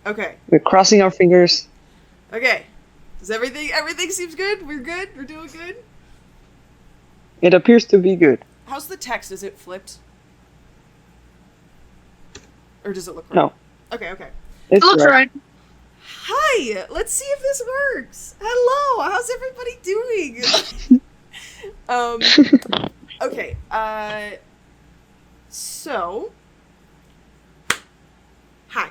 Okay. We're crossing our fingers. Okay. Does everything seems good? We're good? We're doing good? It appears to be good. How's the text? Is it flipped? Or does it look right? No. Okay, okay. It's Looks right. Hi! Let's see if this works. Hello! How's everybody doing? Okay, so... Hi.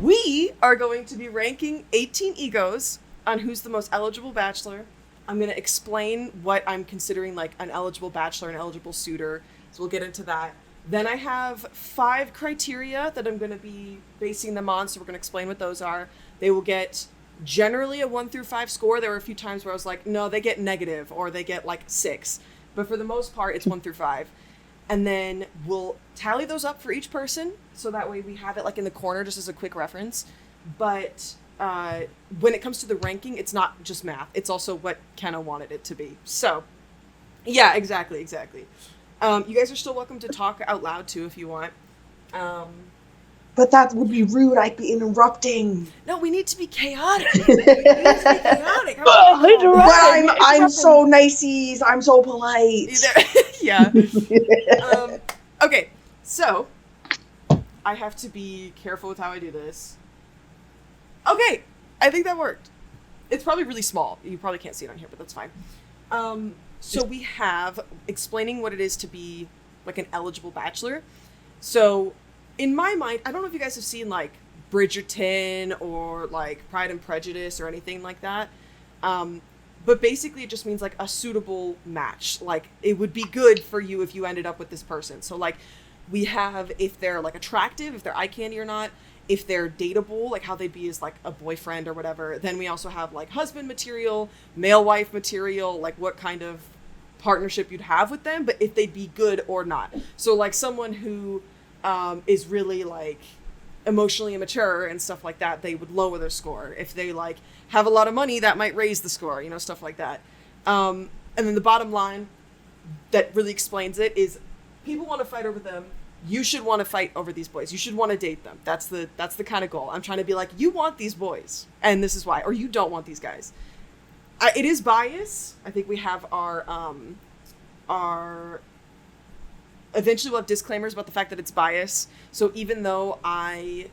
We are going to be ranking 18 egos on who's the most eligible bachelor. I'm going to explain what I'm considering like an eligible bachelor, an eligible suitor. So we'll get into that. Then I have 5 criteria that I'm going to be basing them on. So we're going to explain what those are. They will get generally a 1 through 5 score. There were a few times where I was like, no, they get negative or they get like 6. But for the most part, it's 1 through 5. And then we'll tally those up for each person. So that way we have it like in the corner just as a quick reference. But when it comes to the ranking, it's not just math. It's also what Kenna wanted it to be. So, yeah, exactly. You guys are still welcome to talk out loud, too, if you want. But that would be rude. I'd be interrupting. No, we need to be chaotic. But I'm so niceys. I'm so polite. Yeah. Okay, so I have to be careful with how I do this. Okay, I think that worked. It's probably really small. You probably can't see it on here, but that's fine. So we have explaining what it is to be like an eligible bachelor. So in my mind, I don't know if you guys have seen like Bridgerton or like Pride and Prejudice or anything like that. But basically it just means like a suitable match. Like it would be good for you if you ended up with this person. So like we have if they're like attractive, if they're eye candy or not, if they're dateable, like how they'd be as like a boyfriend or whatever. Then we also have like husband material, male wife material, like what kind of partnership you'd have with them, but if they'd be good or not. So like someone who is really like emotionally immature and stuff like that, they would lower their score. If they like have a lot of money, that might raise the score, you know, stuff like that. And then the bottom line that really explains it is people want to fight over them. You should want to fight over these boys. You should want to date them. That's the kind of goal. I'm trying to be like, you want these boys, and this is why, or you don't want these guys. It is bias. I think we have our eventually we'll have disclaimers about the fact that it's bias. So even though I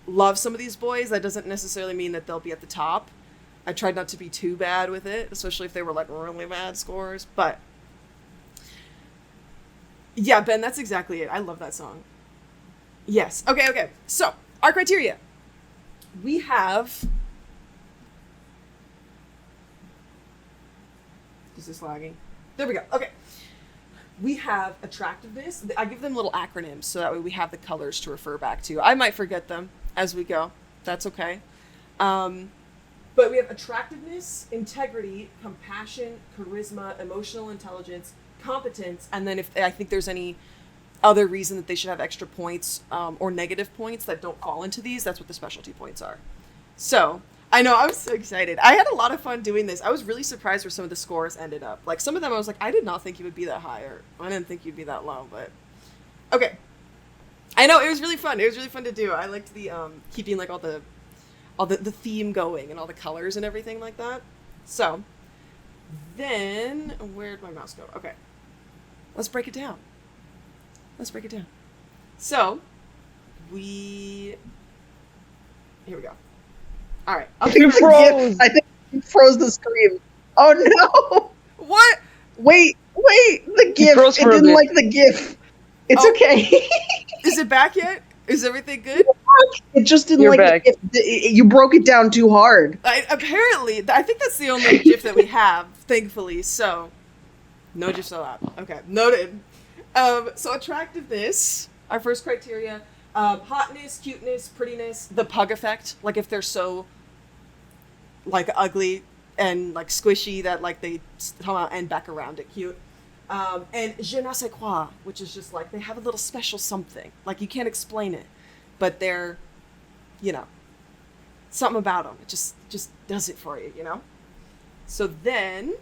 love some of these boys, that doesn't necessarily mean that they'll be at the top. I tried not to be too bad with it, especially if they were like really bad scores. But yeah, Ben, that's exactly it. I love that song. Yes. Okay. So our criteria. We have... Is this lagging? There we go. Okay. We have attractiveness. I give them little acronyms so that way we have the colors to refer back to. I might forget them as we go. That's okay. But we have attractiveness, integrity, compassion, charisma, emotional intelligence, competence, and then if I think there's any other reason that they should have extra points or negative points that don't fall into these, that's what the specialty points are. So... I know, I was so excited. I had a lot of fun doing this. I was really surprised where some of the scores ended up. Like, some of them I was like, I did not think you would be that high, or I didn't think you'd be that low, but... Okay. I know, it was really fun. It was really fun to do. I liked the, keeping, like, all the theme going and all the colors and everything like that. So, then... Where'd my mouse go? Okay. Let's break it down. So, Here we go. All right. I think you froze the screen. Oh no! What? Wait! The GIF. It didn't like the GIF. It's okay. Is it back yet? Is everything good? It just didn't like the GIF. You broke it down too hard. Apparently, I think that's the only GIF that we have, thankfully. So, no GIFs allowed. Okay, noted. So attractiveness, our first criteria. Hotness, cuteness, prettiness, the pug effect. Like if they're so like ugly and like squishy that like they come out and back around it cute. And je ne sais quoi, which is just like they have a little special something. Like you can't explain it, but they're, you know, something about them. It just does it for you, you know? So then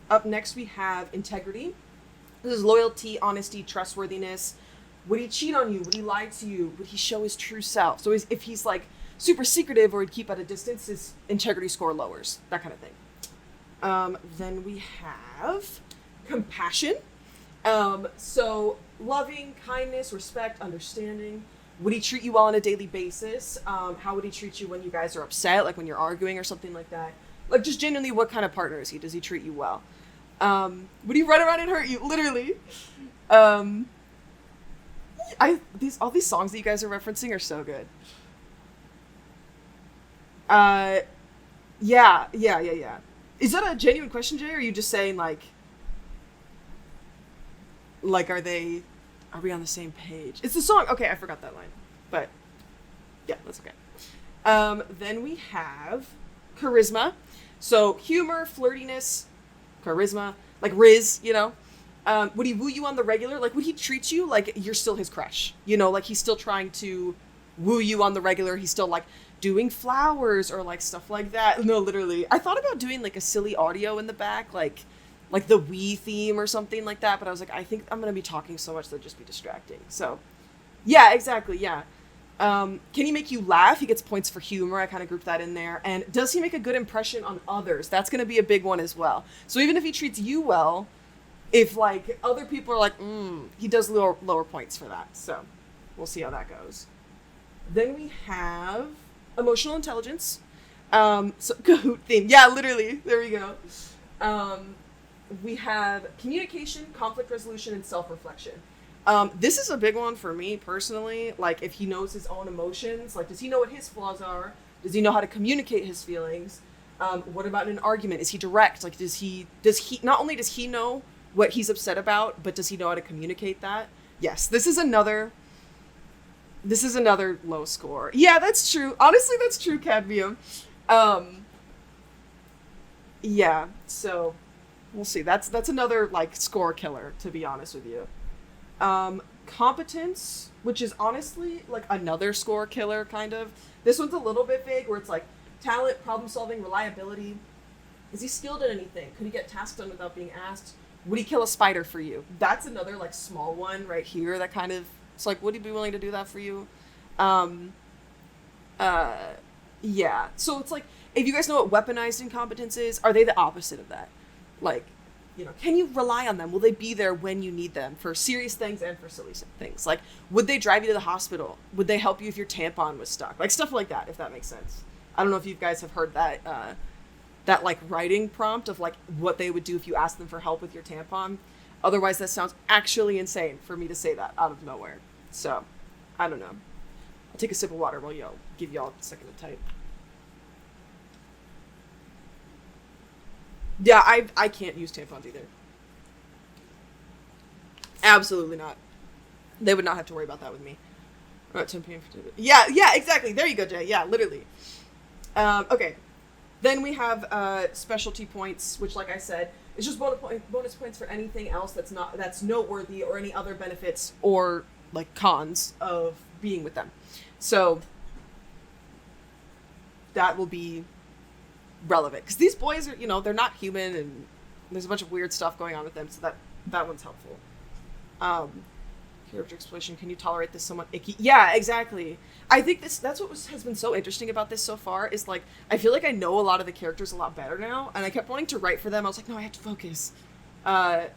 up next we have integrity. This is loyalty, honesty, trustworthiness. Would he cheat on you? Would he lie to you? Would he show his true self? So if he's like super secretive or he'd keep at a distance, his integrity score lowers. That kind of thing. Then we have compassion. So loving, kindness, respect, understanding. Would he treat you well on a daily basis? How would he treat you when you guys are upset, like when you're arguing or something like that? Like, just genuinely, what kind of partner is he? Does he treat you well? Would he run around and hurt you? Literally. All these songs that you guys are referencing are so good. Yeah. Is that a genuine question, Jay, or are you just saying, like, are we on the same page? It's the song. Okay, I forgot that line. But, yeah, that's okay. Then we have charisma. So, humor, flirtiness, charisma, like Riz, you know? Would he woo you on the regular? Like, would he treat you like you're still his crush? You know, like he's still trying to woo you on the regular. He's still, like, doing flowers or, like, stuff like that. No, literally. I thought about doing, like, a silly audio in the back, like the Wii theme or something like that, but I was like, I think I'm going to be talking so much that'll just be distracting. So, yeah, exactly, yeah. Can he make you laugh? He gets points for humor. I kind of grouped that in there. And does he make a good impression on others? That's going to be a big one as well. So even if he treats you well, if, like, other people are like, he does lower points for that. So we'll see how that goes. Then we have emotional intelligence. So Kahoot theme. Yeah, literally. There we go. We have communication, conflict resolution, and self-reflection. This is a big one for me personally. Like, if he knows his own emotions, like, does he know what his flaws are? Does he know how to communicate his feelings? What about in an argument? Is he direct? Like, does he, not only does he know what he's upset about, but does he know how to communicate that? Yes, this is another low score. Yeah, that's true. Honestly, that's true, Cadmium. Yeah, so we'll see. That's another, like, score killer, to be honest with you. Competence, which is honestly, like, another score killer, kind of. This one's a little bit vague, where it's like talent, problem solving, reliability. Is he skilled at anything? Could he get tasks done without being asked? Would he kill a spider for you? That's another, like, small one right here that kind of, it's like, would he be willing to do that for you? Yeah. So it's like, if you guys know what weaponized incompetence is, are they the opposite of that? Like, you know, can you rely on them? Will they be there when you need them for serious things and for silly things? Like, would they drive you to the hospital? Would they help you if your tampon was stuck? Like, stuff like that, if that makes sense. I don't know if you guys have heard that, that, like, writing prompt of, like, what they would do if you asked them for help with your tampon. Otherwise, that sounds actually insane for me to say that out of nowhere. So, I don't know. I'll take a sip of water while give y'all a second to type. Yeah, I can't use tampons either. Absolutely not. They would not have to worry about that with me. At 10 p.m. Yeah, exactly. There you go, Jay. Yeah, literally. Okay. Then we have specialty points, which, like I said, is just bonus points for anything else that's noteworthy or any other benefits or, like, cons of being with them. So that will be relevant, because these boys are, you know, they're not human, and there's a bunch of weird stuff going on with them, so that one's helpful. Character exploration. Can you tolerate this somewhat icky? Yeah, exactly. I think that's what has been so interesting about this so far, is, like, I feel like I know a lot of the characters a lot better now, and I kept wanting to write for them. I was like, no, I have to focus. But,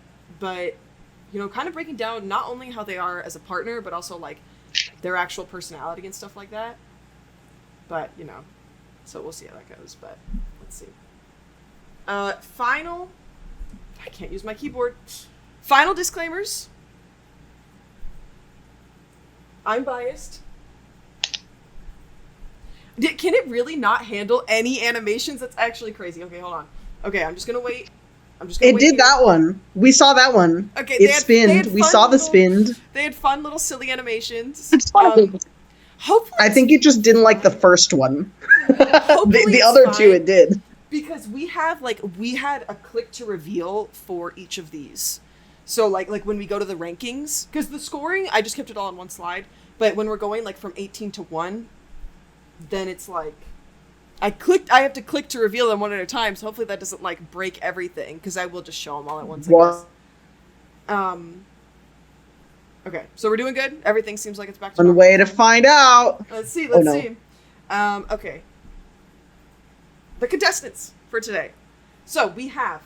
you know, kind of breaking down not only how they are as a partner, but also, like, their actual personality and stuff like that. But, you know, so we'll see how that goes, but let's see. Final, I can't use my keyboard. Final disclaimers. I'm biased. Can it really not handle any animations? That's actually crazy. Okay, hold on. Okay, I'm just gonna wait. It did that one. We saw that one. Okay, it spinned. We saw the spinned. They had fun little silly animations. It's fun. Hopefully, I think it just didn't like the first one. the other two it did. Because we had a click to reveal for each of these. So, like when we go to the rankings, because the scoring, I just kept it all on one slide. But when we're going, like, from 18 to 1, then it's like, I have to click to reveal them one at a time. So hopefully that doesn't, like, break everything, because I will just show them all at once. Okay, so we're doing good. Everything seems like it's back to normal. One way to find out. Let's see. Okay. The contestants for today. So we have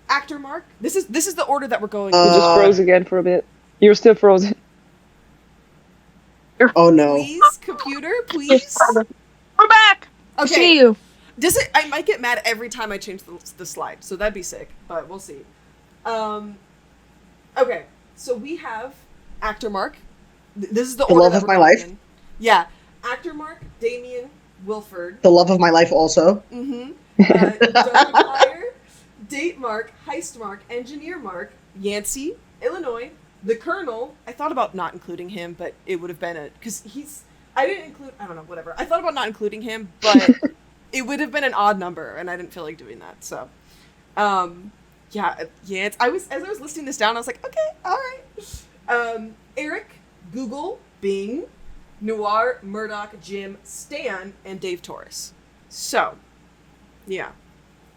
actor Mark. This is the order that we're going. You just froze again for a bit. You're still frozen. Oh no! Please, computer, please. We're back. Okay. See you. I might get mad every time I change the slide, so that'd be sick. But we'll see. Okay. So we have actor Mark. This is the order love that of we're my going life. in. Yeah, actor Mark, Damien, Wilford. The love of my life, also. Mm-hmm. Dark Fire, Date Mark, Heist Mark, Engineer Mark, Yancey, Illinois, the Colonel. I thought about not including him, but it would have been because I didn't include. I don't know. Whatever. I thought about not including him, but it would have been an odd number, and I didn't feel like doing that. So, yeah. As I was listing this down, I was like, okay, all right. Eric, Google, Bing, Noir, Murdoch, Jim, Stan, and Dave Torres. So, yeah.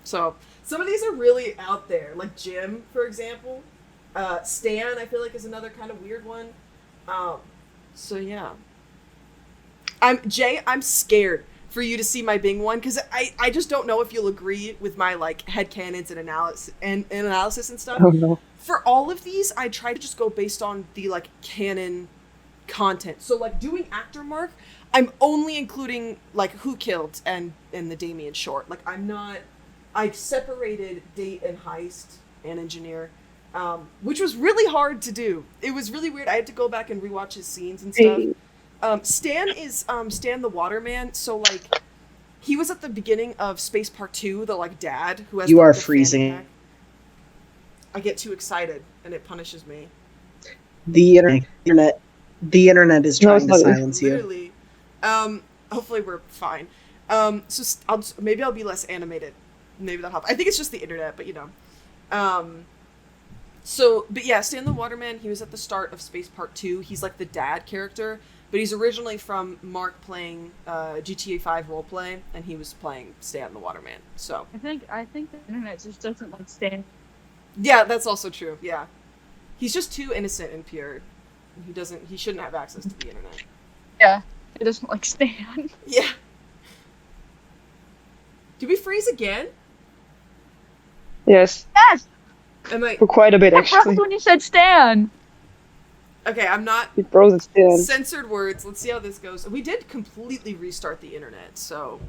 So, some of these are really out there. Like Jim, for example. Stan, I feel like, is another kind of weird one. So, yeah. I'm scared for you to see my Bing one, because I just don't know if you'll agree with my, like, headcanons and analysis and stuff. Oh, no. For all of these, I try to just go based on the, like, canon content. So, like, doing actor Mark, I'm only including, like, who killed and the Damien short. Like, I separated date and heist and engineer, which was really hard to do. It was really weird. I had to go back and rewatch his scenes and stuff. Stan is Stan the Waterman. So, like, he was at the beginning of Space Part 2, the, like, dad who has You the, are the freezing. fan I get too excited and it punishes me. The internet is trying to silence you. Literally. Hopefully we're fine. Maybe I'll be less animated. Maybe that'll help. I think it's just the internet, but you know. But yeah, Stan the Waterman, he was at the start of Space Part 2. He's like the dad character, but he's originally from Mark playing GTA 5 roleplay, and he was playing Stan the Waterman. So I think the internet just doesn't like Stan. yeah, that's also true. Yeah, he's just too innocent and pure. He shouldn't have access to the internet. Yeah, it doesn't like Stan. Yeah. Did we freeze again? Yes, Yes. Am I for quite a bit, I froze actually. when you said Stan. okay? I'm not You froze it still. censored words. Let's see how this goes. We did completely restart the internet, so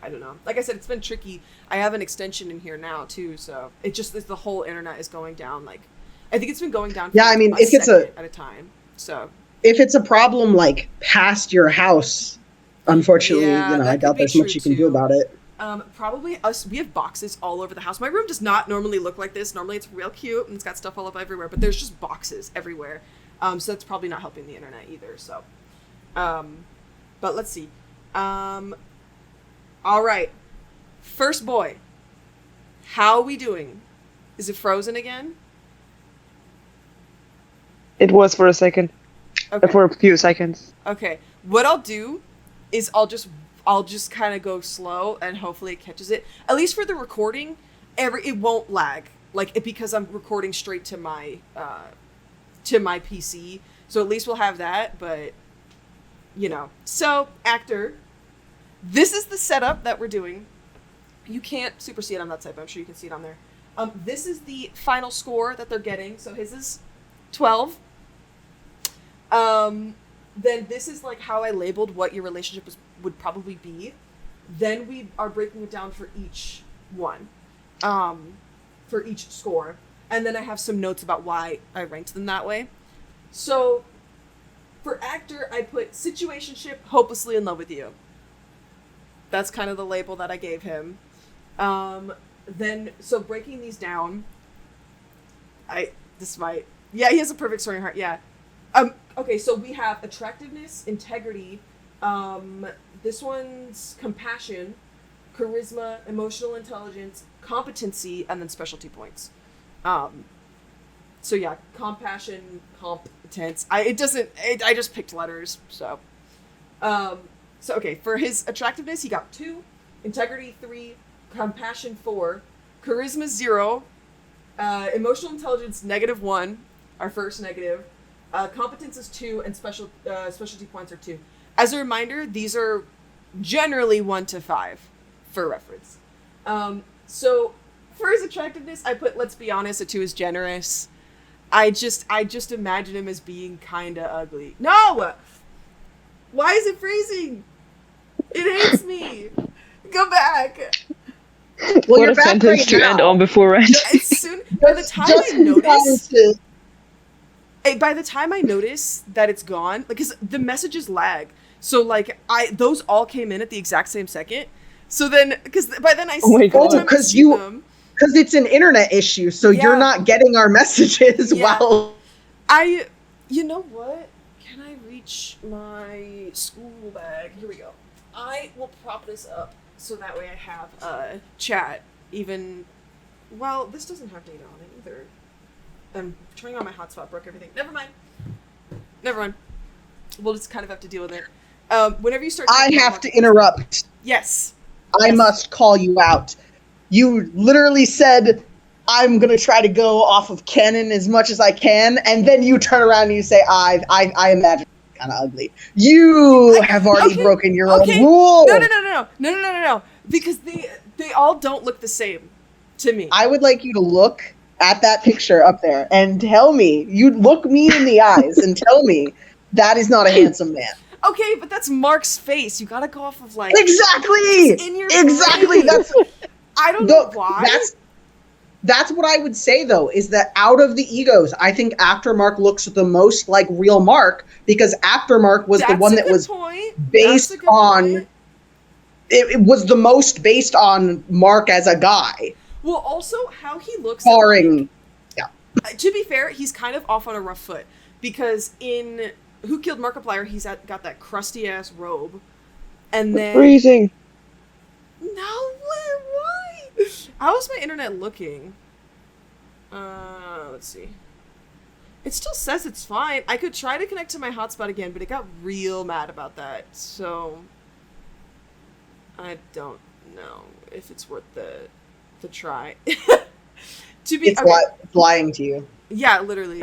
I don't know. Like I said, it's been tricky. I have an extension in here now too, so it just the whole internet is going down. Like, I think it's been going down. For Yeah, I mean, a if it's second at a time, so If it's a problem, like, past your house, unfortunately, Yeah, that I could doubt be there's much true, you can too. do about it. probably us. We have boxes all over the house. My room does not normally look like this. Normally, it's real cute and it's got stuff all up everywhere. But there's just boxes everywhere. So that's probably not helping the internet either. So, but let's see. All right. First boy. How are we doing? Is it frozen again? It was for a second. Okay. For a few seconds. Okay. What I'll do is I'll just kind of go slow and hopefully it catches it. At least for the recording, it won't lag. Because I'm recording straight to my PC. So at least we'll have that, but So, actor, this is the setup that we're doing. You can't super see it on that side, but I'm sure you can see it on there. This is the final score that they're getting. So his is 12. Then this is like how I labeled what your relationship would probably be. Then we are breaking it down for each one, for each score. And then I have some notes about why I ranked them that way. So for actor, I put situationship, hopelessly in love with you. That's kind of the label that I gave him. So breaking these down, he has a perfect story in heart. Yeah. Okay, so we have attractiveness, integrity, this one's compassion, charisma, emotional intelligence, competency, and then specialty points. So yeah, compassion, competence. I just picked letters, so. So okay, for his attractiveness, he got 2, integrity 3, compassion 4, charisma 0, emotional intelligence -1, our first negative. Competence is 2, and specialty points are 2. As a reminder, these are generally 1 to 5 for reference. So for his attractiveness, I put, let's be honest, a 2 is generous. I just imagine him as being kind of ugly. No! Why is it freezing? It hates me. Go back. Well, what you're a back sentence right to now. end on before end. As soon by the time Just I notice, to- by the time I notice that it's gone, like, cause the messages lag. So like those all came in at the exact same second. So then, because by then I Oh my see, by the God. time I see them, Because it's an internet issue, so you're Yeah. not getting our messages Yeah. while... you know what? Can I reach my school bag? Here we go. I will prop this up so that way I have chat. Even, well, this doesn't have data on it either. I'm turning on my hotspot, broke everything. Never mind. We'll just kind of have to deal with it. Whenever you start, I talking have about to interrupt. Yes. I must call you out. You literally said, I'm going to try to go off of canon as much as I can, and then you turn around and you say, I imagine it's kind of ugly. You have already broken your own rule. No. Because they all don't look the same to me. I would like you to look at that picture up there and tell me, you look me in the eyes and tell me that is not a handsome man. Okay, but that's Mark's face. You gotta go off of like Exactly. it's in your brain. That's I don't know why. That's what I would say though, is that out of the egos, I think Aftermark looks the most like real Mark, because Aftermark was the one that was based on it was the most based on Mark as a guy. Well, also how he looks. Barring, to be fair, he's kind of off on a rough foot because in Who Killed Markiplier, he's got that crusty ass robe, and then Freezing. No, why? How is my internet looking? Let's see. It still says it's fine. I could try to connect to my hotspot again, but it got real mad about that. So I don't know if it's worth the try. To be it's lying to you. Yeah, literally.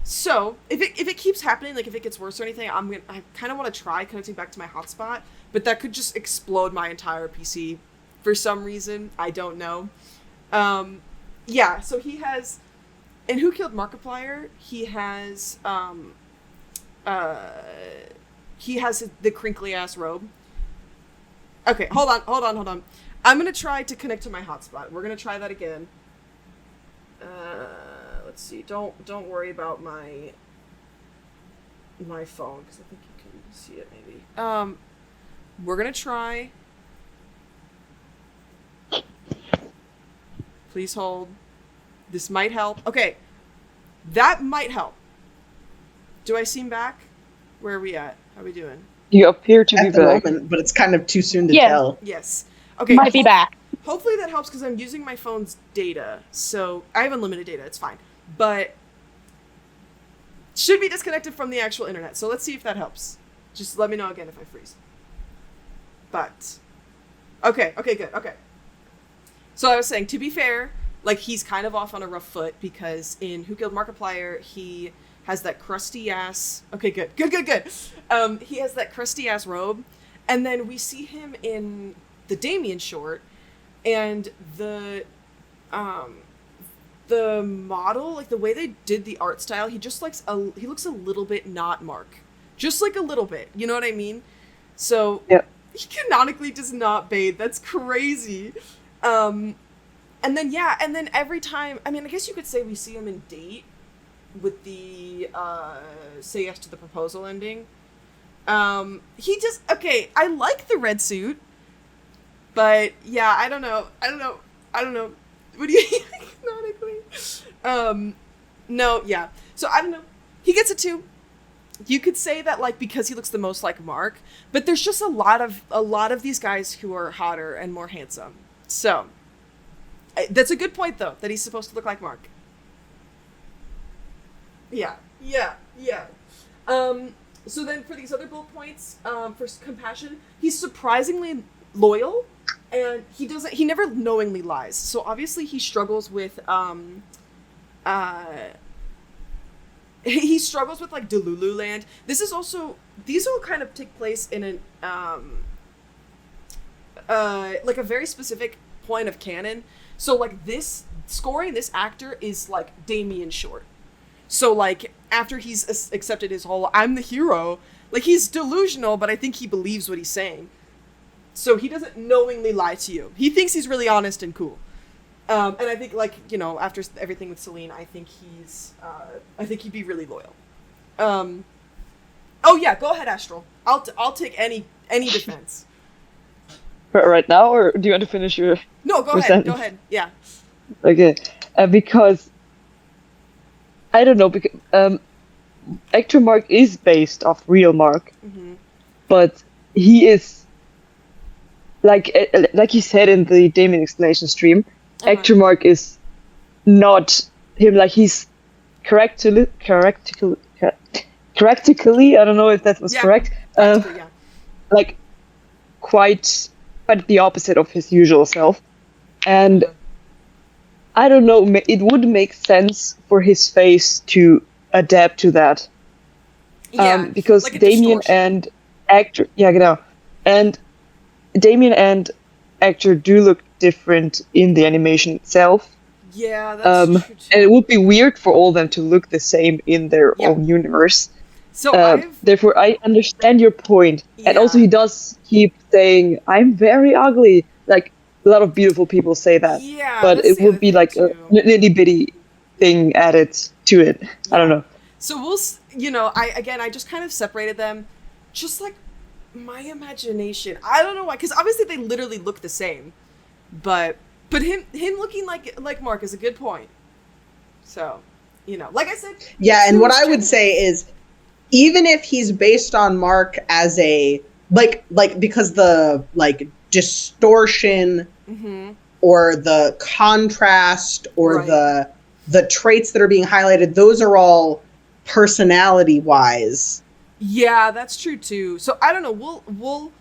So if it keeps happening, like if it gets worse or anything, I kind of want to try connecting back to my hotspot, but that could just explode my entire PC for some reason. I don't know. Yeah. So he has, in Who Killed Markiplier, he has the crinkly ass robe. Okay, hold on. I'm gonna try to connect to my hotspot. We're gonna try that again. Let's see. Don't worry about my phone because I think you can see it maybe. We're gonna try. Please hold. This might help. Okay, that might help. Do I seem back? Where are we at? How are we doing? You appear to be At the back. moment, but it's kind of too soon to tell. Yes. Okay. Might be back. Hopefully that helps because I'm using my phone's data. So I have unlimited data. It's fine. But should be disconnected from the actual internet. So let's see if that helps. Just let me know again if I freeze. But okay, good. Okay. So I was saying, to be fair, like he's kind of off on a rough foot because in Who Killed Markiplier, he has that crusty ass. Okay, good. He has that crusty ass robe, and then we see him in the Damien short, and the model, like the way they did the art style, he just he looks a little bit not Mark, just like a little bit. You know what I mean? So Yep. He canonically does not bathe. That's crazy. And then every time, I mean, I guess you could say we see him in Date with the Say Yes to the Proposal ending. He just, okay, I like the red suit, but yeah, I don't know. What do you think canonically? No, yeah. So I don't know. He gets a 2. You could say that like because he looks the most like Mark, but there's just a lot of these guys who are hotter and more handsome. So that's a good point though, that he's supposed to look like Mark. Yeah. So then for these other bullet points, for compassion, he's surprisingly loyal, and he never knowingly lies. So obviously he struggles with he struggles with like Delulu land. These all kind of take place in an like a very specific point of canon. So like this actor is like Damien Short. So like after he's accepted his whole I'm the hero, like he's delusional, but I think he believes what he's saying. So he doesn't knowingly lie to you. He thinks he's really honest and cool. And I think, like, you know, after everything with Celine, I think he'd be really loyal. Oh yeah, go ahead, Astral. I'll take any defense. Right now, or do you want to finish your? No, go ahead. sentence? Go ahead. Yeah. Okay, because I don't know, because actor Mark is based off real Mark, but he is like you said in the Damien explanation stream. Actor Mark is not him. Like he's correctly. I don't know if that was correct. Yeah. Like quite the opposite of his usual self, and I don't know. It would make sense for his face to adapt to that. Because like Damien and actor, and Damien and actor do look different in the animation itself. Yeah, that's true too. And it would be weird for all of them to look the same in their own universe. So therefore, I understand your point. Yeah. And also, he does keep saying, "I'm very ugly." Like a lot of beautiful people say that. Yeah, but it would be like a nitty bitty thing added to it. Yeah. I don't know. So we'll, you know, I just kind of separated them, just like my imagination. I don't know why, because obviously they literally look the same, but him looking like Mark is a good point. So, you know, like I said. Yeah, and what I would say is, even if he's based on Mark as a like because the like distortion or the contrast or the traits that are being highlighted, those are all personality wise. Yeah, that's true too. So I don't know.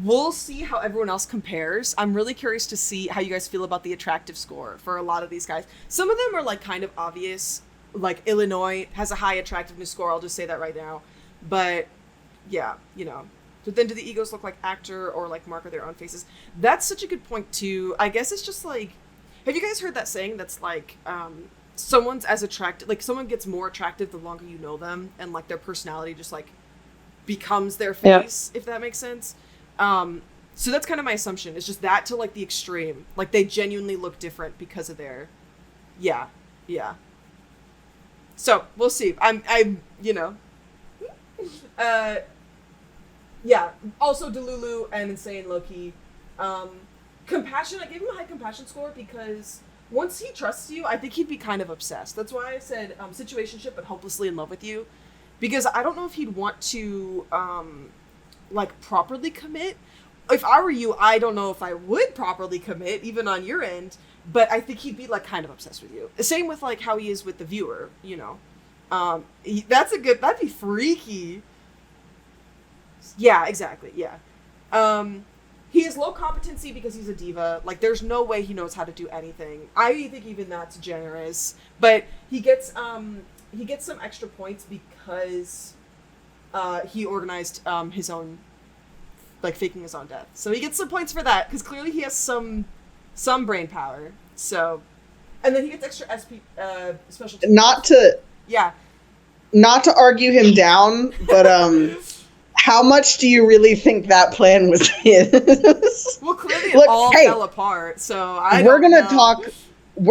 We'll see how everyone else compares. I'm really curious to see how you guys feel about the attractive score for a lot of these guys. Some of them are like kind of obvious. Like Illinois has a high attractiveness score. I'll just say that right now. But yeah, you know. But then do the egos look like actor or like Mark or their own faces? That's such a good point too. I guess it's just like, have you guys heard that saying that's like, someone's as attractive, like someone gets more attractive the longer you know them, and like their personality just like becomes their face, if that makes sense. So that's kind of my assumption. It's just that to like the extreme. Like they genuinely look different because of their, yeah. So we'll see. I'm you know, yeah. Also Delulu and Insane Loki. Compassion. I gave him a high compassion score because once he trusts you, I think he'd be kind of obsessed. That's why I said situationship but hopelessly in love with you, because I don't know if he'd want to like properly commit. If I were you, I don't know if I would properly commit even on your end, but I think he'd be like kind of obsessed with you. Same with like how he is with the viewer, you know. That'd be freaky. Yeah, exactly. Yeah. He has low competency because he's a diva. Like, there's no way he knows how to do anything. I think even that's generous. But he gets some extra points because he organized his own, like, faking his own death. So he gets some points for that because clearly he has some brain power. So, and then he gets extra SP special. Not to argue him down, but how much do you really think that plan was his? Well, clearly it all fell apart, so we're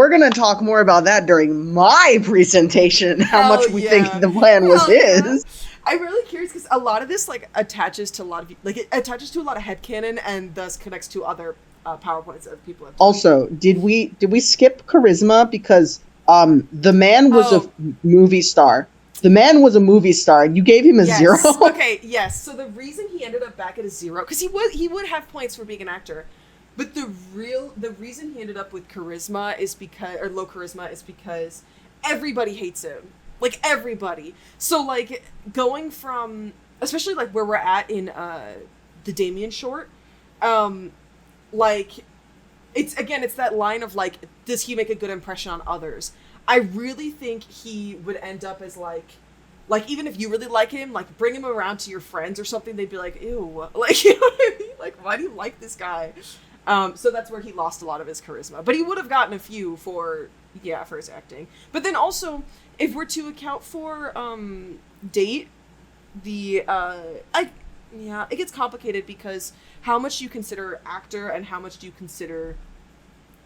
gonna talk more about that during my presentation, how much we think the plan was his. Yeah. I'm really curious because a lot of this like attaches to a lot of headcanon and thus connects to other PowerPoints that people have done. Also, did we skip charisma because the man was a movie star. The man was a movie star, and you gave him a 0. Okay, yes. So the reason he ended up back at a 0, because he would have points for being an actor, but the reason he ended up with charisma is because, or low charisma, is because everybody hates him. Like, everybody. So, like, going from, especially, like, where we're at in the Damien short, like, it's that line of, like, does he make a good impression on others? I really think he would end up as, like, like, even if you really like him, like, bring him around to your friends or something, they'd be like, ew. Like, you know what I mean? Like, why do you like this guy? So that's where he lost a lot of his charisma. But he would have gotten a few for his acting. But then also, if we're to account for date, it gets complicated because how much do you consider actor and how much do you consider,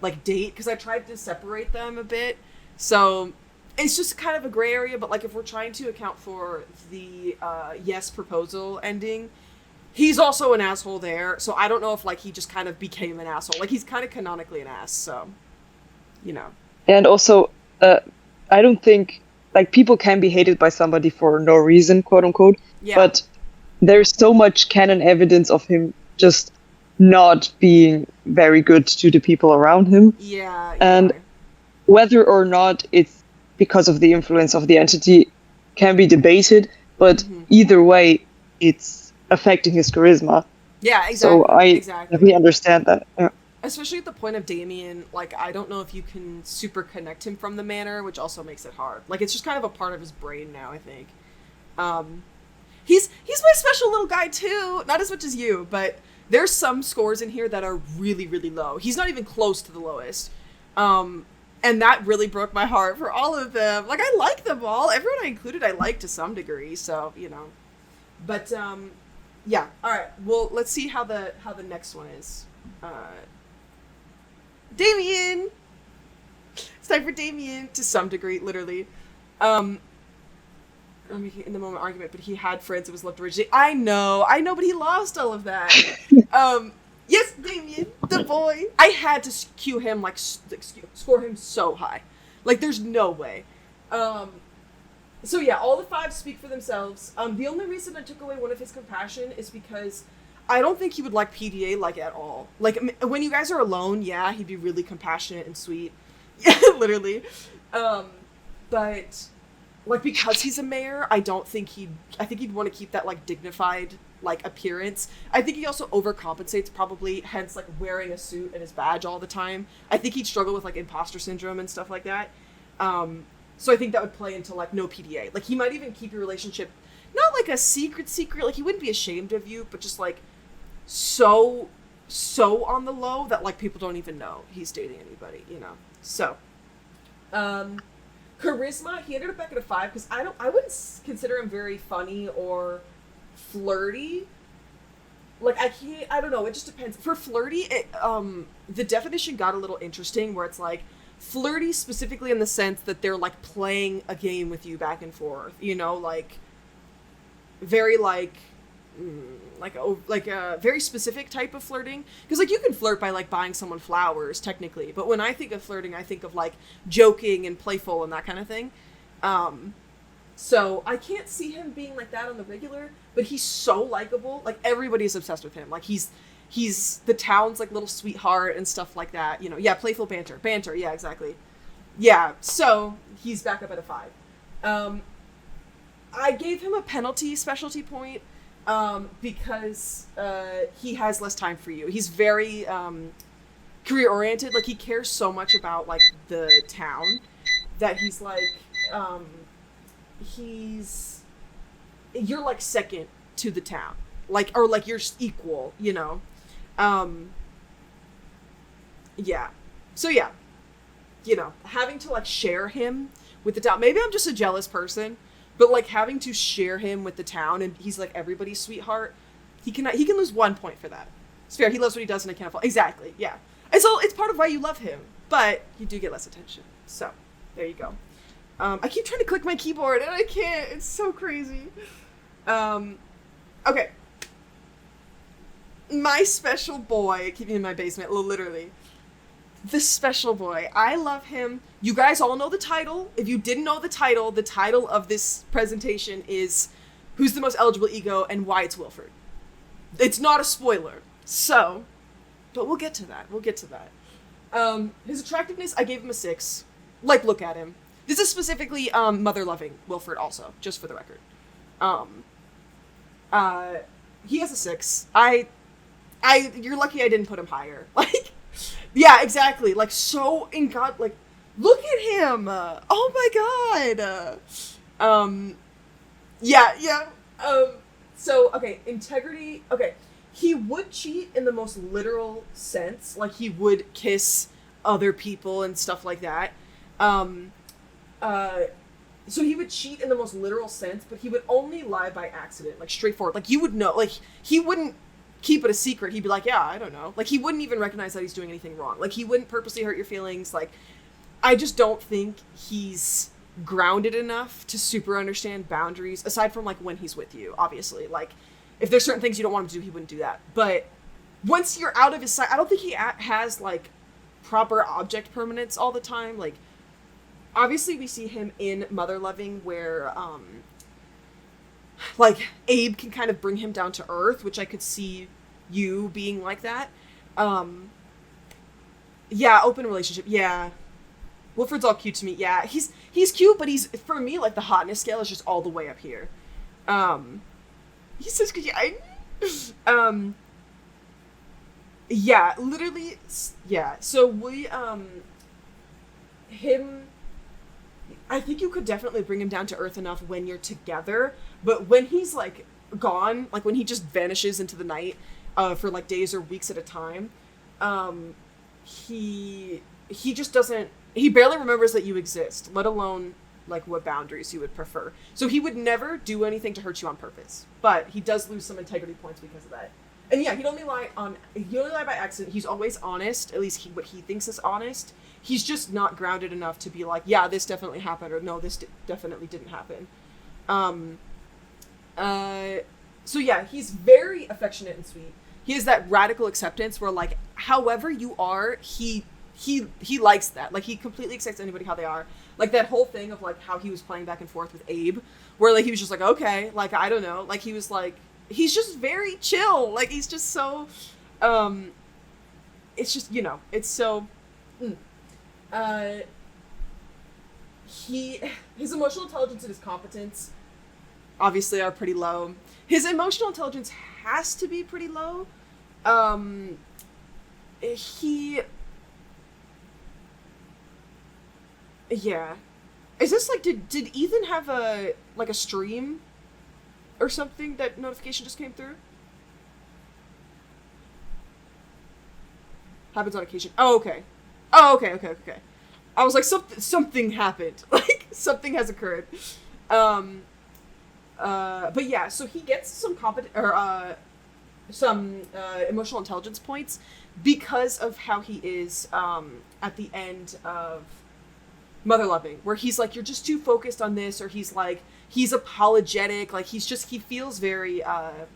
like, date? Because I tried to separate them a bit. So it's just kind of a gray area, but, like, if we're trying to account for the yes proposal ending, he's also an asshole there, so I don't know if, like, he just kind of became an asshole. Like, he's kind of canonically an ass, so, you know. And also, I don't think, like, people can be hated by somebody for no reason, quote unquote, but there's so much canon evidence of him just not being very good to the people around him. Yeah. And whether or not it's because of the influence of the entity can be debated, but either way, it's affecting his charisma. Yeah, exactly. So I definitely understand that. Yeah. Especially at the point of Damien, like, I don't know if you can super connect him from the manor, which also makes it hard. Like, it's just kind of a part of his brain now, I think. He's my special little guy too. Not as much as you, but there's some scores in here that are really, really low. He's not even close to the lowest. And that really broke my heart for all of them. Like, I like them all. Everyone I included I like to some degree, so, you know. But, yeah. Alright, well, let's see how the next one is. Damien! It's time for Damien, to some degree, literally. I'm making in the moment argument, but he had friends it was loved originally. I know, but he lost all of that. Yes, Damien, the boy. I had to cue him, like, score him so high. Like, there's no way. So yeah, all the 5 speak for themselves. The only reason I took away one of his compassion is because I don't think he would like PDA, like, at all. Like, when you guys are alone, yeah, he'd be really compassionate and sweet. Literally. But, like, because he's a mayor, I think he'd want to keep that, like, dignified, like, appearance. I think he also overcompensates, probably, hence, like, wearing a suit and his badge all the time. I think he'd struggle with, like, imposter syndrome and stuff like that. So I think that would play into, like, no PDA. Like, he might even keep your relationship, not, like, a secret, like, he wouldn't be ashamed of you, but just, like, so on the low that, like, people don't even know he's dating anybody, you know? So, charisma, he ended up back at a 5, because I wouldn't consider him very funny or flirty. Like, I don't know, it just depends. For flirty, the definition got a little interesting, where it's, like, flirty specifically in the sense that they're, like, playing a game with you back and forth, you know, like, very, like a very specific type of flirting. Because, like, you can flirt by, like, buying someone flowers, technically, but when I think of flirting, I think of, like, joking and playful and that kind of thing. So I can't see him being like that on the regular, but he's so likable. Like, everybody's obsessed with him. Like, he's the town's, like, little sweetheart and stuff like that. You know, yeah, playful banter, yeah, exactly. Yeah, so he's back up at a 5. I gave him a penalty specialty point, because he has less time for you. He's very career-oriented. Like, he cares so much about, like, the town that he's, like, you're, like, second to the town. Like, or, like, you're equal, you know? Yeah. So, yeah. You know, having to, like, share him with the town. Maybe I'm just a jealous person, but, like, having to share him with the town, and he's, like, everybody's sweetheart, he can lose 1 point for that. It's fair. He loves what he does, and I can't fall. Exactly. Yeah. It's part of why you love him, but you do get less attention. So, there you go. I keep trying to click my keyboard, and I can't. It's so crazy. Okay. My special boy, keeping in my basement, literally. The special boy. I love him. You guys all know the title. If you didn't know the title of this presentation is Who's the Most Eligible Ego and Why It's Wilford. It's not a spoiler. So, but we'll get to that. His attractiveness, I gave him a 6. Like, look at him. This is specifically mother-loving Wilford also, just for the record. He has a 6. You're lucky I didn't put him higher. Like, yeah, exactly. Like, so in God, like, look at him. Oh my God. Yeah. So, okay, integrity. Okay, he would cheat in the most literal sense. Like, he would kiss other people and stuff like that. Um, so he would cheat in the most literal sense, but he would only lie by accident, like straightforward. Like, you would know. Like, he wouldn't keep it a secret. He'd be like, yeah, I don't know. Like, he wouldn't even recognize that he's doing anything wrong. Like, he wouldn't purposely hurt your feelings. Like, I just don't think he's grounded enough to super understand boundaries, aside from, like, when he's with you, obviously. Like, if there's certain things you don't want him to do, he wouldn't do that. But once you're out of his sight, I don't think he has, like, proper object permanence all the time. Like, obviously we see him in Mother Loving where, like, Abe can kind of bring him down to earth, which I could see you being like that. Yeah, open relationship, yeah. Wilfred's all cute to me, yeah. He's cute, but he's, for me, like, the hotness scale is just all the way up here. He's such good, yeah, literally, yeah. So we, I think you could definitely bring him down to earth enough when you're together, but when he's, like, gone, like, when he just vanishes into the night, for, like, days or weeks at a time, he just doesn't, he barely remembers that you exist, let alone, like, what boundaries you would prefer. So he would never do anything to hurt you on purpose, but he does lose some integrity points because of that. And yeah, he'd only lie by accident. He's always honest, at least what he thinks is honest. He's just not grounded enough to be like, yeah, this definitely happened, or no, this definitely didn't happen. So yeah, he's very affectionate and sweet. He has that radical acceptance where, like, however you are, he likes that. Like, he completely accepts anybody how they are. Like, that whole thing of, like, how he was playing back and forth with Abe, where, like, he was just like, okay, like, I don't know. Like, he was like, he's just very chill. Like, he's just so, it's just, you know, it's so, his emotional intelligence and his competence obviously are pretty low. His emotional intelligence has to be pretty low. Yeah. Is this, like, did Ethan have a stream or something that notification just came through? Happens on occasion. Oh, okay. Okay. I was like, something happened. Like, something has occurred. But yeah, so he gets some emotional intelligence points because of how he is at the end of Mother Loving, where he's like, you're just too focused on this, or he's like, he's apologetic, like, he feels very, I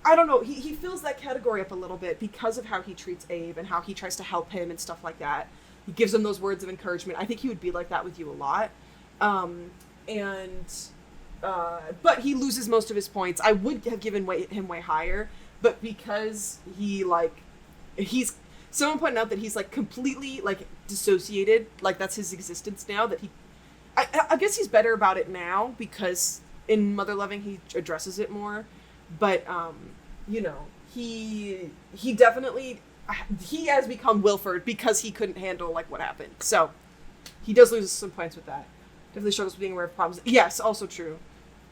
don't know, he fills that category up a little bit because of how he treats Abe and how he tries to help him and stuff like that. He gives him those words of encouragement. I think he would be like that with you a lot. But he loses most of his points. I would have given him way higher, but because someone pointed out that he's, like, completely, like, dissociated, like, that's his existence now, that I guess he's better about it now, because in Mother Loving he addresses it more, but, you know, he definitely, he has become Wilfred because he couldn't handle, like, what happened, so he does lose some points with that. Definitely struggles with being aware of problems. Yes, also true.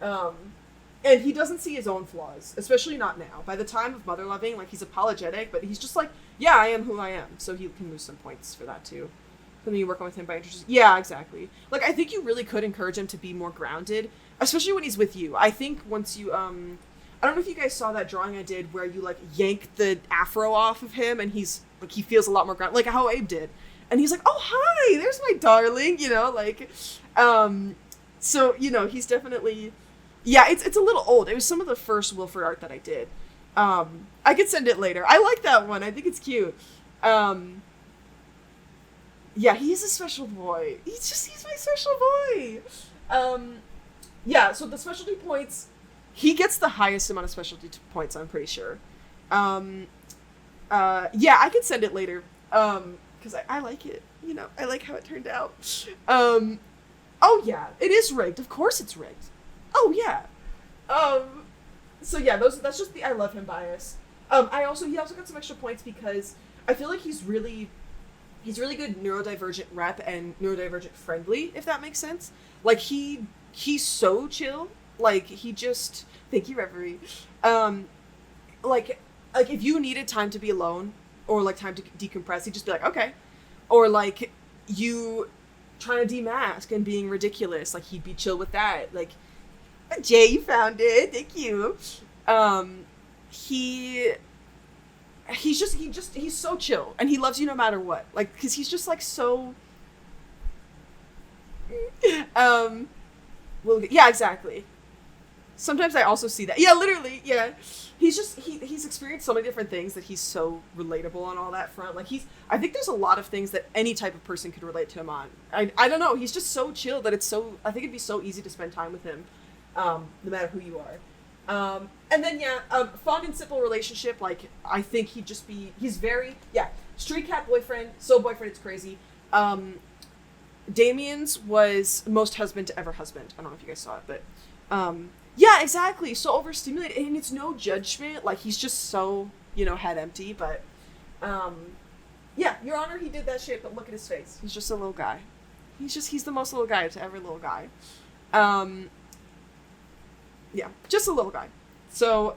And he doesn't see his own flaws, especially not now. By the time of Mother Loving, like, he's apologetic, but he's just like, yeah, I am who I am. So he can lose some points for that too. Something you work on with him by introducing. Yeah, exactly. Like, I think you really could encourage him to be more grounded, especially when he's with you. I think once you, I don't know if you guys saw that drawing I did where you, like, yank the afro off of him and he's, like, he feels a lot more grounded, like how Abe did. And he's like, oh, hi, there's my darling, you know, like, so, you know, he's definitely, yeah, it's a little old. It was some of the first Wilfred art that I did. I could send it later. I like that one. I think it's cute. Yeah, he's a special boy. He's my special boy. Yeah, so the specialty points, he gets the highest amount of specialty points, I'm pretty sure. Yeah, I could send it later. Because I like it, you know, I like how it turned out. Oh yeah, it is rigged. Of course it's rigged. Oh yeah. So yeah, that's just the I love him bias. He also got some extra points because I feel like he's really good neurodivergent rep and neurodivergent friendly, if that makes sense. Like, he's so chill. Like, he just... Thank you, Reverie. Like, if you needed time to be alone, or, like, time to decompress, he'd just be like, okay. Or, like, you trying to demask and being ridiculous, like, he'd be chill with that. Like, Jay, you found it. Thank you. He's so chill, and he loves you no matter what. Like, because he's just, like, so... Well, yeah, exactly. Sometimes I also see that. Yeah, literally, yeah. He's just, he's experienced so many different things that he's so relatable on all that front. Like, I think there's a lot of things that any type of person could relate to him on. I don't know, he's just so chill that I think it'd be so easy to spend time with him, no matter who you are. And then, fun and simple relationship, like, I think he's very, street cat boyfriend, so boyfriend, it's crazy. Damien's was most husband to ever husband. I don't know if you guys saw it, but, yeah, exactly. So overstimulated, and it's no judgment. Like, he's just so, head empty. But, yeah, Your Honor, he did that shit. But look at his face. He's just a little guy. He's the most little guy to every little guy. Yeah, just a little guy. So,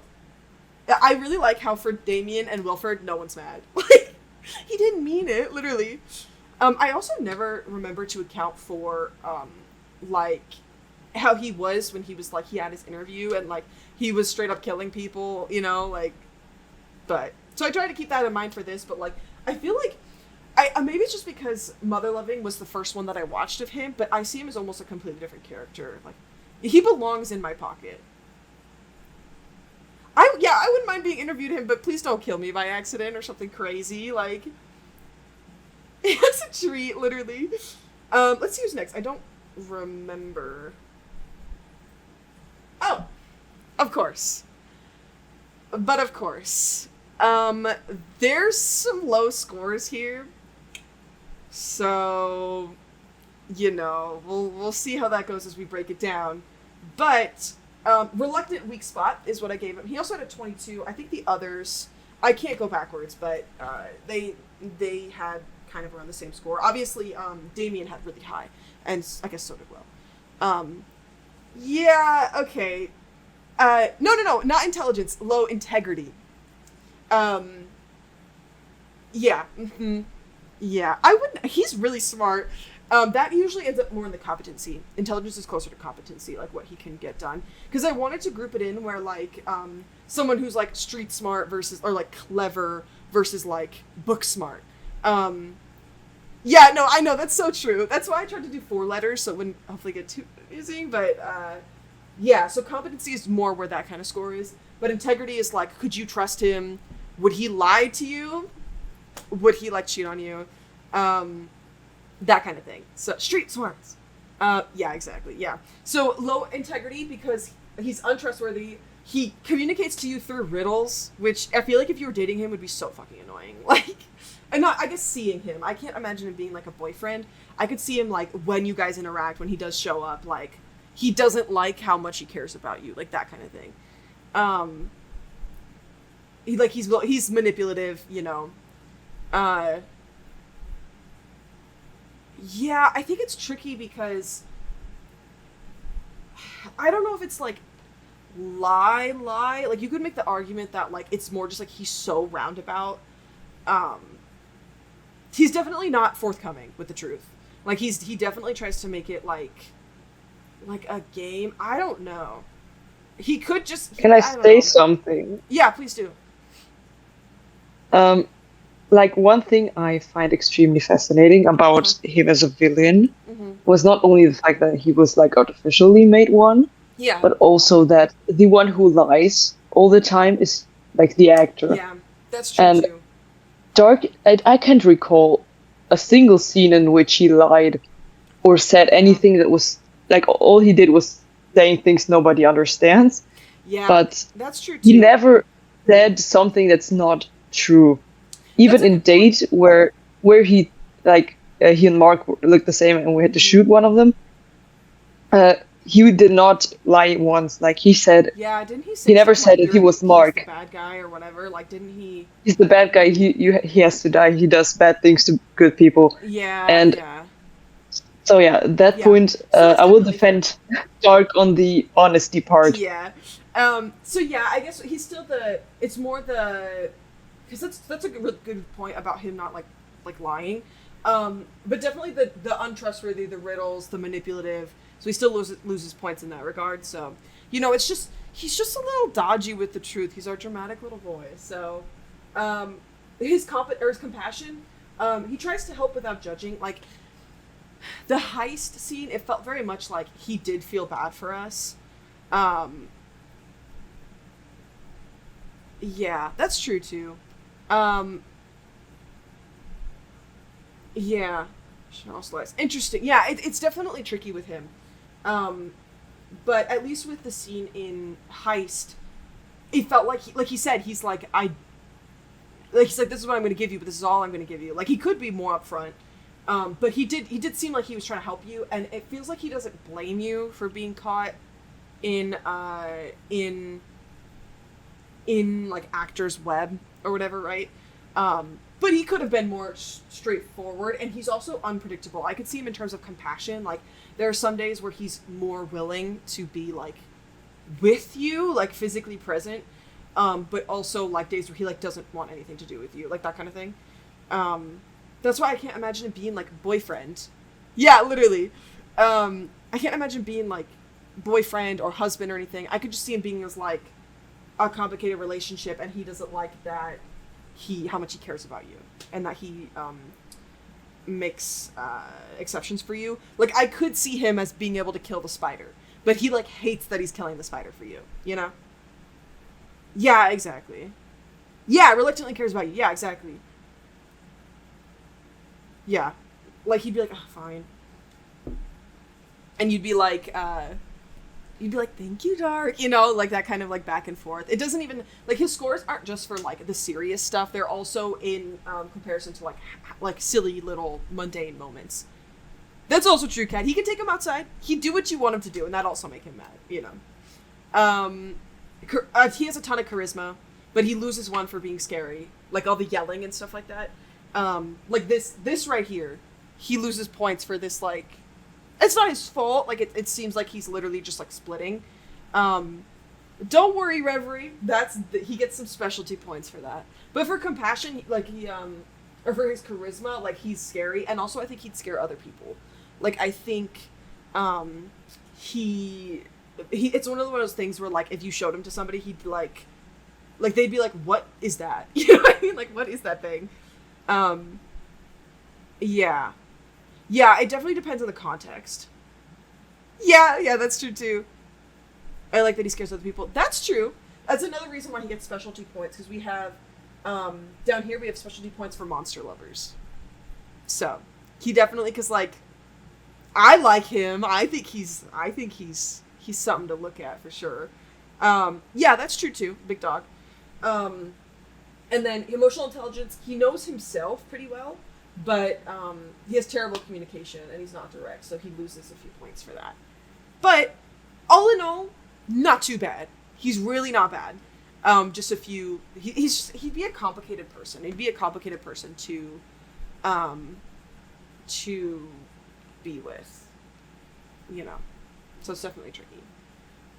I really like how for Damien and Wilford, no one's mad. Like, he didn't mean it, literally. I also never remember to account for, like, how he was when he was, like, he had his interview and, like, he was straight up killing people, like, but, so I try to keep that in mind for this, but, like, I feel like, maybe it's just because Mother Loving was the first one that I watched of him, but I see him as almost a completely different character. Like, he belongs in my pocket. I wouldn't mind being interviewed him, but please don't kill me by accident or something crazy, like, it's a treat, literally. Let's see who's next. I don't remember. Oh, of course. But of course. There's some low scores here. So, we'll see how that goes as we break it down. But, reluctant weak spot is what I gave him. He also had a 22. I think the others, I can't go backwards, but, they had kind of around the same score. Obviously, Damien had really high, and I guess so did Will. Yeah, okay. No, not intelligence, low integrity. Yeah, yeah, he's really smart. That usually ends up more in the competency. Intelligence is closer to competency, like what he can get done. Because I wanted to group it in where, like, someone who's, like, street smart versus, or, like, clever versus, like, book smart. Yeah, no, I know, that's so true. That's why I tried to do 4 letters, so it wouldn't hopefully get too confusing, but, yeah, so competency is more where that kind of score is, but integrity is, like, could you trust him? Would he lie to you? Would he, like, cheat on you? That kind of thing. So, street smarts. Yeah, exactly, yeah. So, low integrity because he's untrustworthy. He communicates to you through riddles, which I feel like if you were dating him would be so fucking annoying. Like, and not, I guess, seeing him. I can't imagine him being, like, a boyfriend. I could see him, like, when you guys interact, when he does show up, like, he doesn't like how much he cares about you, like, that kind of thing. He's manipulative, Yeah, I think it's tricky because I don't know if it's, like, lie. Like, you could make the argument that, like, it's more just, like, he's so roundabout. He's definitely not forthcoming with the truth. Like, he definitely tries to make it, like a game. I don't know. He could just... Can I say something? Yeah, please do. Like, one thing I find extremely fascinating about him as a villain was not only the fact that he was, like, artificially made one, but also that the one who lies all the time is, like, the actor. Yeah, that's true, too. Dark, I can't recall a single scene in which he lied or said anything that was, like, all he did was saying things nobody understands. Yeah, but that's true, too. He never said something that's not true. Even in Date, where he, like, he and Mark looked the same and we had to shoot one of them, he did not lie once. Like, he said... Yeah, didn't he say... He never said that he was Mark. He's the bad guy or whatever, like, didn't he... He's the bad guy, he has to die, he does bad things to good people. Yeah, and yeah. So yeah, at that point, So I will defend Dark on the honesty part. Yeah. So yeah, I guess he's still it's more because that's a good point about him not like lying. But definitely the untrustworthy, the riddles, the manipulative. So he still loses points in that regard. So, it's just, he's just a little dodgy with the truth. He's our dramatic little boy. So, his compassion, he tries to help without judging. Like, the heist scene, it felt very much like he did feel bad for us. Yeah, that's true too. Yeah. Interesting. Yeah, it's definitely tricky with him. But at least with the scene in Heist, it felt like he said, he's like, he's like, this is what I'm going to give you, but this is all I'm going to give you. Like, he could be more upfront. But he did seem like he was trying to help you, and it feels like he doesn't blame you for being caught in like actor's web or whatever, right? But he could have been more straightforward, and he's also unpredictable. I could see him in terms of compassion. Like, there are some days where he's more willing to be, like, with you, like, physically present, but also, like, days where he, like, doesn't want anything to do with you, like, that kind of thing. That's why I can't imagine him being, like, boyfriend. Yeah, literally. I can't imagine being, like, boyfriend or husband or anything. I could just see him being as, like, a complicated relationship, and he doesn't like that how much he cares about you, and that he makes exceptions for you. Like, I could see him as being able to kill the spider, but he, like, hates that he's killing the spider for you, Yeah, exactly. Yeah, reluctantly cares about you. Yeah, exactly. Yeah. Like, he'd be like, oh, fine. And you'd be like, thank you, Dark. Like, that kind of, like, back and forth. It doesn't even, like, his scores aren't just for, like, the serious stuff. They're also in comparison to, like silly little mundane moments. That's also true, Kat. He can take him outside. He'd do what you want him to do, and that'd also make him mad, He has a ton of charisma, but he loses one for being scary. Like, all the yelling and stuff like that. Like, this right here, he loses points for this, like, it's not his fault. Like, it seems like he's literally just, like, splitting. Don't worry, Reverie. He gets some specialty points for that. But for compassion, like, or for his charisma, like, he's scary. And also, I think he'd scare other people. Like, I think, it's one of those things where, like, if you showed him to somebody, he'd be like, they'd be like, what is that? You know what I mean? Like, what is that thing? Yeah. Yeah, it definitely depends on the context. Yeah, that's true too. I like that he scares other people. That's true. That's another reason why he gets specialty points, because we have, down here we have specialty points for monster lovers. So, he definitely, because, like, I like him. I think he's something to look at for sure. Yeah, that's true too. Big dog. And then emotional intelligence, he knows himself pretty well. But he has terrible communication, and he's not direct, so he loses a few points for that. But all in all, not too bad. He's really not bad. Just a few. He'd be a complicated person. He'd be a complicated person to be with. So it's definitely tricky.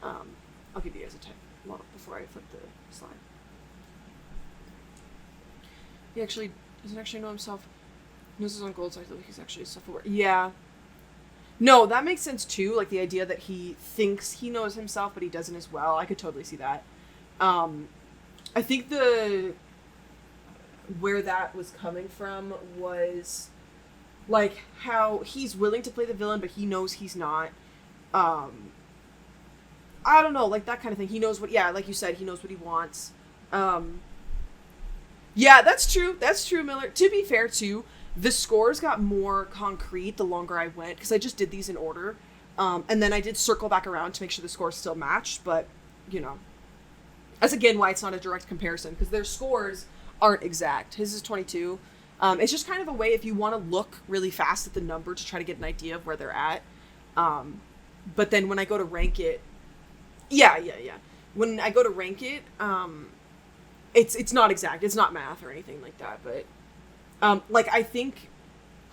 I'll give you guys a tip before I flip the slide. He doesn't actually know himself. Knows his own goals. I feel like he's actually self-aware. Yeah. No, that makes sense too. Like, the idea that he thinks he knows himself, but he doesn't as well. I could totally see that. I think where that was coming from was, like, how he's willing to play the villain, but he knows he's not. I don't know, like, that kind of thing. He knows like you said, he knows what he wants. Yeah, that's true. That's true, Miller. To be fair, too, the scores got more concrete the longer I went, because I just did these in order. And then I did circle back around to make sure the scores still matched, but, that's again why it's not a direct comparison, because their scores aren't exact. His is 22. It's just kind of a way, if you want to look really fast at the number to try to get an idea of where they're at. But then when I go to rank it, yeah. When I go to rank it, it's not exact. It's not math or anything like that, but, like, I think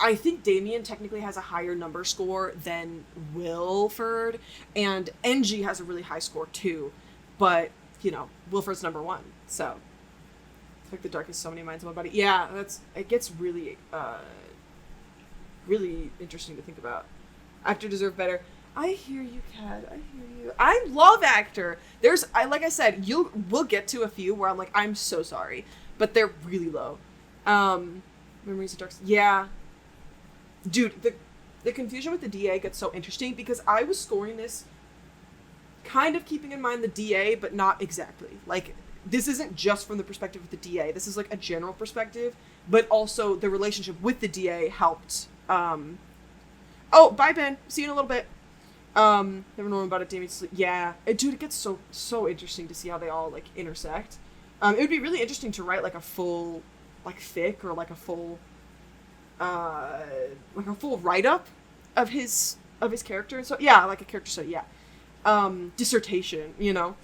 I think Damien technically has a higher number score than Wilford, and NG has a really high score too, but, you know, Wilford's number 1, so. It's like the darkest so many minds in one body. Yeah, it gets really, really interesting to think about. Actor deserved better. I hear you, Kat. I hear you. I love actor. Like I said, we'll get to a few where I'm like, I'm so sorry, but they're really low. Memories of Dark. Yeah. Dude, the confusion with the DA gets so interesting because I was scoring this kind of keeping in mind the DA, but not exactly. Like, this isn't just from the perspective of the DA. This is like a general perspective, but also the relationship with the DA helped. Oh, bye, Ben. See you in a little bit. Never known about it, Damien. Yeah. Dude, it gets so interesting to see how they all, like, intersect. It would be really interesting to write, like, a full, like, fic or, like, a full write-up of his character. So, yeah, like a character study, yeah. Dissertation, you know.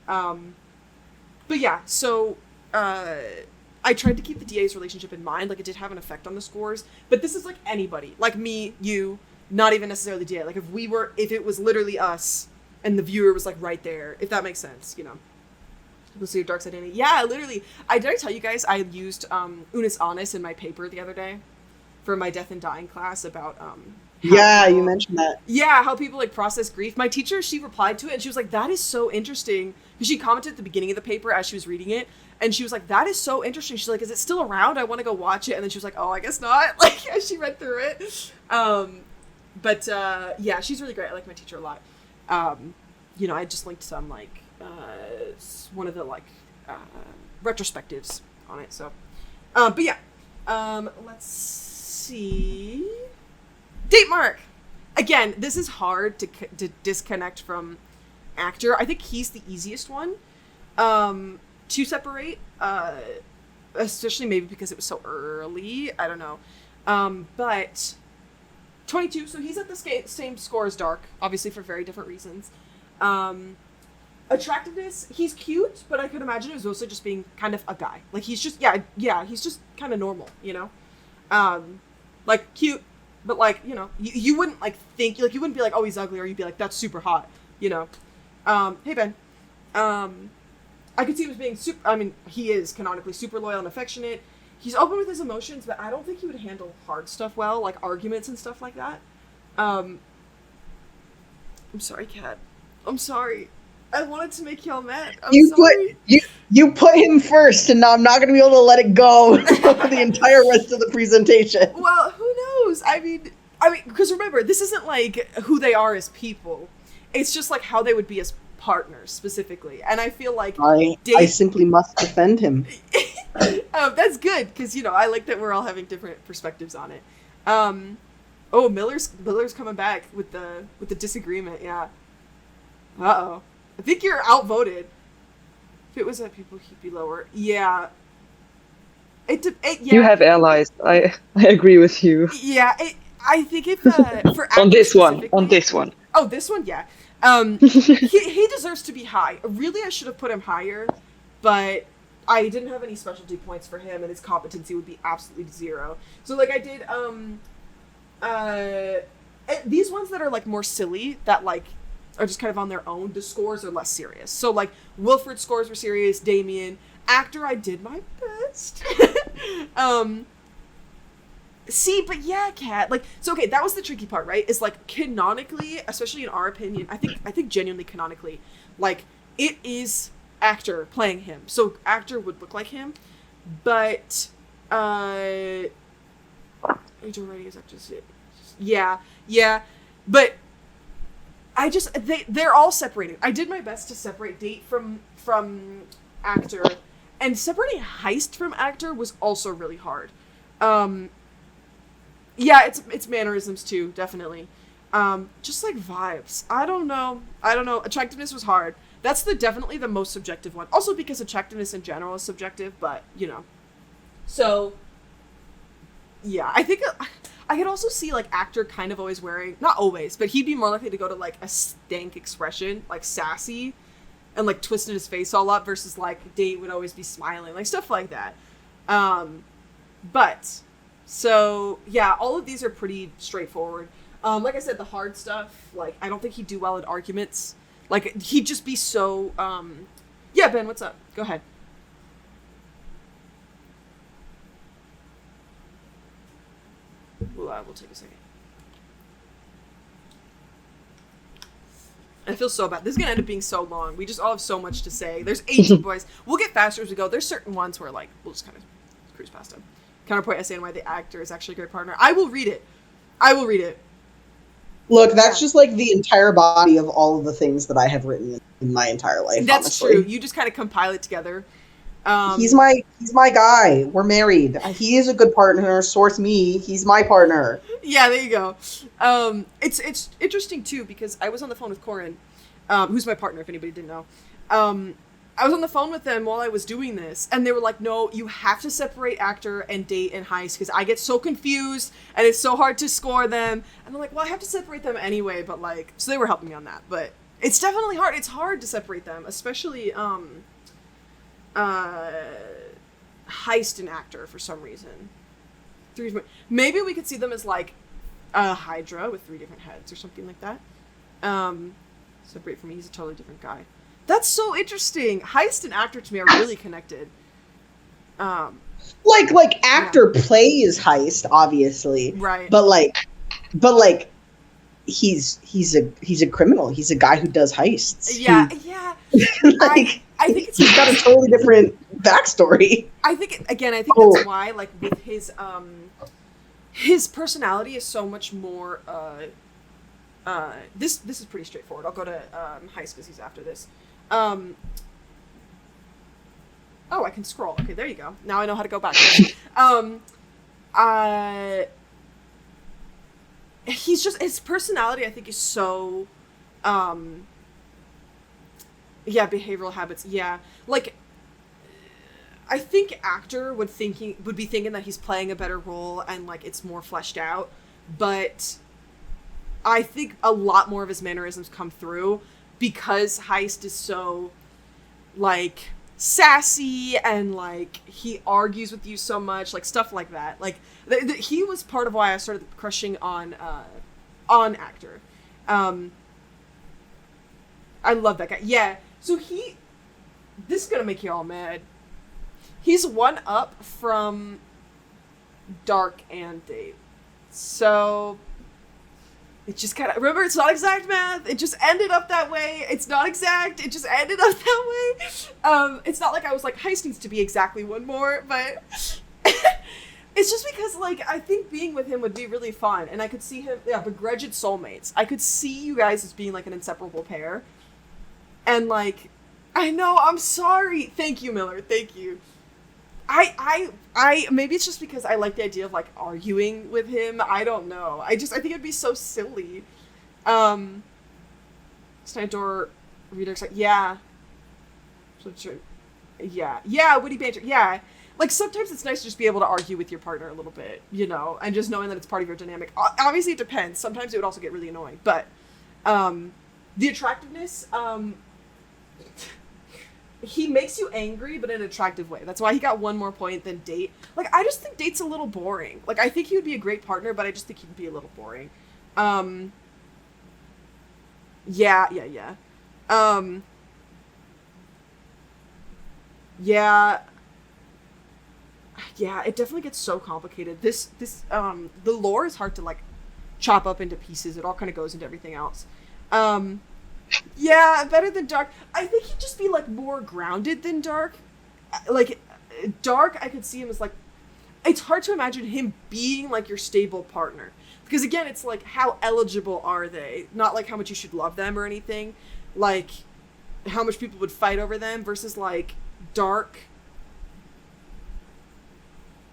But yeah, so, I tried to keep the DA's relationship in mind, like, it did have an effect on the scores, but this is, like, anybody. Like, me, you, not even necessarily the DA. Like, if it was literally us, and the viewer was, like, right there, if that makes sense, you know. Let's see your dark side, Annie. Yeah, literally. Did I tell you guys I used, Unis Honest in my paper the other day? For my death and dying class about you mentioned that. Yeah, how people like process grief. My teacher, she replied to it and she was like, that is so interesting. Because she commented at the beginning of the paper as she was reading it, and she was like, that is so interesting. She's like, is it still around? I want to go watch it. And then she was like, oh, I guess not. Like, as she read through it. Yeah, she's really great. I like my teacher a lot. You know, I just linked some like one of the like retrospectives on it. So, but yeah, let's see. Date mark. Again, this is hard to disconnect from actor. I think he's the easiest one to separate, especially maybe because it was so early. I don't know. But 22, so he's at the same score as Dark, obviously for very different reasons. Attractiveness, he's cute, but I could imagine it was mostly just being kind of a guy. Like, he's just, he's just kind of normal, you know? Like, cute, but, like, you know, you wouldn't, like, think, like, you wouldn't be like, oh, he's ugly, or you'd be like, that's super hot, you know? Hey, Ben. I could see him as being he is canonically super loyal and affectionate. He's open with his emotions, but I don't think he would handle hard stuff well, like arguments and stuff like that. I'm sorry, Kat. I'm sorry. I wanted to make y'all mad. You put him first, and now I'm not going to be able to let it go for the entire rest of the presentation. Well, who knows? I mean, because remember, this isn't like who they are as people. It's just like how they would be as partners specifically, and I feel like I simply must defend him. That's good because you know I like that we're all having different perspectives on it. Miller's coming back with the disagreement. Yeah. Uh-oh. I think you're outvoted. If it was at people, he'd be lower. Yeah. Yeah. You have allies. I agree with you. Yeah. I think if for on this one. Oh, this one. Yeah. He deserves to be high. Really, I should have put him higher, but I didn't have any specialty points for him, and his competency would be absolutely 0. So like I did these ones that are like more silly that like are just kind of on their own, the scores are less serious. So like Wilfred's scores were serious, Damien. Actor, I did my best. See, but yeah, Kat, like, so okay, that was the tricky part, right? Is like canonically, especially in our opinion, I think genuinely canonically, like it is actor playing him. So actor would look like him, but age already is just yeah, but I just they're all separated. I did my best to separate date from actor, and separating heist from actor was also really hard. Yeah, it's mannerisms too, definitely. Just like vibes. I don't know. Attractiveness was hard. That's definitely the most subjective one. Also because attractiveness in general is subjective, but you know. So yeah, I think I could also see like actor kind of always wearing, not always, but he'd be more likely to go to like a stank expression, like sassy, and like twisted his face all up versus like date would always be smiling, like stuff like that. But So yeah, all of these are pretty straightforward. Like I said, the hard stuff, like I don't think he'd do well in arguments. Like he'd just be so. Yeah, Ben, what's up? Go ahead. We'll take a second. I feel so bad. This is gonna end up being so long. We just all have so much to say. There's 18 boys. We'll get faster as we go. There's certain ones where like we'll just kind of cruise past them. Counterpoint essay on why the actor is actually a great partner. I will read it. Look, that's just like the entire body of all of the things that I have written in my entire life. That's honestly. true. You just kind of compile it together. He's my guy. We're married. He is a good partner. Source me. He's my partner. Yeah, there you go. It's interesting too because I was on the phone with Corin, who's my partner. If anybody didn't know, I was on the phone with them while I was doing this, and they were like, "No, you have to separate actor and date and heist because I get so confused and it's so hard to score them." And I'm like, "Well, I have to separate them anyway." But like, so they were helping me on that. But it's definitely hard. It's hard to separate them, especially heist and actor for some reason. Maybe we could see them as like a Hydra with 3 different heads or something like that. Separate from me, he's a totally different guy. That's so interesting. Heist and actor to me are really connected. Like actor plays heist, obviously. Right. But like he's a criminal. He's a guy who does heists. Yeah. Like I think he's got a totally different backstory. I think that's why, like, with his personality is so much more. This is pretty straightforward. I'll go to heist because he's after this. Oh, I can scroll. Okay, there you go. Now I know how to go back. He's just, his personality, I think, is so, behavioral habits. Yeah. Like, I think actor would be thinking that he's playing a better role and, like, it's more fleshed out. But I think a lot more of his mannerisms come through because Heist is so, like, sassy and, like, he argues with you so much, like, stuff like that. Like, he was part of why I started crushing on actor. I love that guy. Yeah. So this is gonna make you all mad. He's one up from Dark and Date. So it just kind of, remember, it's not exact math. It just ended up that way. It's not exact. It just ended up that way. It's not like I was like, Heist needs to be exactly one more, but it's just because, like, I think being with him would be really fun. And I could see him, begrudged soulmates. I could see you guys as being, like, an inseparable pair. And, like, I know, I'm sorry. Thank you, Miller. Thank you. I maybe it's just because I like the idea of, like, arguing with him. I don't know. I think it'd be so silly. Snydor readers, like, yeah. Yeah, witty banter. Yeah. Like, sometimes it's nice to just be able to argue with your partner a little bit, you know, and just knowing that it's part of your dynamic. Obviously, it depends. Sometimes it would also get really annoying. But the attractiveness, he makes you angry, but in an attractive way. That's why he got one more point than Date. Like, I just think Date's a little boring. Like, I think he would be a great partner, but I just think he'd be a little boring. Yeah. Yeah, it definitely gets so complicated. The lore is hard to, like, chop up into pieces. It all kind of goes into everything else. Yeah, better than Dark. I think he'd just be, like, more grounded than Dark. Like, Dark, I could see him as, like, it's hard to imagine him being, like, your stable partner. Because, again, it's, like, how eligible are they? Not, like, how much you should love them or anything. Like, how much people would fight over them versus, like, Dark.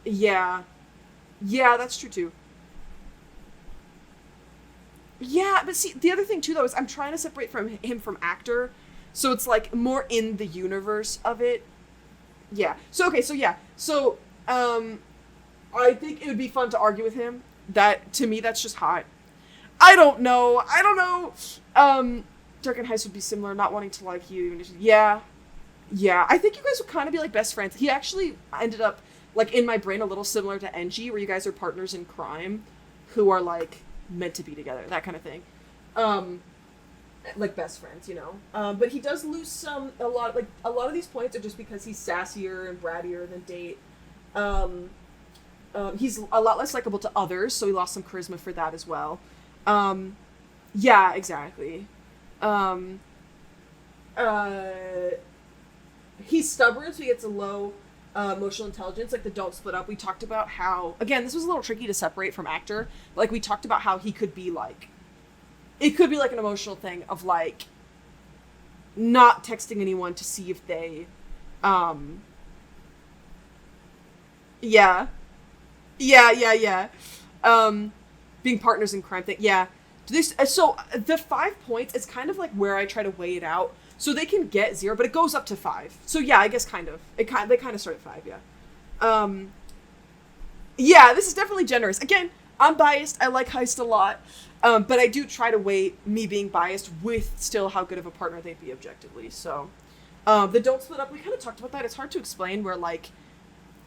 Yeah, that's true, too. Yeah, but see, the other thing, too, though, is I'm trying to separate him from actor, so it's, like, more in the universe of it. Yeah. So, okay, so, I think it would be fun to argue with him. That, to me, that's just hot. I don't know. Dark and Heist would be similar, not wanting to like you. Yeah, I think you guys would kind of be, like, best friends. He actually ended up like in my brain a little similar to Engie, where you guys are partners in crime who are like meant to be together, that kind of thing. Like best friends, you know. But he does lose a lot of these points are just because he's sassier and brattier than Date. He's a lot less likable to others, so he lost some charisma for that as well. Yeah, exactly. He's stubborn, so he gets a low emotional intelligence, like the don't split up. We talked about how, again, this was a little tricky to separate from actor, but like we talked about how he could be like, it could be like an emotional thing of like not texting anyone to see if they, yeah. Being partners in crime thing, yeah. So the 5 points is kind of like where I try to weigh it out. So they can get 0, but it goes up to 5. So yeah, I guess kind of. They kind of start at 5, yeah. Yeah, this is definitely generous. Again, I'm biased. I like Heist a lot. But I do try to weigh me being biased with still how good of a partner they'd be objectively. So the don't split up, we kind of talked about that. It's hard to explain where like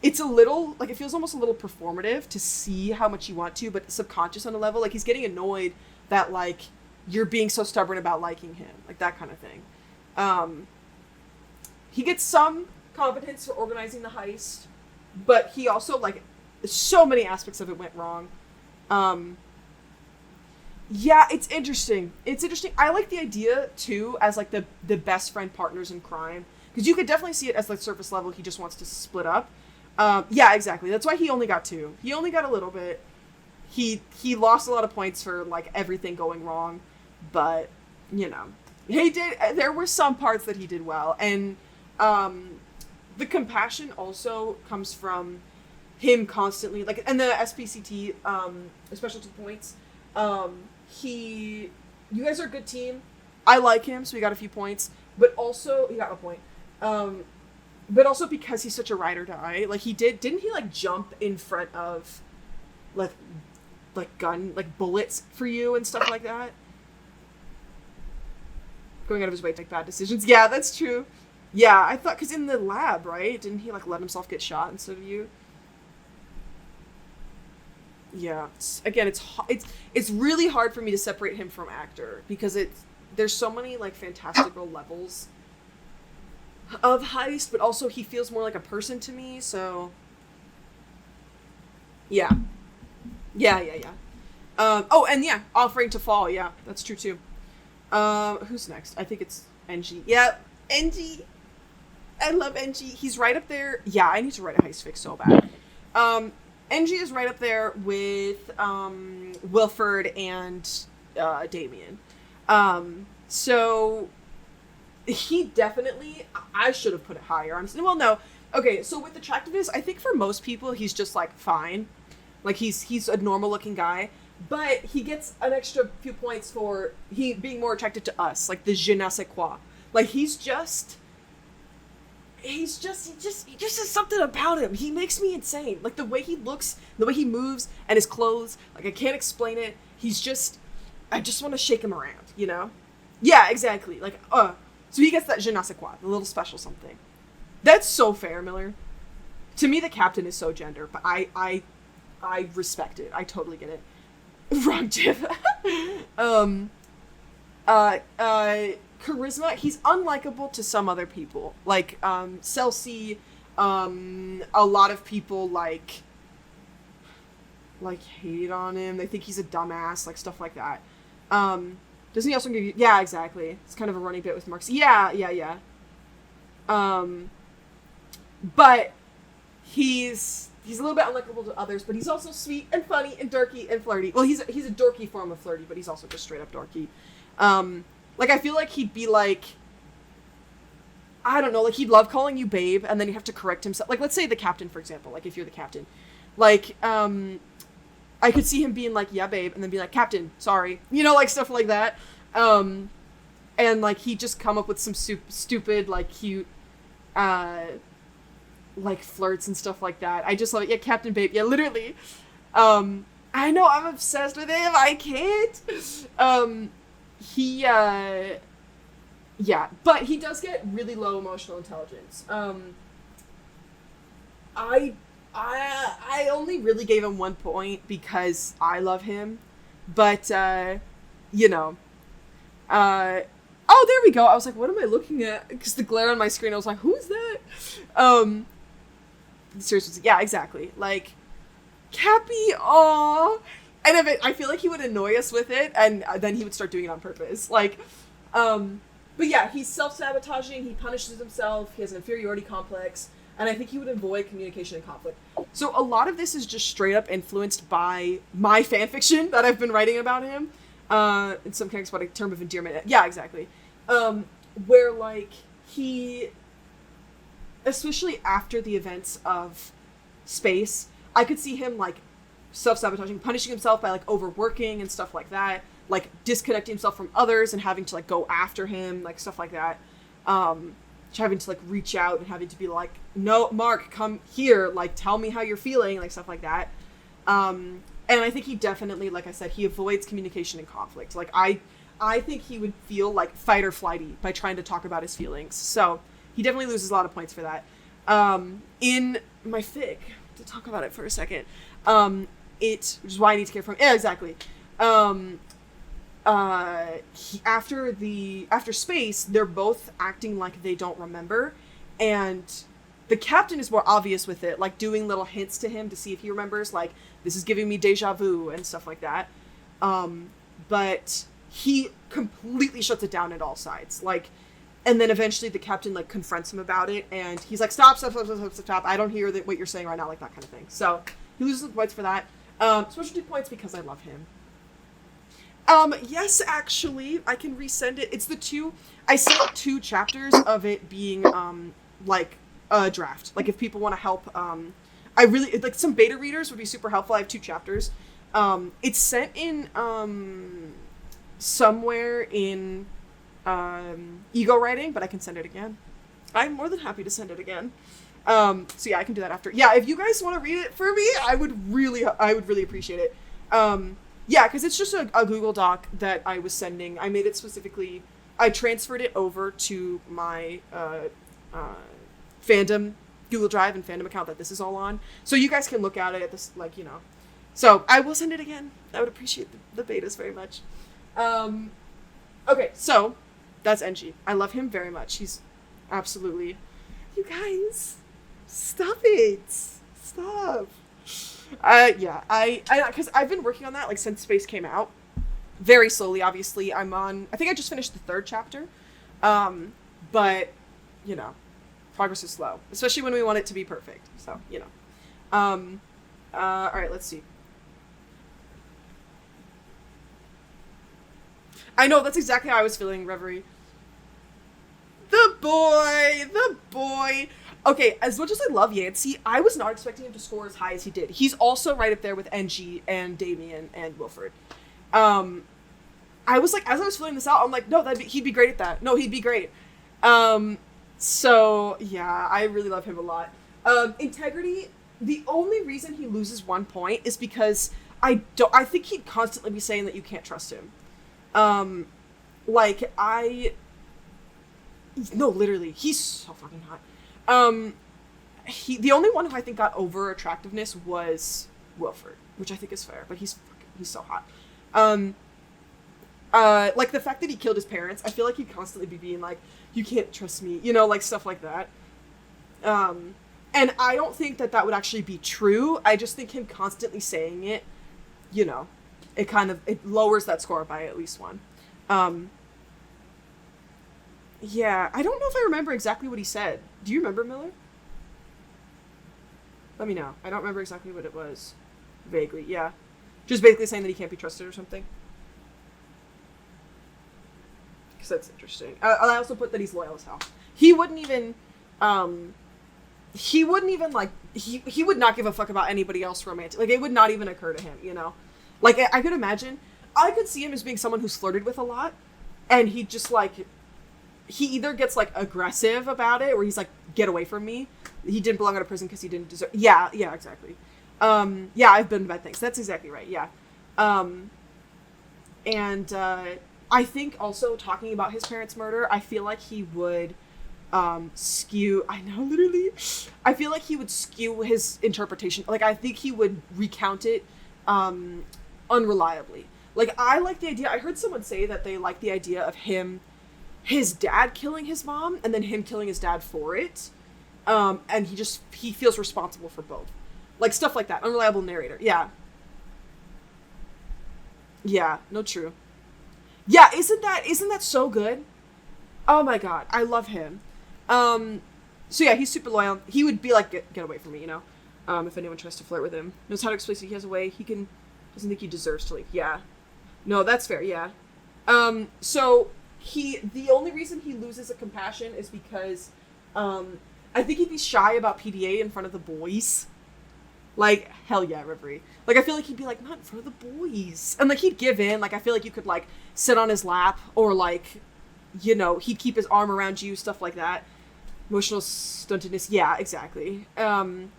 it's a little, like it feels almost a little performative to see how much you want to, but subconscious on a level, like he's getting annoyed that like you're being so stubborn about liking him, like that kind of thing. He gets some competence for organizing the heist, but he also, like, so many aspects of it went wrong. Yeah, it's interesting. I like the idea, too, as, like, the best friend partners in crime. Because you could definitely see it as, like, surface level, he just wants to split up. Yeah, exactly. That's why he only got 2. He only got a little bit. He lost a lot of points for, like, everything going wrong. But, you know. There were some parts that he did well, and the compassion also comes from him constantly, like, and the SPCT, specialty points, you guys are a good team. I like him, so he got a few points, but also, he got a point, but also because he's such a ride or die, like, didn't he, like, jump in front of, like bullets for you and stuff like that? Going out of his way to make bad decisions. Yeah, that's true. Yeah, I thought, because in the lab, right? Didn't he, like, let himself get shot instead of you? Yeah. It's really hard for me to separate him from actor, because there's so many, like, fantastical levels of Heist, but also he feels more like a person to me, so... Yeah. Yeah. Oh, and yeah, offering to fall, yeah, that's true, too. Who's next? I think it's Engie. Yeah, Engie. I love Engie. He's right up there. Yeah, I need to write a heist fic so bad. Engie is right up there with Wilford and Damien. So he definitely, I should have put it higher, honestly. Well, no. Okay, so with attractiveness, I think for most people he's just like fine. Like he's a normal looking guy. But he gets an extra few points for he being more attracted to us, like the je ne sais quoi. Like he just has something about him. He makes me insane. Like the way he looks, the way he moves, and his clothes. Like I can't explain it. I just want to shake him around, you know? Yeah, exactly. Like so he gets that je ne sais quoi, the little special something. That's so fair, Miller. To me, the captain is so gender, but I respect it. I totally get it. Wrong tip. Charisma, he's unlikable to some other people. Like, Celsi, a lot of people, like, hate on him. They think he's a dumbass, like, stuff like that. Doesn't he also give you... Yeah, exactly. It's kind of a running bit with Marks. Yeah. But he's a little bit unlikable to others, but he's also sweet and funny and dorky and flirty. Well, he's a dorky form of flirty, but he's also just straight up dorky. Like, I feel like he'd be like, I don't know, like, he'd love calling you babe, and then you have to correct himself. Like, let's say the captain, for example, like, if you're the captain. Like, I could see him being like, yeah, babe, and then be like, captain, sorry. You know, like, stuff like that. And, like, he'd just come up with some stupid, like, cute, like flirts and stuff like that. I just love it. Yeah, Captain Babe. Yeah, literally. I know, I'm obsessed with him. I can't. Yeah, but he does get really low emotional intelligence. I I only really gave him 1 point because I love him, but you know, oh, there we go. I was like, what am I looking at? Because the glare on my screen, I was like, who is that? Seriously, yeah, exactly. Like, Cappy, aw. And if it, I feel like he would annoy us with it, and then he would start doing it on purpose. Like, but yeah, he's self-sabotaging, he punishes himself, he has an inferiority complex, and I think he would avoid communication and conflict. So a lot of this is just straight up influenced by my fanfiction that I've been writing about him. In some charismatic term of endearment. Yeah, exactly. Where, like, he, especially after the events of Space, I could see him, like, self-sabotaging, punishing himself by, like, overworking and stuff like that, like, disconnecting himself from others and having to, like, go after him, like, stuff like that. Having to, like, reach out and having to be like, no, Mark, come here, like, tell me how you're feeling, like, stuff like that. And I think he definitely, like I said, he avoids communication and conflict. Like, I think he would feel, like, fight or flighty by trying to talk about his feelings. So, he definitely loses a lot of points for that. In my fic, to talk about it for a second, which is why I need to care for him. Yeah, exactly. After Space, they're both acting like they don't remember, and the captain is more obvious with it, like doing little hints to him to see if he remembers, like, this is giving me deja vu and stuff like that. But he completely shuts it down at all sides. Like, and then eventually the captain, like, confronts him about it, and he's like, stop, I don't hear what you're saying right now, like, that kind of thing. So, he loses the points for that. Specialty points because I love him. Yes, actually, I can resend it. It's I sent 2 chapters of it being, like, a draft. Like, if people want to help, I really, like, some beta readers would be super helpful. I have 2 chapters. It's sent in, somewhere in, ego writing, but I can send it again. I'm more than happy to send it again. So yeah, I can do that after. Yeah, if you guys want to read it for me, I would really appreciate it. Yeah, because it's just a Google Doc that I was sending. I made it specifically, I transferred it over to my, fandom Google Drive and fandom account that this is all on. So you guys can look at it at this, like, you know. So I will send it again. I would appreciate the betas very much. Okay, so that's NG. I love him very much. He's absolutely, you guys, stop it. Stop. Yeah, because I've been working on that, like, since Space came out. Very slowly, obviously. I think I just finished the 3rd chapter. But, you know, progress is slow, especially when we want it to be perfect. So, you know. Alright, let's see. I know, that's exactly how I was feeling, Reverie. The boy! Okay, as much as I love Yancey, I was not expecting him to score as high as he did. He's also right up there with NG and Damien and Wilfred. I was like, as I was filling this out, I'm like, no, he'd be great at that. No, he'd be great. So, yeah, I really love him a lot. Integrity, the only reason he loses 1 point is because I think he'd constantly be saying that you can't trust him. No, literally, he's so fucking hot. The only one who I think got over attractiveness was Wilfred, which I think is fair, but he's so hot. Like, the fact that he killed his parents, I feel like he'd constantly be being like, you can't trust me, you know, like, stuff like that. And I don't think that would actually be true. I just think him constantly saying it, you know, it lowers that score by at least 1. Yeah, I don't know if I remember exactly what he said. Do you remember, Miller? Let me know. I don't remember exactly what it was. Vaguely, yeah. Just basically saying that he can't be trusted or something. Because that's interesting. I also put that he's loyal as hell. He wouldn't even, like, he would not give a fuck about anybody else romantic. Like, it would not even occur to him, you know? Like, I could imagine, I could see him as being someone who's flirted with a lot, and he just, like, he either gets, like, aggressive about it, or he's like, get away from me. He didn't belong in a prison because he didn't deserve... Yeah, exactly. Yeah, I've been bad things. That's exactly right, yeah. And I think also talking about his parents' murder, I feel like he would skew. I know, literally. I feel like he would skew his interpretation. Like, I think he would recount it unreliably. Like, I like the idea. I heard someone say that they like the idea of his dad killing his mom, and then him killing his dad for it. And he feels responsible for both. Like, stuff like that. Unreliable narrator. Yeah. Yeah, no, true. Yeah, isn't that so good? Oh my god, I love him. So yeah, he's super loyal. He would be like, get away from me, you know? If anyone tries to flirt with him. Knows how to explicitly he has a way, doesn't think he deserves to leave. Yeah. No, that's fair, yeah. So the only reason he loses a compassion is because, I think he'd be shy about PDA in front of the boys. Like, hell yeah, Reverie. Like, I feel like he'd be like, not in front of the boys. And, like, he'd give in. Like, I feel like you could, like, sit on his lap. Or, like, you know, he'd keep his arm around you, stuff like that. Emotional stuntedness. Yeah, exactly. Male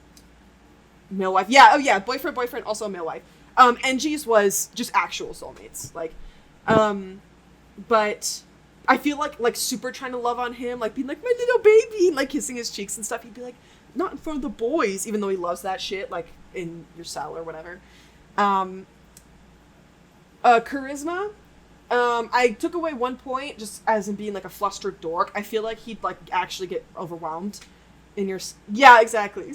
wife. Yeah, oh yeah, boyfriend, also a male wife. NG's was just actual soulmates. Like, but I feel like super trying to love on him. Like, being like, my little baby. And, like, kissing his cheeks and stuff. He'd be like, not in front of the boys, even though he loves that shit, like, in your cell or whatever. Charisma. I took away 1 point just as in being, like, a flustered dork. I feel like he'd, like, actually get overwhelmed in your... Yeah, exactly.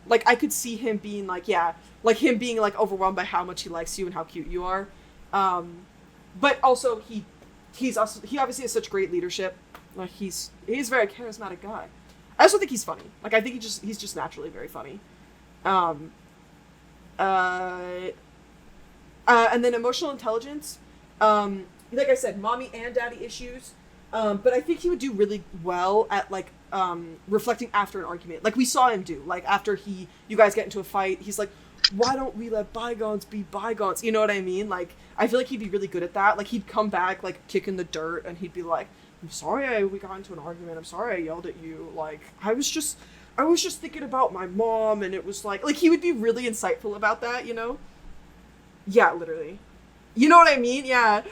Like, I could see him being, like, yeah, like, him being, like, overwhelmed by how much he likes you and how cute you are. But also, he obviously has such great leadership. Like, he's a very charismatic guy. I also think he's funny. Like, I think he's just naturally very funny. And then emotional intelligence. Like I said, mommy and daddy issues. But I think he would do really well at, like, reflecting after an argument. Like, we saw him do. Like, after you guys get into a fight, he's like, why don't we let bygones be bygones? You know what I mean? Like, I feel like he'd be really good at that. Like, he'd come back, like, kicking the dirt, and he'd be like, I'm sorry we got into an argument. I'm sorry I yelled at you. Like, I was just thinking about my mom, and it was like, he would be really insightful about that, you know? Yeah, literally. You know what I mean? Yeah.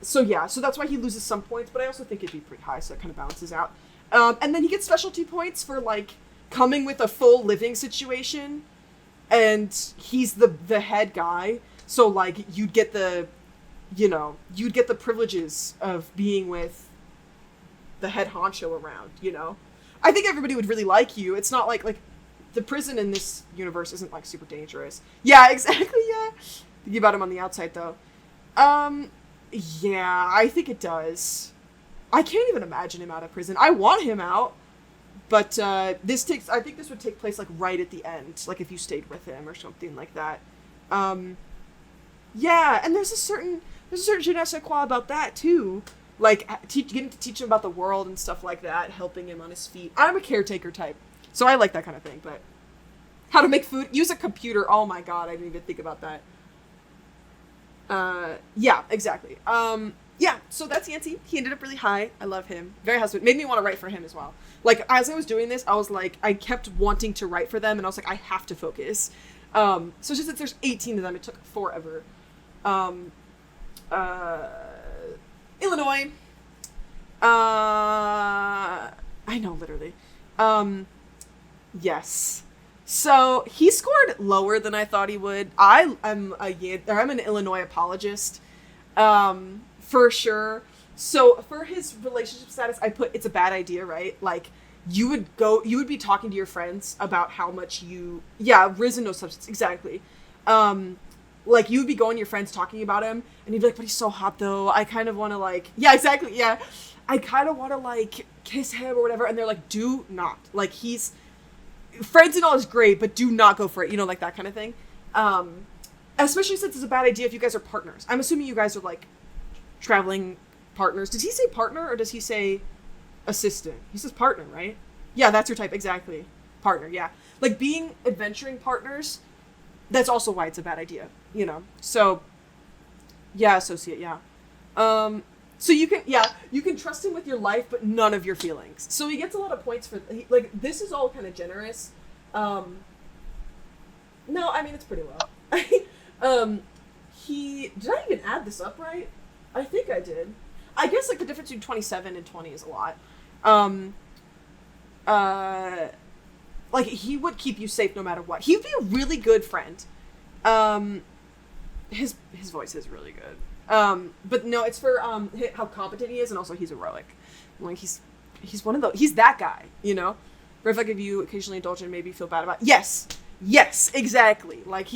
So yeah, so that's why he loses some points, but I also think it'd be pretty high, so it kind of balances out. And then he gets specialty points for, like, coming with a full living situation, and he's the head guy, so, like, you'd get the privileges of being with the head honcho around, you know? I think everybody would really like you. It's not like the prison in this universe isn't, like, super dangerous. Yeah, exactly, yeah. Thinking about him on the outside, though. Yeah, I think it does. I can't even imagine him out of prison. I want him out, but I think this would take place, like, right at the end, like, if you stayed with him or something like that. Yeah, and there's a certain je ne sais quoi about that, too. Like, getting to teach him about the world and stuff like that, helping him on his feet. I'm a caretaker type, so I like that kind of thing, but... How to make food, use a computer, oh my god, I didn't even think about that. Yeah, exactly. Yeah, so that's Yancey. He ended up really high. I love him. Very husband. Made me want to write for him as well. Like, as I was doing this, I was like, I kept wanting to write for them, and I was like, I have to focus. So just that there's 18 of them, it took forever. Illinois. I know, literally. Yes. So he scored lower than I thought he would. I'm an Illinois apologist, for sure. So for his relationship status, I put it's a bad idea, right? Like, you would be talking to your friends about how much risen no substance, exactly. Like, you would be going to your friends talking about him, and you'd be like, but he's so hot though. I kind of want to, like, yeah, exactly, yeah. I kind of want to, like, kiss him or whatever, and they're like, do not. Like, he's... Friends and all is great, but do not go for it, you know, like that kind of thing. Especially since it's a bad idea if you guys are partners. I'm assuming you guys are, like, traveling partners. Does he say partner, or does he say assistant? He says partner, right? Yeah, that's your type, exactly. Partner, yeah. Like, being adventuring partners, that's also why it's a bad idea, you know? So, yeah, associate, yeah. So you can trust him with your life, but none of your feelings. So he gets a lot of points for, like, this is all kind of generous. No, I mean, it's pretty low. Did I even add this up right? I think I did. I guess like the difference between 27 and 20 is a lot. Like he would keep you safe no matter what. He'd be a really good friend. His voice is really good. But no, it's for how competent he is, and also he's heroic. Like he's one of those. He's that guy, you know. Where if I give you occasionally indulge and maybe feel bad about. Yes, exactly. Like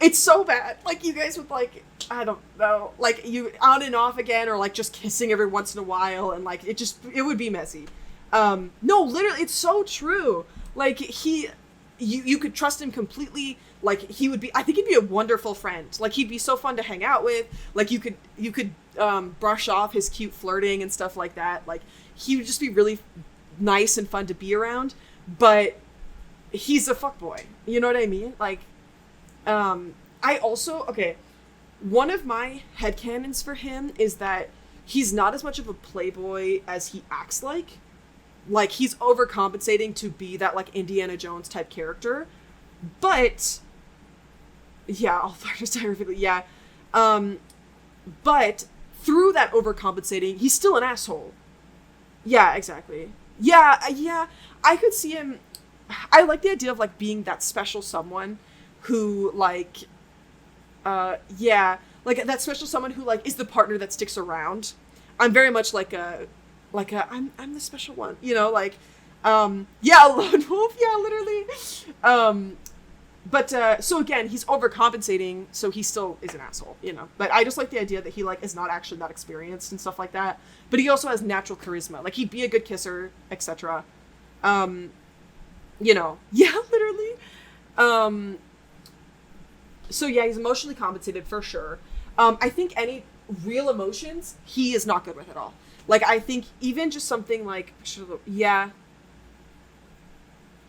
it's so bad. Like you guys would like, I don't know, like you on and off again, or like just kissing every once in a while, and like it would be messy. No, literally, it's so true. Like you could trust him completely. Like I think he'd be a wonderful friend. Like he'd be so fun to hang out with. Like you could brush off his cute flirting and stuff like that. Like he would just be really nice and fun to be around. But he's a fuckboy. You know what I mean? Like, I also, okay, one of my headcanons for him is that he's not as much of a playboy as he acts like. Like, he's overcompensating to be that, like, Indiana Jones type character. But, yeah, I'll flirt his terrifically, yeah. But, through that overcompensating, he's still an asshole. Yeah, exactly. Yeah, I could see him, I like the idea of, like, being that special someone who, like, like, that special someone who, like, is the partner that sticks around. I'm very much like I'm the special one, you know, like, lone wolf, yeah, literally. But so again, he's overcompensating, so he still is an asshole, you know. But I just like the idea that he, like, is not actually that experienced and stuff like that. But he also has natural charisma. Like, he'd be a good kisser, etc. You know, yeah, literally. So yeah, he's emotionally compensated for sure. I think any real emotions, he is not good with at all. Like, I think even just something like, yeah,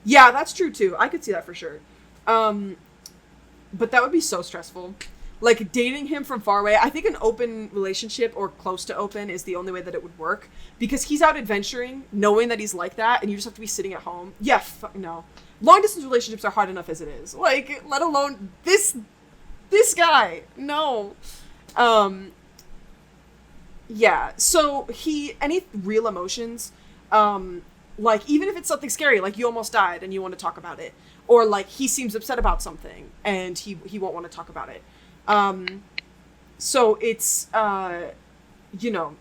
that's true too. I could see that for sure. But that would be so stressful. Like, dating him from far away, I think an open relationship or close to open is the only way that it would work. Because he's out adventuring, knowing that he's like that, and you just have to be sitting at home. Yeah, no. Long distance relationships are hard enough as it is. Like, let alone this guy. No. Yeah, so any real emotions, like, even if it's something scary, like you almost died and you want to talk about it, or like he seems upset about something and he won't want to talk about it. So it's, you know,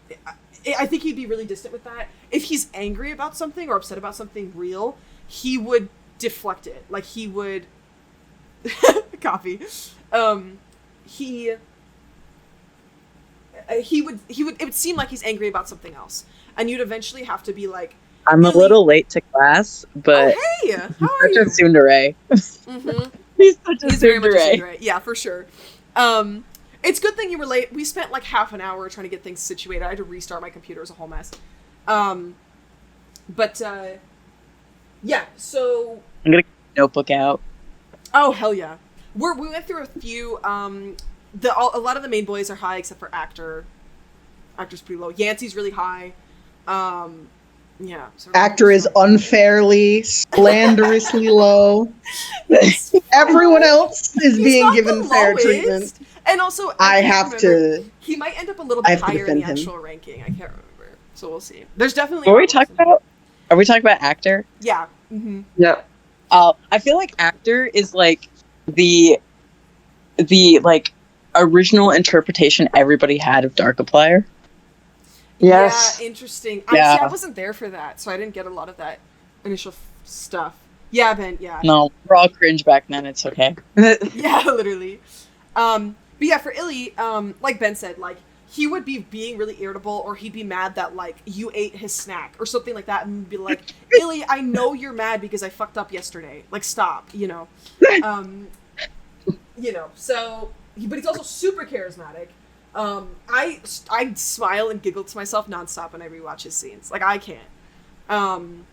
I think he'd be really distant with that. If he's angry about something or upset about something real, he would deflect it. Like, he would, copy. It would seem like he's angry about something else, and you'd eventually have to be like, I'm really? A little late to class, but hey, how are you? Such a tsundere. Mm-hmm. He's such a He's very much a tsundere. Yeah, for sure. It's a good thing you were late. We spent like half an hour trying to get things situated. I had to restart my computer. It was a whole mess. Yeah. So I'm gonna get a notebook out. Oh hell yeah! We went through a few. A lot of the main boys are high except for Actor. Actor's pretty low. Yancey's really high. Yeah. So Actor is unfairly, slanderously low. Everyone else is being given fair treatment. And also, he might end up a little bit higher in the actual ranking. I can't remember. So we'll see. There's definitely. Are we talking about Actor? Yeah. Mm-hmm. Yeah. I feel like Actor is like the like original interpretation everybody had of Darkiplier. Yes. Yeah, interesting. Yeah. I wasn't there for that, so I didn't get a lot of that initial stuff. Yeah, Ben, yeah. No, we're all cringe back then, it's okay. Yeah, literally. But yeah, for Illy, like Ben said, like, he would be being really irritable, or he'd be mad that, like, you ate his snack, or something like that, and be like, Illy, I know you're mad because I fucked up yesterday. Like, stop, you know. You know, so, but he's also super charismatic. I smile and giggle to myself nonstop when I rewatch his scenes. Like, I can't. And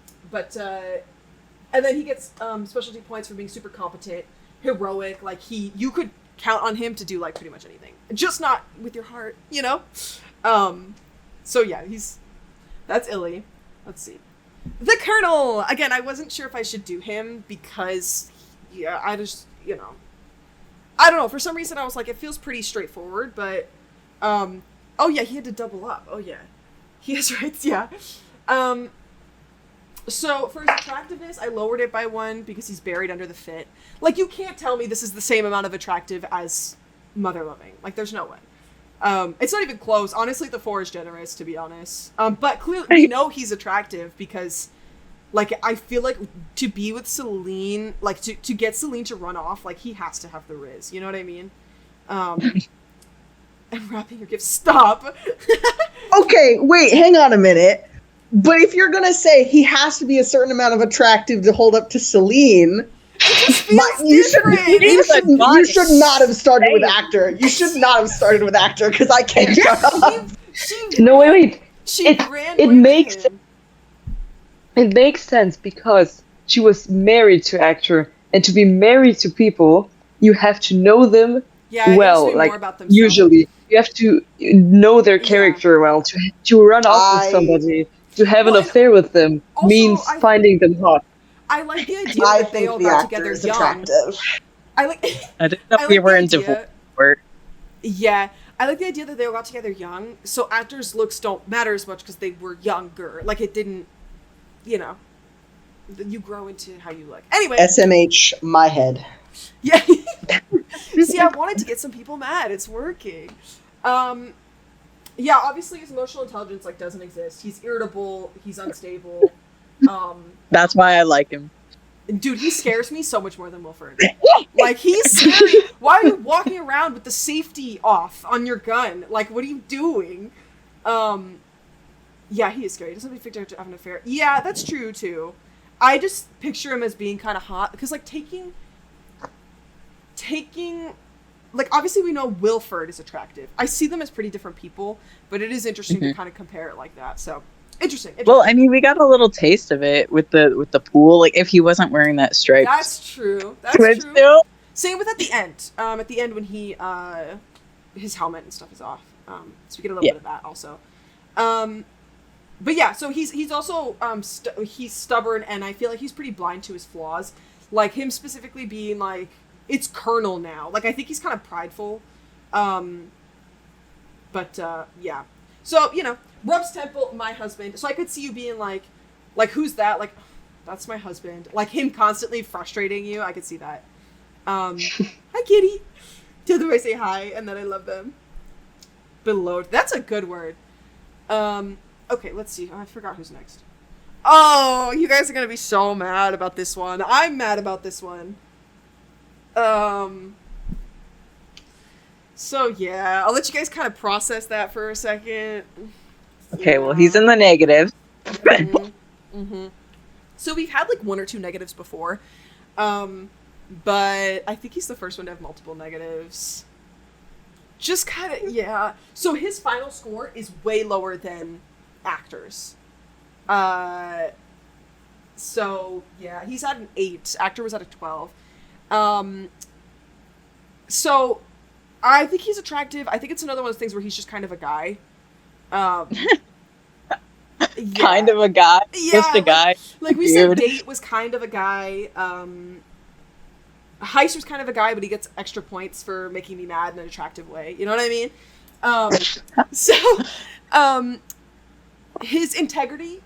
then he gets specialty points for being super competent, heroic. Like, you could count on him to do, like, pretty much anything, just not with your heart, you know. So yeah, that's Illy. Let's see, the Colonel again. I wasn't sure if I should do him because, yeah, I just, you know, I don't know. For some reason, I was like, it feels pretty straightforward, but Oh yeah, he had to double up. Oh yeah, he has rights. Yeah. So for his attractiveness, I lowered it by 1 because he's buried under the fit. Like, you can't tell me this is the same amount of attractive as Mother Loving. Like, there's no way. It's not even close. Honestly, the 4 is generous, to be honest. But clearly, we know he's attractive because, like, I feel like to be with Celine, like, to get Celine to run off, like, he has to have the Riz. You know what I mean? And wrapping your gift. Stop. Okay, wait, hang on a minute. But if you're gonna say he has to be a certain amount of attractive to hold up to Celine, you should not have started with actor. You should not have started with actor because I can't shut up. No, wait. It makes sense because she was married to actor, and to be married to people, you have to know them well. Like, usually, you have to know their character well. To run off with somebody, to have an affair with them, means finding them hot. I like the idea that they all got together young. I didn't know we were in divorce. Yeah, I like the idea that they all got together young, so actors' looks don't matter as much because they were younger. Like, it didn't, you grow into how you look. Anyway. SMH, my head. Yeah. See, I wanted to get some people mad. It's working. Yeah, obviously his emotional intelligence, like, doesn't exist. He's irritable. He's unstable. That's why I like him. Dude, he scares me so much more than Wilford. Like, he's scary. Why are you walking around with the safety off on your gun? Like, what are you doing? Yeah, he is scary. He doesn't have to have an affair. Yeah, that's true, too. I just picture him as being kind of hot. Because, like, taking... Like, obviously we know Wilford is attractive. I see them as pretty different people, but it is interesting to kind of compare it like that, so... Interesting. Well, I mean, we got a little taste of it with the pool. Like, if he wasn't wearing that stripe. That's true. That's true. Still? Same with at the end. At the end when he, his helmet and stuff is off. So we get a little bit of that also. But yeah, so he's also, he's stubborn, and I feel like he's pretty blind to his flaws. Like, him specifically being like, it's Colonel now. Like, I think he's kind of prideful. But yeah. So, Rub's Temple, my husband. So I could see you being like, who's that? Like, that's my husband. Like, him constantly frustrating you. I could see that. Hi, kitty. To the way I say hi, and then I love them. Below. That's a good word. Okay, let's see. Oh, I forgot who's next. Oh, you guys are going to be so mad about this one. I'm mad about this one. So, yeah. I'll let you guys kind of process that for a second. Okay, well, he's in the negative. So we've had, like, 1 or 2 negatives before. But I think he's the first one to have multiple negatives. Just kind of, yeah. So his final score is way lower than actors. So, yeah, he's at an 8. Actor was at a 12. So, I think he's attractive. I think it's another one of those things where he's just kind of a guy. Yeah. Kind of a guy? Yeah, just a guy? Like we said, Date was kind of a guy. Heist was kind of a guy, but he gets extra points for making me mad in an attractive way. You know what I mean? His integrity,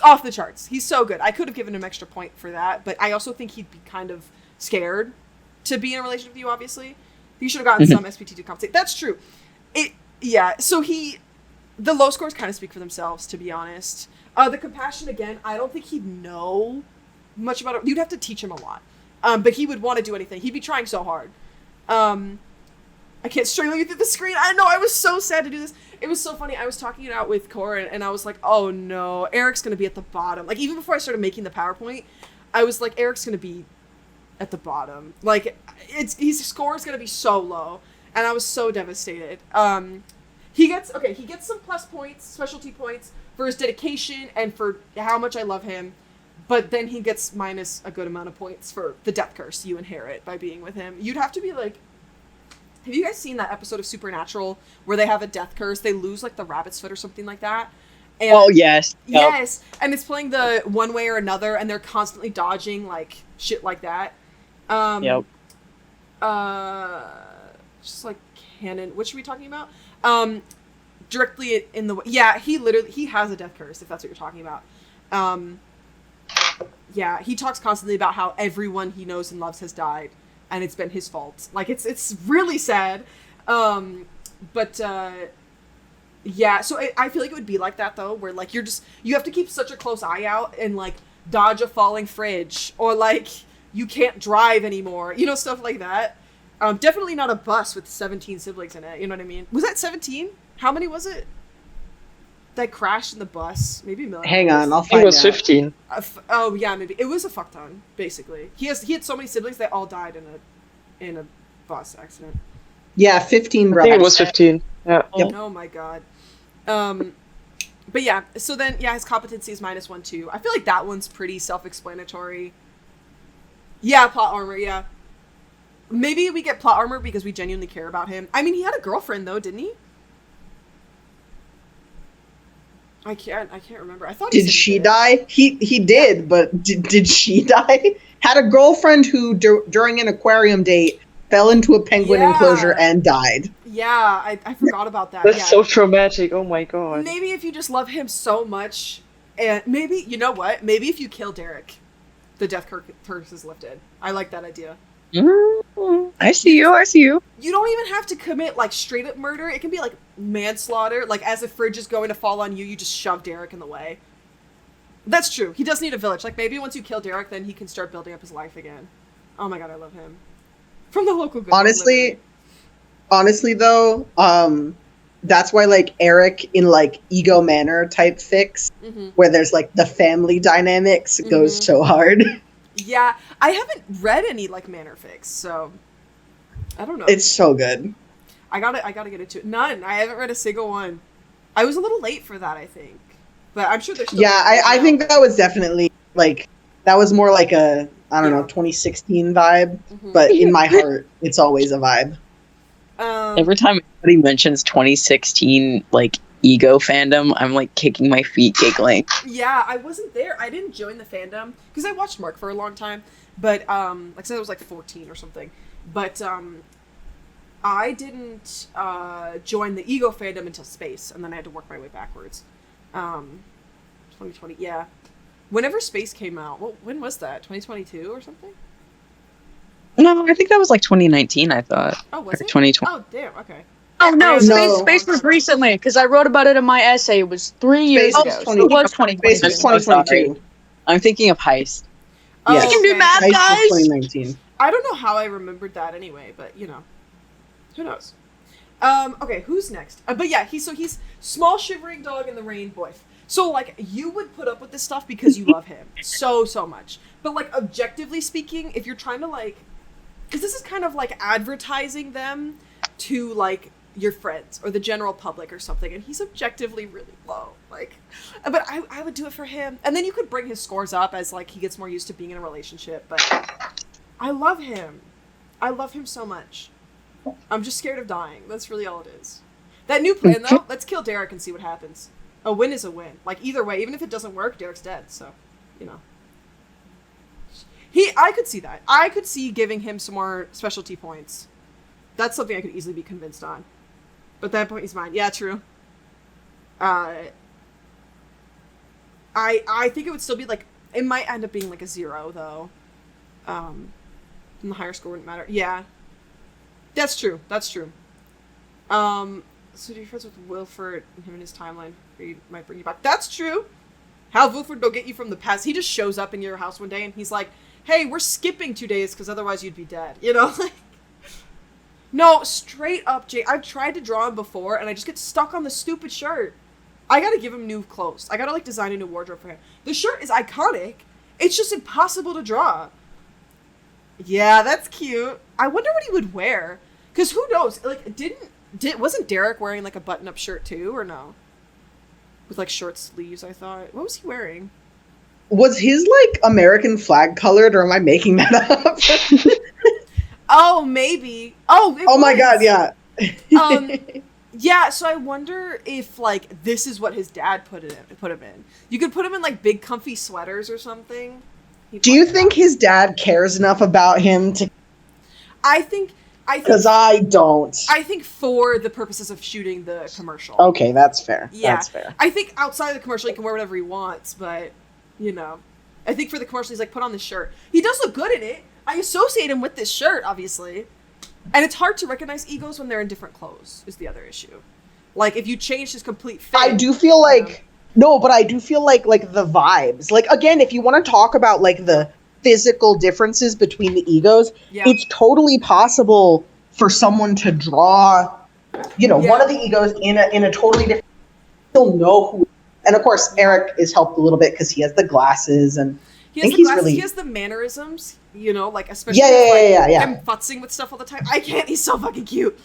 off the charts. He's so good. I could have given him extra point for that, but I also think he'd be kind of scared to be in a relationship with you, obviously. He should have gotten some SPT to compensate. That's true. So the low scores kind of speak for themselves, to be honest. The compassion, again, I don't think he'd know much about it. You'd have to teach him a lot. But he would want to do anything. He'd be trying so hard. I can't strangle you through the screen. I know, I was so sad to do this. It was so funny. I was talking it out with Cora, and I was like, oh no, Eric's going to be at the bottom. Like, even before I started making the PowerPoint, I was like, Eric's going to be at the bottom. Like, his score is going to be so low. And I was so devastated. He gets some plus points, specialty points, for his dedication and for how much I love him. But then he gets minus a good amount of points for the death curse you inherit by being with him. You'd have to be like... Have you guys seen that episode of Supernatural where they have a death curse? They lose, like, the rabbit's foot or something like that. And, oh, yes. Yes. And it's playing the one way or another, and they're constantly dodging, like, shit like that. Just, like, canon. What should we be talking about? directly in the way. Yeah, he has a death curse, if that's what you're talking about. Yeah, he talks constantly about how everyone he knows and loves has died, and it's been his fault. Like, it's really sad. But yeah, so I feel like it would be like that, though, where, like, you have to keep such a close eye out and, like, dodge a falling fridge, or, like, you can't drive anymore, you know, stuff like that. Definitely not a bus with 17 siblings in it, you know what I mean? Was that 17? How many was it that crashed in the bus? Maybe a million. Hang on, I'll I think find it was out. 15. Oh yeah, maybe it was a fuck ton. Basically, he had so many siblings they all died in a bus accident. Yeah, 15 I brothers. think it was 15. Yeah. Yep. Oh my god. But yeah, so then yeah, his competency is -1 too. I feel like that one's pretty self-explanatory. Yeah, plot armor. Yeah, maybe we get plot armor because we genuinely care about him. I mean, he had a girlfriend though, didn't he? I can't remember. I thought. Did she die? He did, but did she die? Had a girlfriend who during an aquarium date fell into a penguin enclosure and died. Yeah, I forgot about that. That's yeah. so traumatic. Oh my god. Maybe if you just love him so much, and maybe, you know what? Maybe if you kill Derek, the death curse is lifted. I like that idea. I see you. You don't even have to commit, like, straight up murder. It can be, like, manslaughter. Like, as the fridge is going to fall on you, you just shove Derek in the way. That's true. He does need a village. Like, maybe once you kill Derek, then he can start building up his life again. Oh my god, I love him. From the local good. Honestly though, that's why, like, Eric in, like, Ego Manor type fics, where there's, like, the family dynamics goes so hard. Yeah, I haven't read any, like, Manor fics, so I don't know. It's so good. I gotta get into it. None. I haven't read a single one. I was a little late for that, I think. But I'm sure there's still... Yeah, I think that was definitely, like, that was more like a, I don't know, 2016 vibe. But in my heart, it's always a vibe. Every time anybody mentions 2016, like, ego fandom, I'm, like, kicking my feet giggling. Yeah, I wasn't there. I didn't join the fandom because I watched Mark for a long time. But, like I said, I was like 14 or something. But, I didn't join the ego fandom until Space, and then I had to work my way backwards. 2020, yeah. Whenever Space came out, when was that? 2022 or something? No, I think that was like 2019, I thought. Oh, was it? 2020. Oh, damn, okay. Oh no, No. Space was recently because I wrote about it in my essay. It was 3 years Space ago. was So it was 2022. Space was 2022. I'm thinking of Heist. Oh, Yes. I can do okay. math, Heist was guys. 2019. I don't know how I remembered that anyway, but, you know. Who knows? Okay, who's next? But yeah, he's small shivering dog in the rain boy. So, like, you would put up with this stuff because you love him so much. But, like, objectively speaking, if you're trying to, like... Because this is kind of, like, advertising them to, like, your friends or the general public or something, and he's objectively really low. Like, but I would do it for him. And then you could bring his scores up as, like, he gets more used to being in a relationship. But I love him. I love him so much. I'm just scared of dying. That's really all it is. That new plan, though, let's kill Derek and see what happens. A win is a win. Like, either way, even if it doesn't work, Derek's dead, so, you know. I could see that. I could see giving him some more specialty points. That's something I could easily be convinced on. But that point is mine. Yeah, true. I think it would still be, like, it might end up being, like, a 0, though. And the higher score wouldn't matter. Yeah. That's true. So do you friends with Wilford and him and his timeline? He might bring you back. That's true. How Wilford will get you from the past. He just shows up in your house one day and he's like, hey, we're skipping 2 days because otherwise you'd be dead. You know? Like, no, straight up, Jake. I've tried to draw him before and I just get stuck on the stupid shirt. I gotta give him new clothes. I gotta, like, design a new wardrobe for him. The shirt is iconic. It's just impossible to draw. Yeah, that's cute. I wonder what he would wear. Because who knows? Like, wasn't Derek wearing, like, a button-up shirt, too, or no? With, like, short sleeves, I thought. What was he wearing? Was his, like, American flag colored, or am I making that up? Oh, maybe. Oh, oh my god, yeah. Yeah, so I wonder if, like, this is what his dad put him in. You could put him in, like, big comfy sweaters or something. Do you think his dad cares enough about him to... I think Because I don't. I think for the purposes of shooting the commercial. Okay, that's fair. Yeah. That's fair. I think outside of the commercial, he can wear whatever he wants, but, you know. I think for the commercial, he's like, put on this shirt. He does look good in it. I associate him with this shirt, obviously. And it's hard to recognize egos when they're in different clothes, is the other issue. Like, if you change his complete fit. I do feel like... No, but I do feel like the vibes. Like, again, if you want to talk about, like, the physical differences between the egos, it's totally possible for someone to draw, one of the egos in a totally different... He'll know who... And, of course, Eric is helped a little bit because he has the glasses and... He has the mannerisms, like, especially him futzing with stuff all the time. I can't, he's so fucking cute.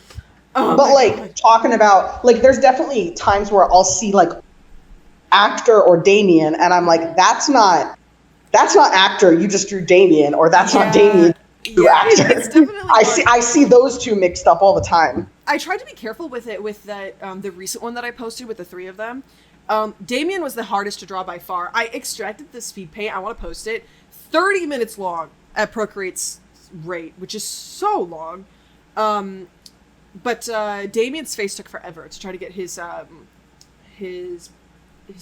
Oh, but, like, God. Talking about, like, there's definitely times where I'll see, like, actor or Damien, and I'm like, that's not actor, you just drew Damien, or that's not Damien, you drew actor. It's definitely I see those two mixed up all the time. I tried to be careful with it with that the recent one that I posted with the 3 of them. Damien was the hardest to draw by far. I extracted the speed paint. I want to post it. 30 minutes long at Procreate's rate, which is so long. But Damien's face took forever to try to get his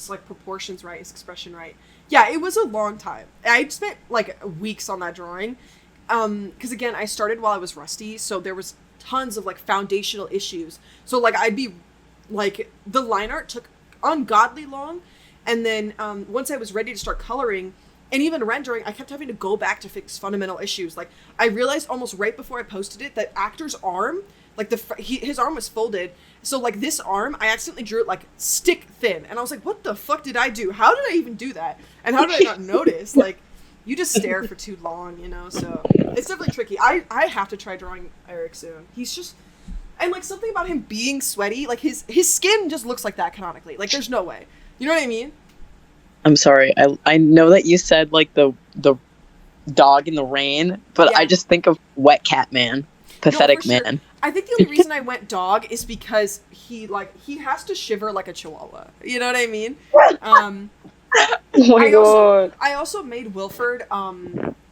like proportions right, his expression right. Yeah, it was a long time. I spent like weeks on that drawing. Because again, I started while I was rusty, so there was tons of like foundational issues. So like I'd be like, the line art took ungodly long, and then once I was ready to start coloring and even rendering, I kept having to go back to fix fundamental issues. Like, I realized almost right before I posted it that actor's arm, like his arm was folded, so like this arm, I accidentally drew it like stick thin, and I was like, what the fuck did I do? How did I even do that? And how did I not notice? Like, you just stare for too long, so it's definitely tricky. I have to try drawing Eric soon. He's just... And, like, something about him being sweaty, like, his skin just looks like that canonically. Like, there's no way. You know what I mean? I'm sorry. I know that you said, like, the dog in the rain, but I just think of Wet Cat Man. Pathetic man. Sure. I think the only reason I went dog is because he has to shiver like a chihuahua. You know what I mean? Oh my God. I also made Wilford,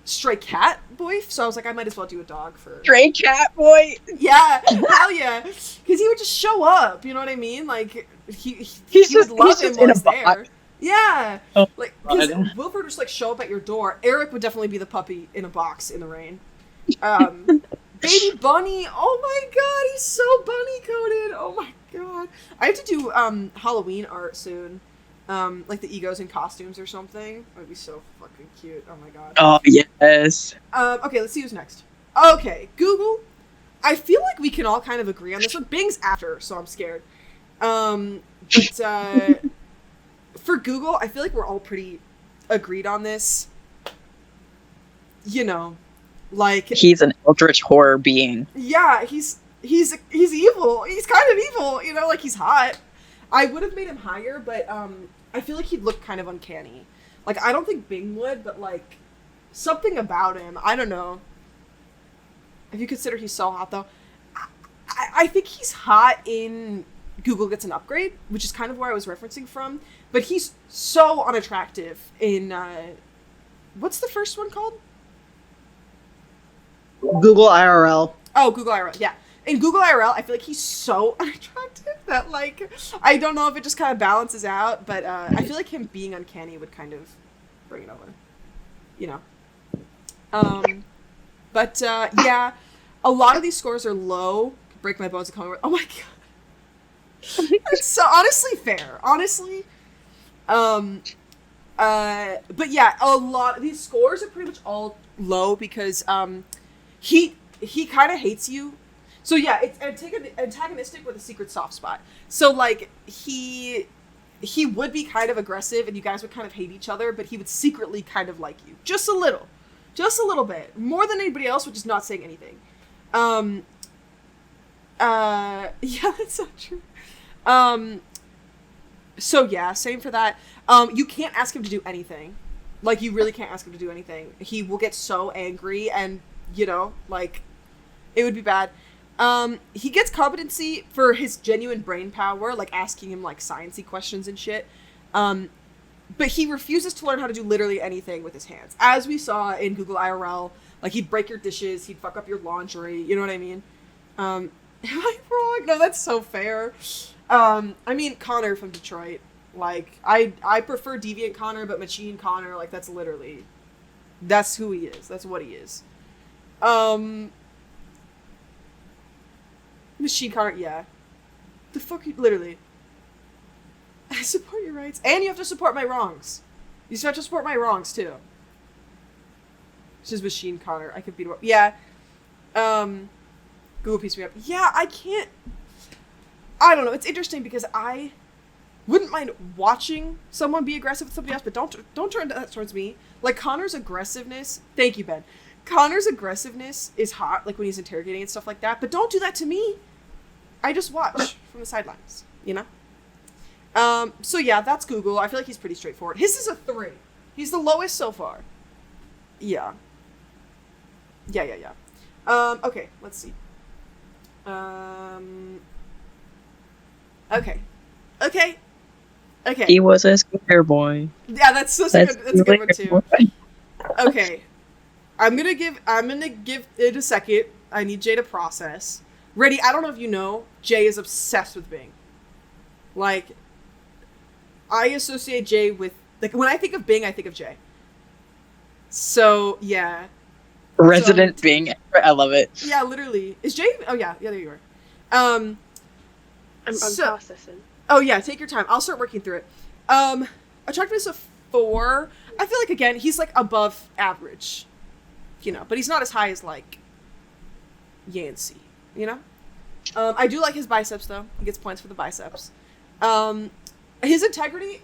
stray cat boy, so I was like, I might as well do a dog for stray cat boy. Yeah, hell yeah, because he would just show up. You know what I mean? Like he would love him when he's there. Yeah, like because Wilford would just like show up at your door. Eric would definitely be the puppy in a box in the rain. Baby Bunny, oh my God, he's so bunny coated. Oh my God, I have to do Halloween art soon. Like the egos in costumes or something. That would be so fucking cute. Oh my God. Oh, yes. Okay, let's see who's next. Okay, Google. I feel like we can all kind of agree on this one. Bing's after, so I'm scared. But for Google, I feel like we're all pretty agreed on this. Like... He's an eldritch horror being. Yeah, he's evil. He's kind of evil, like he's hot. I would have made him higher, but, I feel like he'd look kind of uncanny. Like, I don't think Bing would, but, like, something about him. I don't know. If you consider he's so hot, though. I think he's hot in Google Gets an Upgrade, which is kind of where I was referencing from. But he's so unattractive in, what's the first one called? Google IRL. Oh, Google IRL, yeah. In Google IRL, I feel like he's so unattractive that, like, I don't know if it just kind of balances out, but I feel like him being uncanny would kind of bring it over, But, yeah, a lot of these scores are low. Break my bones and call me... Oh my God. It's so honestly fair. Honestly. But yeah, a lot of these scores are pretty much all low because, he kind of hates you. So yeah, it's antagonistic with a secret soft spot. So like he would be kind of aggressive and you guys would kind of hate each other, but he would secretly kind of like you. Just a little bit. More than anybody else, which is not saying anything. Yeah, that's so true. So yeah, same for that. You can't ask him to do anything. Like, you really can't ask him to do anything. He will get so angry and, like, it would be bad. He gets competency for his genuine brain power, like asking him like sciencey questions and shit. But he refuses to learn how to do literally anything with his hands. As we saw in Google IRL, like he'd break your dishes, he'd fuck up your laundry, you know what I mean? Am I wrong? No, that's so fair. I mean, Connor from Detroit. Like, I prefer Deviant Connor, but Machine Connor, like, that's who he is. That's what he is. Machine Connor, yeah. The fuck, literally. I support your rights. And you have to support my wrongs. You still have to support my wrongs, too. This is Machine Connor. I could beat him up. Yeah. Google pieced me up. Yeah, I can't... I don't know. It's interesting because I wouldn't mind watching someone be aggressive with somebody else, but don't turn that towards me. Like, Connor's aggressiveness... Thank you, Ben. Connor's aggressiveness is hot, like when he's interrogating and stuff like that, but don't do that to me. I just watch from the sidelines, you know? So yeah, that's Google. I feel like he's pretty straightforward. His is a 3. He's the lowest so far. Yeah. Yeah. Okay, let's see. Okay. He was a scare boy. Yeah, that's a good one too. Okay. I'm gonna give it a second. I need Jay to process. Ready? I don't know if you know, Jay is obsessed with Bing. Like, I associate Jay with, like, when I think of Bing, I think of Jay. So, yeah. Resident Bing. I love it. Yeah, literally. Is Jay? Oh, yeah, there you are. I'm processing. Oh, yeah, take your time. I'll start working through it. Attractiveness of 4. I feel like, again, he's, like, above average. You know, but he's not as high as, like, Yancey, you know? I do like his biceps, though. He gets points for the biceps. His integrity,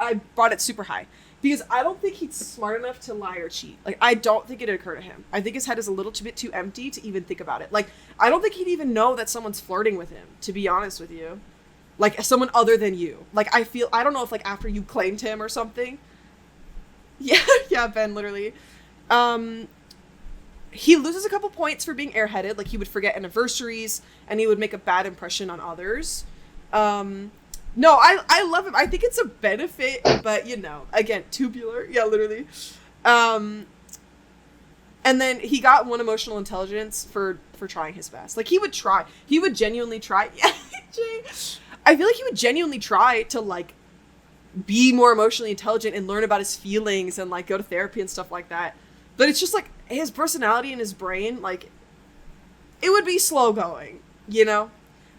I brought it super high. Because I don't think he's smart enough to lie or cheat. Like, I don't think it'd occur to him. I think his head is a little bit too empty to even think about it. Like, I don't think he'd even know that someone's flirting with him, to be honest with you. Like, someone other than you. Like, I don't know if, like, after you claimed him or something. Yeah, Ben, literally. He loses a couple points for being airheaded. Like, he would forget anniversaries, and he would make a bad impression on others. No, I love him. I think it's a benefit, but, you know, again, tubular. Yeah, literally. And then he got 1 emotional intelligence for trying his best. Like, he would try. He would genuinely try. Yeah, Jay. I feel like he would genuinely try to, like, be more emotionally intelligent and learn about his feelings and, like, go to therapy and stuff like that. But it's just, like, his personality and his brain, like, it would be slow going, you know?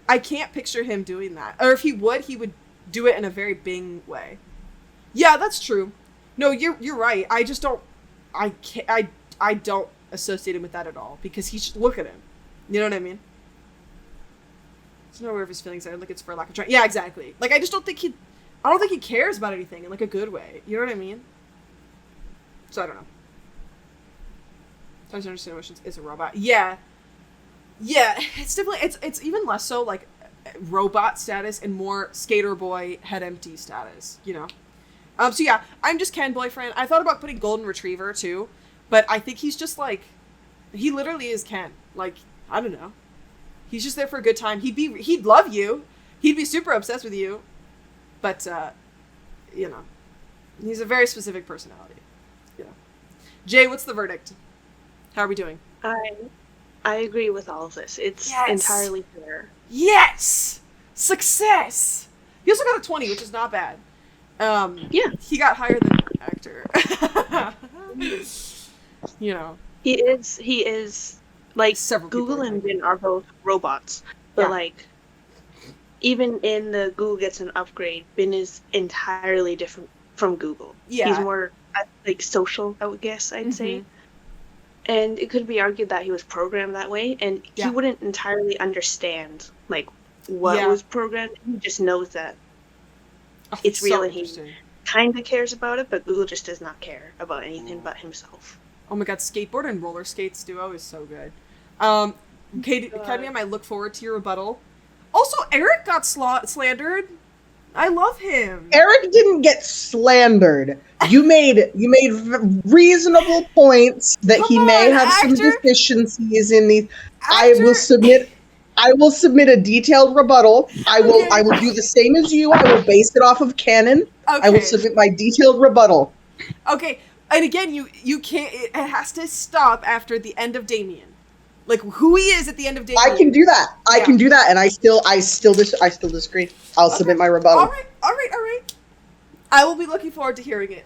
I can't picture him doing that. Or if he would do it in a very Bing way. Yeah, that's true. No, you're right. I just don't, I don't associate him with that at all. Because look at him. You know what I mean? There's no aware of his feelings there. Like, it's for lack of trying. Yeah, exactly. Like, I don't think he cares about anything in, like, a good way. You know what I mean? So, I don't know. Sometimes to understand emotions is a robot. Yeah, it's definitely, it's even less so, like, robot status and more skater boy, head empty status, you know? So yeah, I'm just Ken boyfriend. I thought about putting golden retriever, too, but I think he's just, like, he literally is Ken. Like, I don't know. He's just there for a good time. He'd love you. He'd be super obsessed with you. But, you know, he's a very specific personality. You know. Jay, what's the verdict? How are we doing? I agree with all of this. It's entirely fair. Yes! Success! He also got a 20, which is not bad. Yeah. He got higher than actor. You know. He is like, several Google and Bin are both robots. But, like, even in the Google gets an upgrade, Bin is entirely different from Google. Yeah. He's more, like, social, I would guess, I'd say. And it could be argued that he was programmed that way, and he wouldn't entirely understand, like, what was programmed. He just knows that it's real, and he kind of cares about it, but Google just does not care about anything but himself. Oh my god, skateboard and roller skates duo is so good. Cadmium, I look forward to your rebuttal. Also, Eric got slandered. I love him. Eric didn't get slandered. You made reasonable points that he may have some deficiencies in these. I will submit a detailed rebuttal. I will do the same as you. I will base it off of canon. Okay. I will submit my detailed rebuttal. Okay. And again, you can't, it has to stop after the end of Damien. like who he is at the end of day. I can do that. I can do that, and I still disagree. I'll submit my rebuttal. All right. I will be looking forward to hearing it.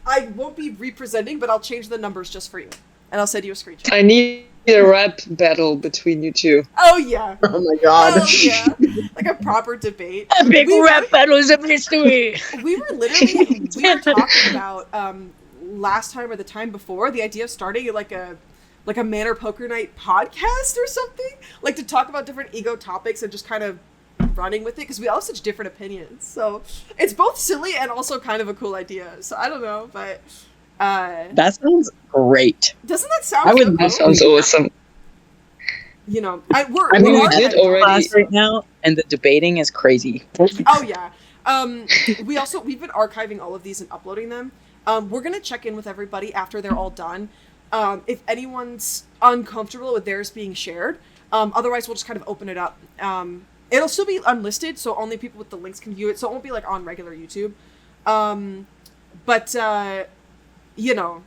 I won't be representing, but I'll change the numbers just for you, and I'll send you a screenshot. I need a rap battle between you two. Oh yeah. Oh my god. Oh yeah. Like a proper debate. Epic rap battles of history. We were talking about last time or the time before the idea of starting like a Manor Poker Night podcast or something, like to talk about different ego topics and just kind of running with it, because we all have such different opinions. So it's both silly and also kind of a cool idea. So I don't know, but that sounds great. Doesn't that sound? I would. That sounds awesome. You know, we did already right now, and the debating is crazy. Oh yeah. We've been archiving all of these and uploading them. We're gonna check in with everybody after they're all done. If anyone's uncomfortable with theirs being shared, otherwise we'll just kind of open it up. It'll still be unlisted, so only people with the links can view it. So it won't be like on regular YouTube. But you know,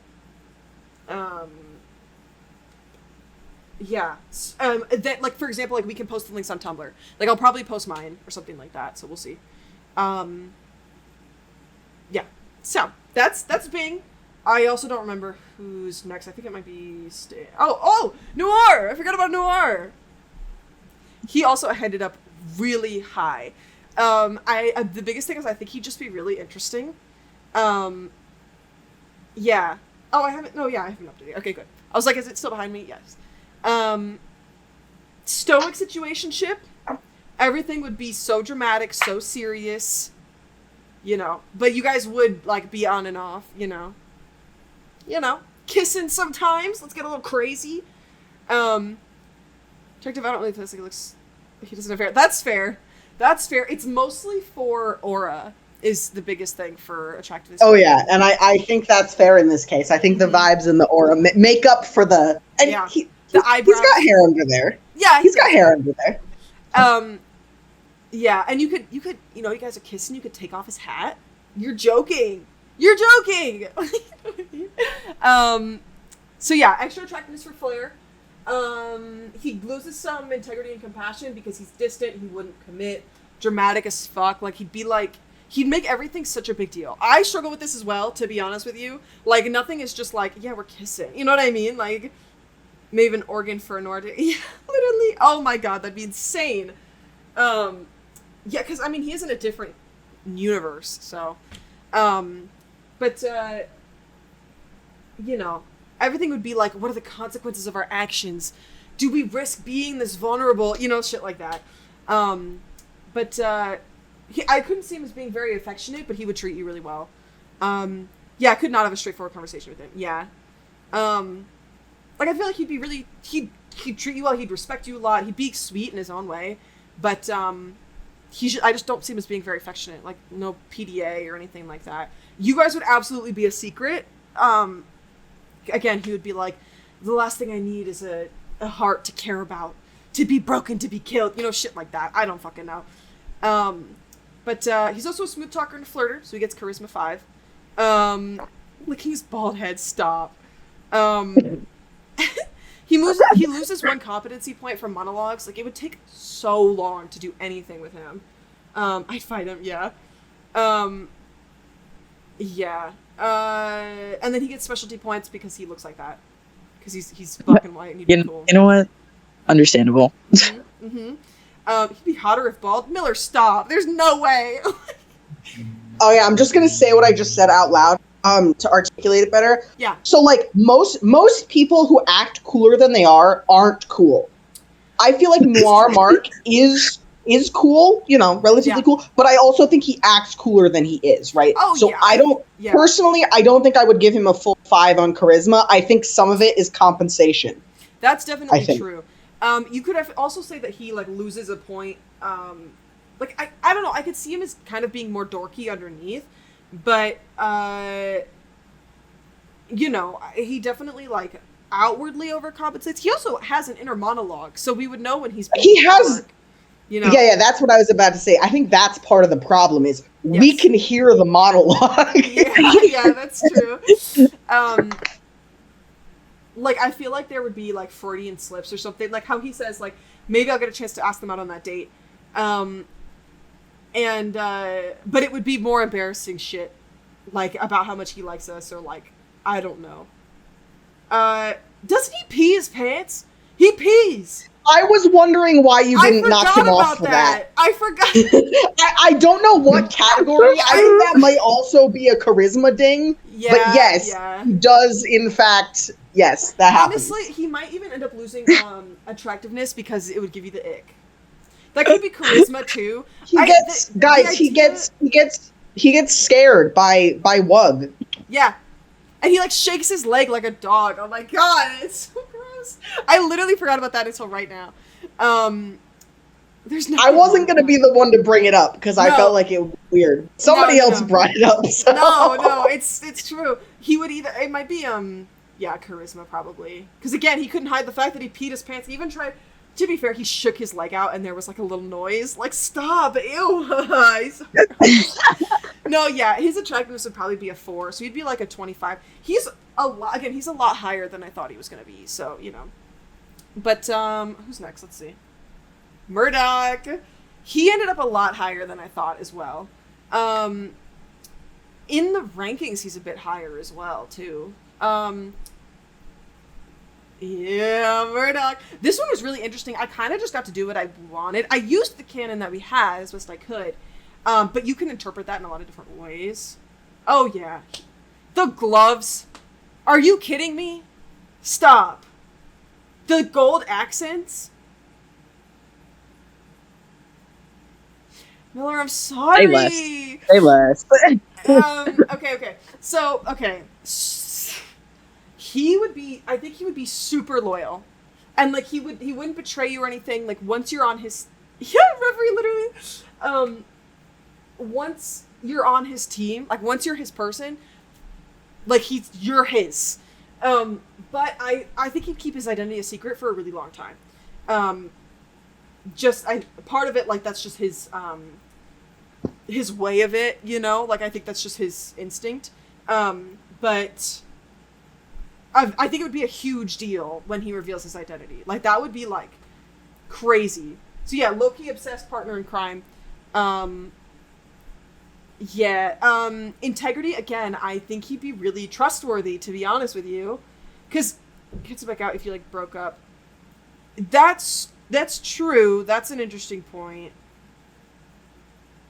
yeah. That, like, for example, like we can post the links on Tumblr. Like I'll probably post mine or something like that. So we'll see. Yeah. So that's Bing. I also don't remember who's next. I think it might be Oh, Noir! I forgot about Noir. He also ended up really high. The biggest thing is I think he'd just be really interesting. Yeah. Oh, I haven't updated. Okay, good. I was like, is it still behind me? Yes. Stoic situationship. Everything would be so dramatic, so serious. You know, but you guys would like be on and off. You know, kissing sometimes. Let's get a little crazy. Attractive. I don't really think he looks. He doesn't have hair. That's fair. It's mostly for aura is the biggest thing for attractiveness. Oh yeah, and I think that's fair in this case. I think the vibes and the aura make up for the. And yeah. The eyebrows. He's got hair under there. Yeah, he's got hair under there. Yeah, and you could, you guys are kissing. You could take off his hat. You're joking. So yeah, extra attractiveness for Flair. He loses some integrity and compassion because he's distant. He wouldn't commit. Dramatic as fuck. Like he'd make everything such a big deal. I struggle with this as well, to be honest with you. Like nothing is just like, yeah, we're kissing. You know what I mean? Like maybe an organ for an order. Yeah, literally. Oh my god, that'd be insane. Yeah, because I mean he is in a different universe, so but you know, everything would be like, what are the consequences of our actions? Do we risk being this vulnerable? You know, shit like that. But I couldn't see him as being very affectionate, but he would treat you really well. Yeah, I could not have a straightforward conversation with him. Yeah. Like I feel like he'd treat you well, he'd respect you a lot, he'd be sweet in his own way, but I just don't see him as being very affectionate, like no PDA or anything like that. You guys would absolutely be a secret. Again, he would be like, the last thing I need is a heart to care about, to be broken, to be killed, you know, shit like that. I don't fucking know. But he's also a smooth talker and a flirter, so he gets charisma 5. Licking his bald head, stop. He loses 1 competency point from monologues. Like, it would take so long to do anything with him. I'd fight him, yeah. Yeah. And then he gets specialty points because he looks like that. Because he's black and white and he'd be cool. You know what? Understandable. Mm-hmm. He'd be hotter if bald. Miller, stop. There's no way. Oh yeah, I'm just gonna say what I just said out loud. To articulate it better. Yeah. So like most people who act cooler than they are aren't cool. I feel like Noir Mark is cool, you know, relatively cool, but I also think he acts cooler than he is, right? Oh, so yeah. Personally, I don't think I would give him a full 5 on charisma. I think some of it is compensation. That's definitely true. You could also say that he like loses a point. Like I don't know, I could see him as kind of being more dorky underneath. But, you know, he definitely, like, outwardly overcompensates. He also has an inner monologue, so we would know when he's being dark, you know? Yeah, that's what I was about to say. I think that's part of the problem is we can hear the monologue. yeah, that's true. like, I feel like there would be, like, Freudian slips or something, like how he says, like, maybe I'll get a chance to ask them out on that date. But it would be more embarrassing shit, like, about how much he likes us, or, like, I don't know. Doesn't he pee his pants? He pees! I was wondering why you didn't knock him off for that. I forgot. I don't know what category. I think that might also be a charisma ding. Yeah, but yes, he does, in fact, yes, that happens. Honestly, he might even end up losing attractiveness because it would give you the ick. That could be charisma too. He gets scared by Wug. Yeah. And he, like, shakes his leg like a dog. Oh my god, it's so gross. I literally forgot about that until right now. There's no. I wasn't gonna be the one to bring it up because I felt like it was weird. Somebody else brought it up. So. No, it's true. He would either. It might be charisma probably. Because again, he couldn't hide the fact that he peed his pants. He even tried. To be fair, he shook his leg out and there was, like, a little noise. Like, stop! Ew! No, yeah, his attractiveness would probably be a 4, so he'd be, like, a 25. He's a lot higher than I thought he was gonna be, so, you know. But, who's next? Let's see. Murdoch! He ended up a lot higher than I thought as well. In the rankings, he's a bit higher as well, too. Yeah, Murdoch. This one was really interesting. I kind of just got to do what I wanted. I used the canon that we had as best I could, but you can interpret that in a lot of different ways. Oh, yeah. The gloves. Are you kidding me? Stop. The gold accents? Miller, I'm sorry. Say less. Okay. So, okay. I think he would be super loyal. And, like, he wouldn't betray you or anything. Like, once you're on his, referee, literally, once you're on his team, like, once you're his person, like, you're his. But I think he'd keep his identity a secret for a really long time. Part of it, like, that's just his way of it, you know? Like, I think that's just his instinct. But I think it would be a huge deal when he reveals his identity. Like, that would be, like, crazy. So, yeah, low-key obsessed partner in crime. Integrity, again, I think he'd be really trustworthy, to be honest with you. Because, gets back out if you, like, broke up. That's true. That's an interesting point.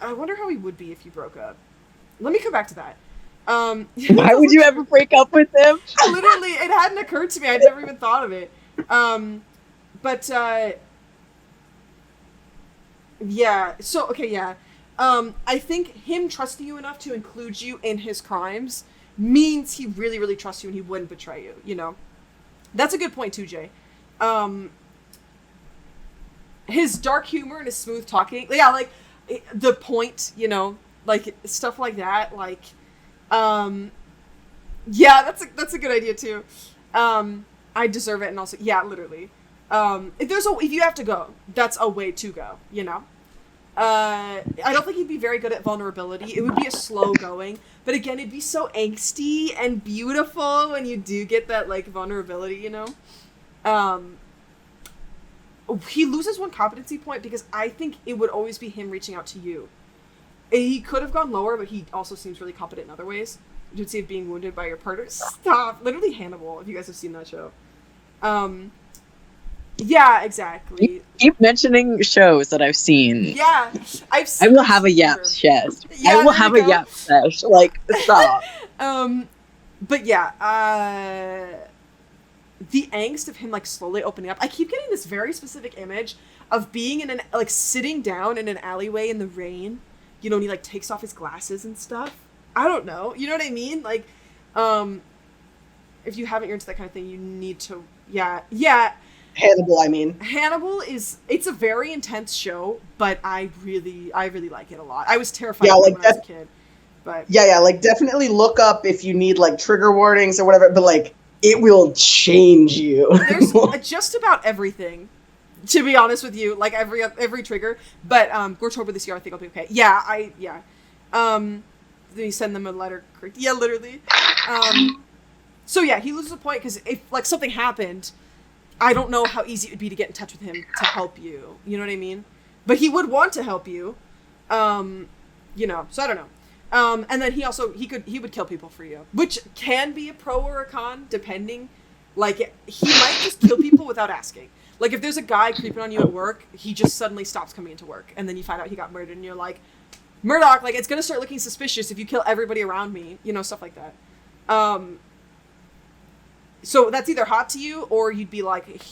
I wonder how he would be if you broke up. Let me come back to that. Why would you ever break up with him? Literally, it hadn't occurred to me. I'd never even thought of it. Yeah. So, okay, yeah. I think him trusting you enough to include you in his crimes means he really, really trusts you and he wouldn't betray you, you know? That's a good point, too, Jay. His dark humor and his smooth talking. Yeah, like, the point, you know? Like, stuff like that, like... yeah, that's a good idea too. I deserve it, and also, yeah, literally. If you have to go, that's a way to go, you know? I don't think he'd be very good at vulnerability. It would be a slow going, but again, it'd be so angsty and beautiful when you do get that, like, vulnerability, you know? He loses one competency point because I think it would always be him reaching out to you. He could have gone lower, but he also seems really competent in other ways. You'd see it being wounded by your partner. Stop! Literally Hannibal, if you guys have seen that show. Yeah, exactly. You keep mentioning shows that I've seen. Yeah, I will have a yap chest. Yeah, I will have a yap sesh. Like, stop. But yeah, the angst of him, like, slowly opening up. I keep getting this very specific image of being in sitting down in an alleyway in the rain. You know, and he, like, takes off his glasses and stuff. I don't know. You know what I mean? Like, if you haven't, you're into that kind of thing, you need to, yeah. Hannibal, I mean. Hannibal it's a very intense show, but I really like it a lot. I was terrified of it when I was a kid. But yeah, like, definitely look up if you need, like, trigger warnings or whatever, but, like, it will change you. There's just about everything. To be honest with you, like, every trigger, but Gortober this year, I think I'll be okay. Yeah. Then you send them a letter. Yeah, literally. So yeah, he loses a point because if like something happened, I don't know how easy it would be to get in touch with him to help you. You know what I mean? But he would want to help you. You know, so I don't know. And then he would kill people for you, which can be a pro or a con, depending. Like, he might just kill people without asking. Like, if there's a guy creeping on you at work, he just suddenly stops coming into work, and then you find out he got murdered, and you're like, Murdoch, like, it's gonna start looking suspicious if you kill everybody around me, you know, stuff like that. So that's either hot to you, or you'd be like,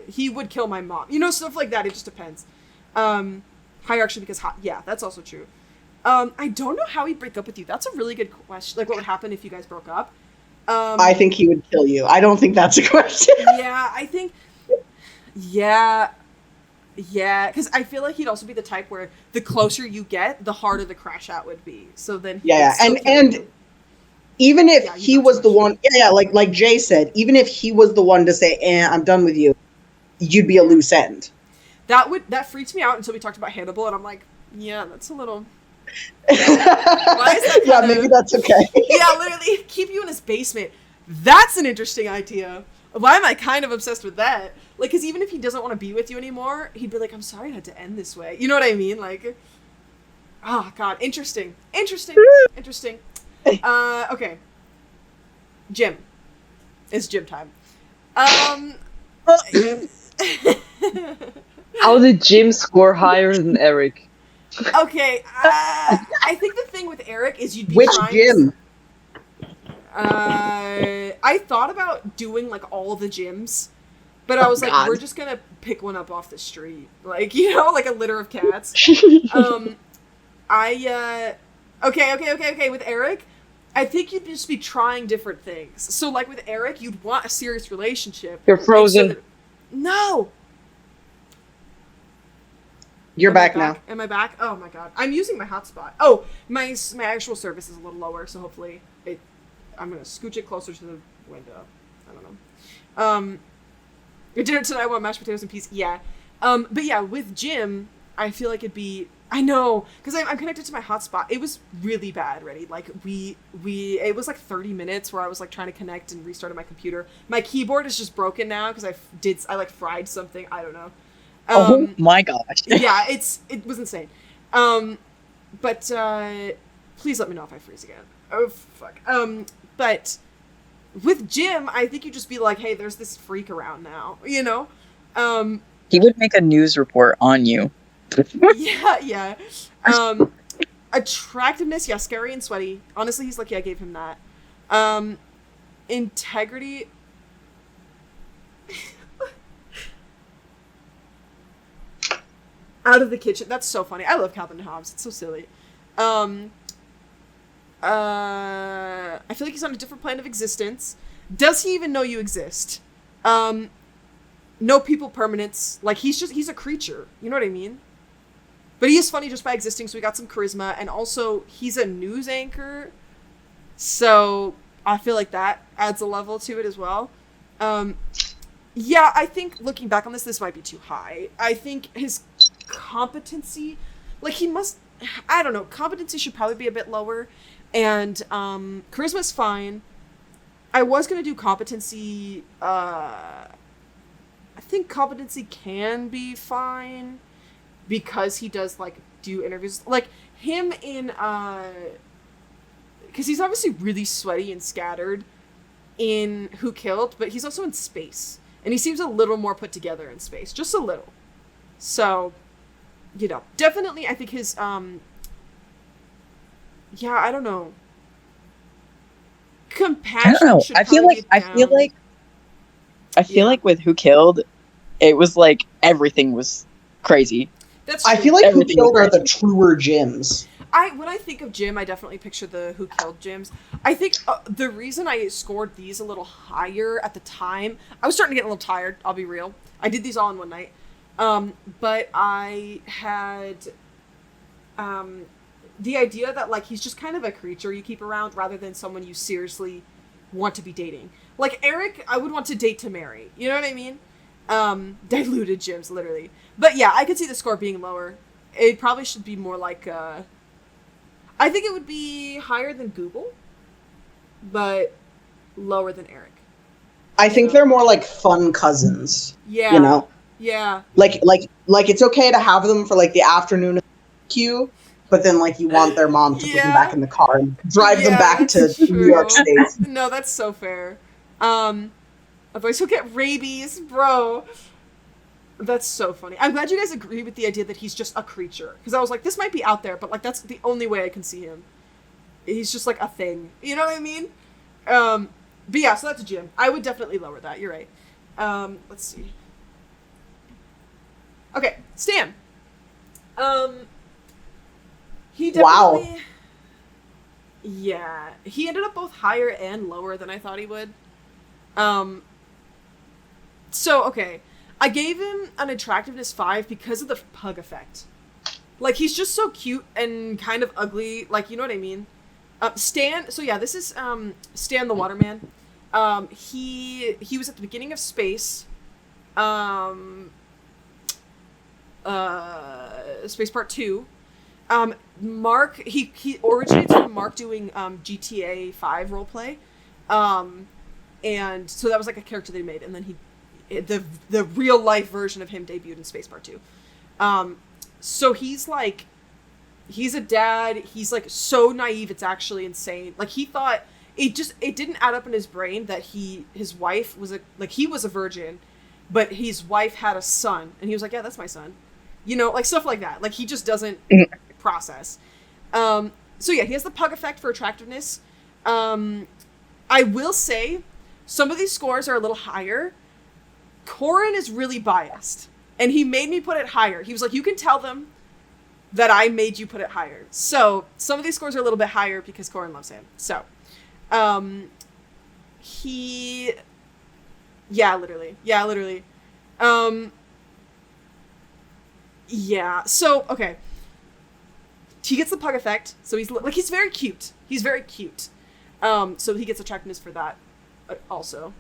he would kill my mom. You know, stuff like that, it just depends. Hierarchy because hot, yeah, that's also true. I don't know how he'd break up with you. That's a really good question. Like, what would happen if you guys broke up? I think he would kill you. I don't think that's a question. Yeah, I think... Yeah, because I feel like he'd also be the type where the closer you get, the harder the crash out would be. So then... and even if he was the one... like Jay said, even if he was the one to say, I'm done with you, you'd be a loose end. That freaks me out until we talked about Hannibal, and I'm like, yeah, that's a little... Why is that maybe that's okay. Yeah, literally, keep you in his basement. That's an interesting idea. Why am I kind of obsessed with that? Like, because even if he doesn't want to be with you anymore, he'd be like, I'm sorry it had to end this way. You know what I mean? Like, oh, God, interesting. Okay. Gym. It's gym time. How did Jim score higher than Eric? Okay, I think the thing with Eric is you'd be Which trying gym? I thought about doing, like, all the gyms, but I was like, we're just gonna pick one up off the street. Like, you know, like a litter of cats. Okay, with Eric, I think you'd just be trying different things. So, like, with Eric, you'd want a serious relationship. You're frozen. No! You're back now. Am I back? Oh my god. I'm using my hotspot. Oh, my actual service is a little lower, so hopefully I'm gonna scooch it closer to the window. I don't know. Dinner tonight, I want mashed potatoes and peas. Yeah. But yeah, with Jim, I feel like it'd be... I know, because I'm connected to my hotspot. It was really bad already. Like, it was like 30 minutes where I was like trying to connect and restarted my computer. My keyboard is just broken now because I like fried something. I don't know. Oh my gosh. Yeah, it was insane. But please let me know if I freeze again. Oh fuck. But with Jim, I think you'd just be like, hey, there's this freak around now, you know? He would make a news report on you. Yeah. Attractiveness, yeah, scary and sweaty. Honestly, he's lucky I gave him that. Integrity. Out of the kitchen. That's so funny. I love Calvin and Hobbes. It's so silly. I feel like he's on a different plane of existence. Does he even know you exist? No people permanence. Like, he's a creature. You know what I mean? But he is funny just by existing, so we got some charisma. And also, he's a news anchor. So, I feel like that adds a level to it as well. Yeah, I think, looking back on this might be too high. I think his competency, like, I don't know, competency should probably be a bit lower. And, charisma's fine. I was gonna do competency, I think competency can be fine. Because he does, like, do interviews. Like, him in, because he's obviously really sweaty and scattered in Who Killed, but he's also in space. And he seems a little more put together in space. Just a little. So, you know, definitely I think his, yeah, I don't know. Compassion. I don't know. I feel like with Who Killed, it was like everything was crazy. That's true. I feel like Who Killed are the truer gyms. When I think of Jim, I definitely picture the Who Killed gyms. I think the reason I scored these a little higher at the time, I was starting to get a little tired, I'll be real. I did these all in one night. But I had the idea that, like, he's just kind of a creature you keep around rather than someone you seriously want to be dating. Like, Eric, I would want to date to marry. You know what I mean? Diluted gyms, literally. But yeah, I could see the score being lower. It probably should be more like, I think it would be higher than Google. But lower than Eric. I think they're more like fun cousins. Yeah. You know? Yeah. Like it's okay to have them for like the afternoon queue, but then like you want their mom to put them back in the car and drive them back to New York State. No, that's so fair. Otherwise he'll get rabies, bro. That's so funny. I'm glad you guys agree with the idea that he's just a creature. Because I was like, this might be out there, but like that's the only way I can see him. He's just like a thing. You know what I mean? But yeah, so that's a Jim. I would definitely lower that. You're right. Let's see. Okay, Stan. He definitely... Wow. Yeah. He ended up both higher and lower than I thought he would. So, okay. I gave him an attractiveness 5 because of the pug effect. Like, he's just so cute and kind of ugly. Like, you know what I mean? Stan, so yeah, this is Stan the Waterman. He was at the beginning of Space. Space Part 2. Mark, he originates from Mark doing GTA 5 roleplay. And so that was like a character they made, and then the real life version of him debuted in Space Part 2. So he's a dad. He's like so naive, it's actually insane. Like he thought it didn't add up in his brain that his wife was he was a virgin, but his wife had a son, and he was like, yeah, that's my son. You know, like stuff like that. Like he just doesn't process. So yeah, he has the pug effect for attractiveness. I will say some of these scores are a little higher. Corin is really biased, and he made me put it higher. He was like, you can tell them that I made you put it higher. So some of these scores are a little bit higher because Corin loves him. So, literally. Yeah. So, okay. He gets the pug effect. So he's very cute. So he gets attractiveness for that also.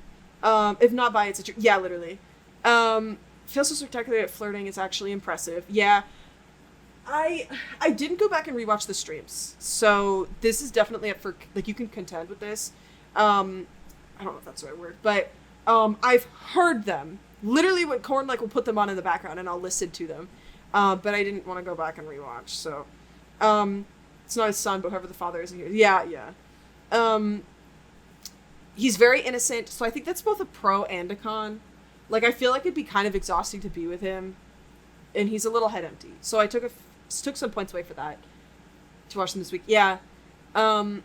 If not by its literally. Feels so spectacular at flirting is actually impressive. Yeah. I didn't go back and rewatch the streams, so this is definitely up for, like, you can contend with this. I don't know if that's the right word, but I've heard them. Literally when Korn will put them on in the background and I'll listen to them. But I didn't want to go back and rewatch, so it's not his son, but whoever the father is here. Yeah. He's very innocent, so I think that's both a pro and a con. Like, I feel like it'd be kind of exhausting to be with him, and he's a little head empty. So I took some points away for that to watch them this week. Yeah. Oh,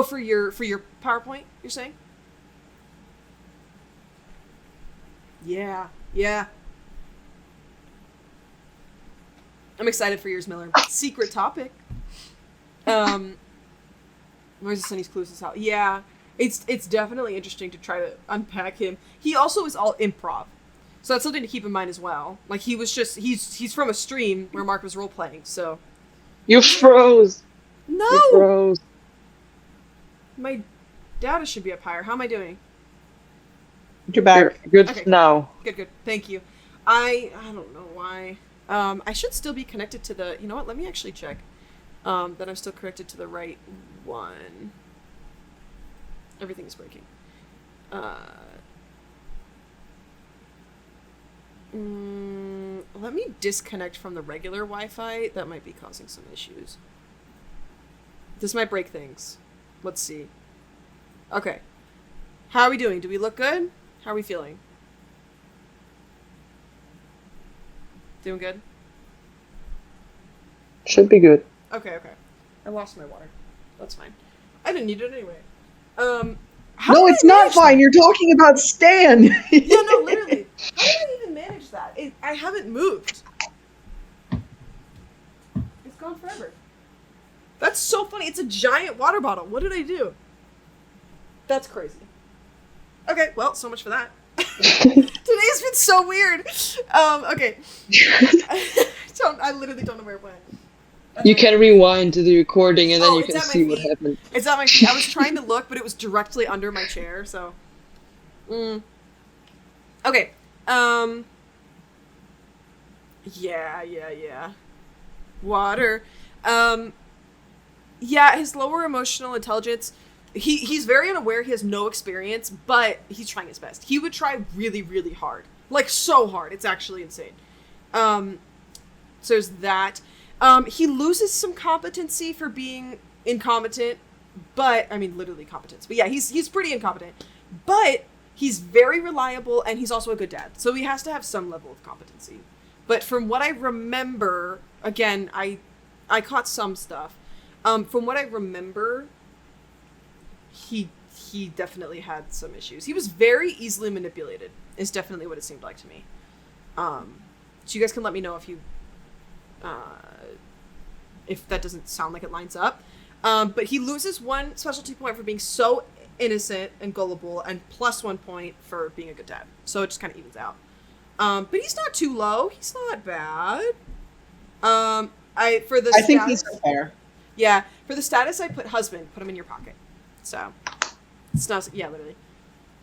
for your PowerPoint, you're saying? Yeah. I'm excited for yours, Miller. Secret topic. Where's the Sunny's Clues' house? Yeah. It's definitely interesting to try to unpack him. He also is all improv. So that's something to keep in mind as well. Like, he's from a stream where Mark was role-playing, so... You froze! No! You froze. My data should be up higher. How am I doing? You're back. Good Okay. now. Good. Thank you. I don't know why. I should still be connected to the... You know what? Let me actually check that I'm still connected to the right one. Everything is breaking. Let me disconnect from the regular Wi-Fi. That might be causing some issues. This might break things. Let's see. Okay. How are we doing? Do we look good? How are we feeling? Doing good? Should be good. Okay. I lost my water. That's fine. I didn't need it anyway. No, it's not fine. You're talking about Stan. Yeah, no, literally. How did I even manage that? I haven't moved. It's gone forever. That's so funny. It's a giant water bottle. What did I do? That's crazy. Okay, well, so much for that. Today's been so weird. Okay. I literally don't know where it went. You can rewind to the recording and then you can see what happened. It's at my feet. I was trying to look, but it was directly under my chair, so... Okay. Yeah. Water. Yeah, his lower emotional intelligence. he's very unaware. He has no experience, but he's trying his best. He would try really, really hard, like so hard. It's actually insane. So there's that. He loses some competency for being incompetent, but I mean literally competence. But yeah, he's pretty incompetent, but he's very reliable and he's also a good dad. So he has to have some level of competency. But from what I remember, again, I caught some stuff. From what I remember, he definitely had some issues. He was very easily manipulated, is definitely what it seemed like to me. So you guys can let me know if that doesn't sound like it lines up. But he loses 1 specialty point for being so innocent and gullible, and plus 1 point for being a good dad. So it just kind of evens out. But he's not too low. He's not bad. I think he's fair. Yeah, for the status, I put husband. Put him in your pocket. So it's not. Yeah, literally.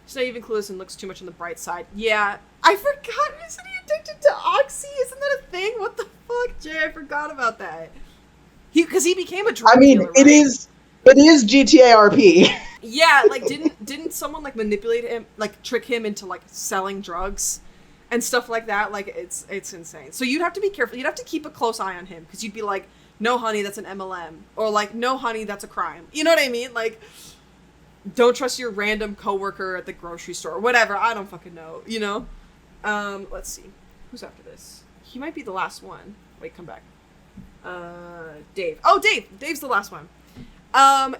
He's not even clueless and looks too much on the bright side. Yeah, I forgot. Isn't he addicted to oxy? Isn't that a thing? What the fuck, Jay? I forgot about that. Because he became a drug dealer, right? It is GTA RP. Yeah, like didn't someone like manipulate him, like trick him into like selling drugs and stuff like that? Like it's insane. So you'd have to be careful. You'd have to keep a close eye on him because you'd be like, no, honey, that's an MLM, or like, no, honey, that's a crime. You know what I mean? Like, don't trust your random coworker at the grocery store or whatever. I don't fucking know. You know? Let's see. Who's after this? He might be the last one. Wait, come back. Dave. Oh, Dave. Dave's the last one.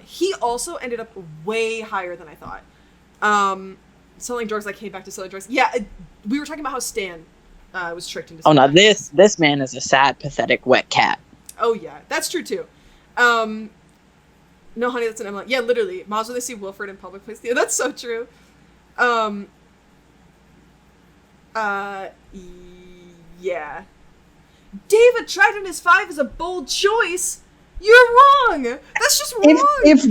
He also ended up way higher than I thought. Selling drugs. I came back to selling drugs. Yeah, we were talking about how Stan was tricked into. Oh, now this man is a sad, pathetic, wet cat. Oh yeah, that's true too. No, honey, that's an MLM. Yeah, literally. Moms when they see Wilfred in public place. Yeah, that's so true. Yeah. Dave attractiveness 5 is a bold choice. You're wrong. That's just wrong. If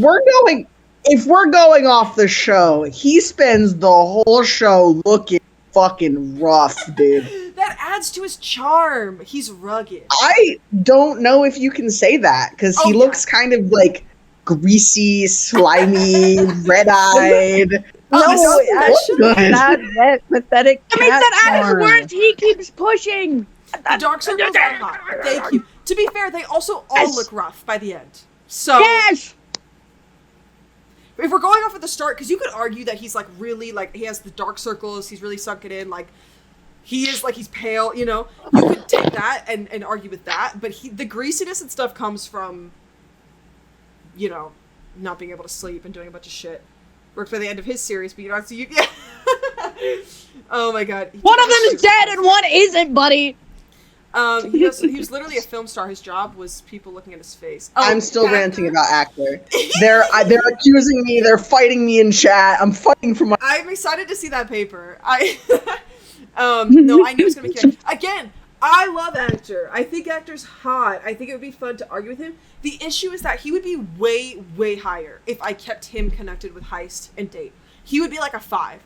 we're going off the show, he spends the whole show looking fucking rough, dude. That adds to his charm. He's rugged. I don't know if you can say that because he looks kind of like greasy, slimy, red-eyed. No, that wet, pathetic cat. I mean, that out of words he keeps pushing. The dark circles are hot. Thank you. To be fair, they also all look rough by the end. So yes. If we're going off at the start, because you could argue that he's like really like he has the dark circles, he's really sunken in, like he is like he's pale, you know. You could take that and argue with that, but the greasiness and stuff comes from, you know, not being able to sleep and doing a bunch of shit. Worked by the end of his series, but you don't see you. Yeah. Oh my god. One of them is dead and one isn't, buddy. He was literally a film star. His job was people looking at his face. Oh, I'm still ranting about actor. They're accusing me. They're fighting me in chat. I'm fighting for my. I'm excited to see that paper. No, I knew it was gonna be cute. Again, I love actor. I think actor's hot. I think it would be fun to argue with him. The issue is that he would be way, way higher if I kept him connected with Heist and Date. He would be like a 5.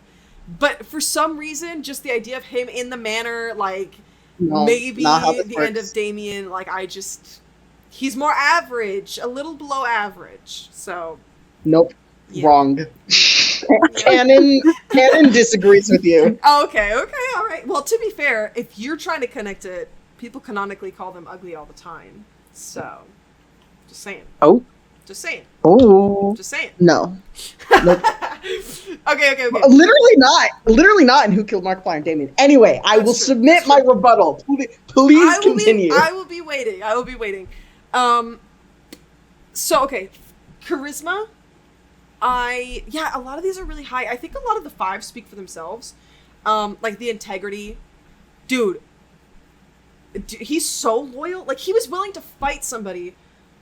But for some reason, just the idea of him in the manor, like. No, maybe the end of Damien, like he's more average, a little below average, so. Nope, yeah. Wrong. Canon disagrees with you. Okay, all right. Well, to be fair, if you're trying to connect it, people canonically call them ugly all the time, so, just saying. Oh. Just saying. Oh. Just saying. No. Nope. Okay. Literally not in Who Killed Markiplier and Damien. Anyway, I will submit my rebuttal. Please continue. I will be waiting. So, okay. Charisma. A lot of these are really high. I think a lot of the 5s speak for themselves. Like the integrity. Dude, he's so loyal. Like, he was willing to fight somebody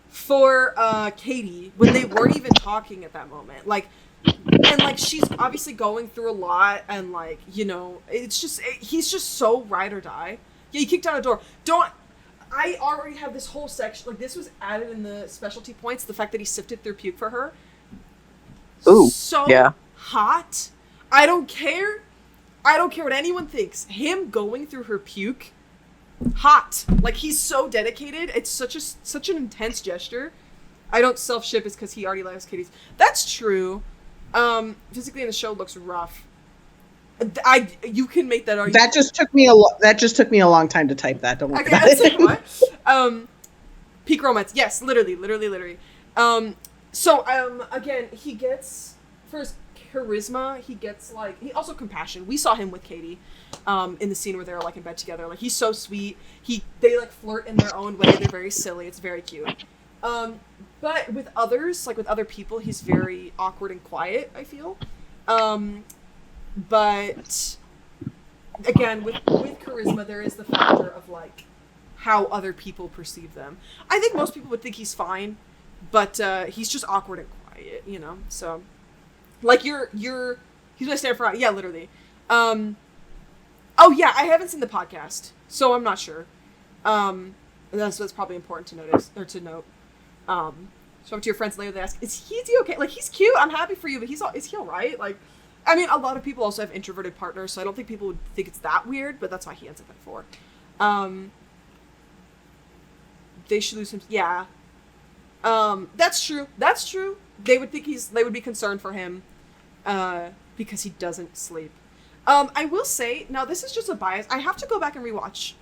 for Katie when they weren't even talking at that moment. Like, and like she's obviously going through a lot, and like, you know, he's just so ride or die. Yeah, he kicked down a door. I already have this whole section, like this was added in the specialty points, the fact that he sifted through puke for her. Ooh, so yeah. Hot. I don't care what anyone thinks. Him going through her puke, hot. Like, he's so dedicated. It's such an intense gesture. I don't self-ship is because he already likes Katie's. That's true. Physically in the show looks rough. You can make that argument. That just took me a long time to type that. Don't worry about it's it. like, what? Peak romance. Yes, literally. Again, he gets, for his charisma, he gets, like, he also compassion. We saw him with Katie, in the scene where they're, like, in bed together. Like, he's so sweet. They, like, flirt in their own way. They're very silly. It's very cute. But with others, like, with other people, he's very awkward and quiet, I feel. But again, with charisma, there is the factor of, like, how other people perceive them. I think most people would think he's fine, but he's just awkward and quiet, you know? So, like, he's gonna stand for, yeah, literally. Oh yeah, I haven't seen the podcast, so I'm not sure. That's probably important to notice, or to note. So up to your friends later, they ask, is he okay? Like, he's cute, I'm happy for you, but is he alright? Like, I mean, a lot of people also have introverted partners, so I don't think people would think it's that weird, but that's why he ends up at 4. They should lose him. Yeah. That's true. They would be concerned for him, because he doesn't sleep. I will say, now this is just a bias, I have to go back and rewatch,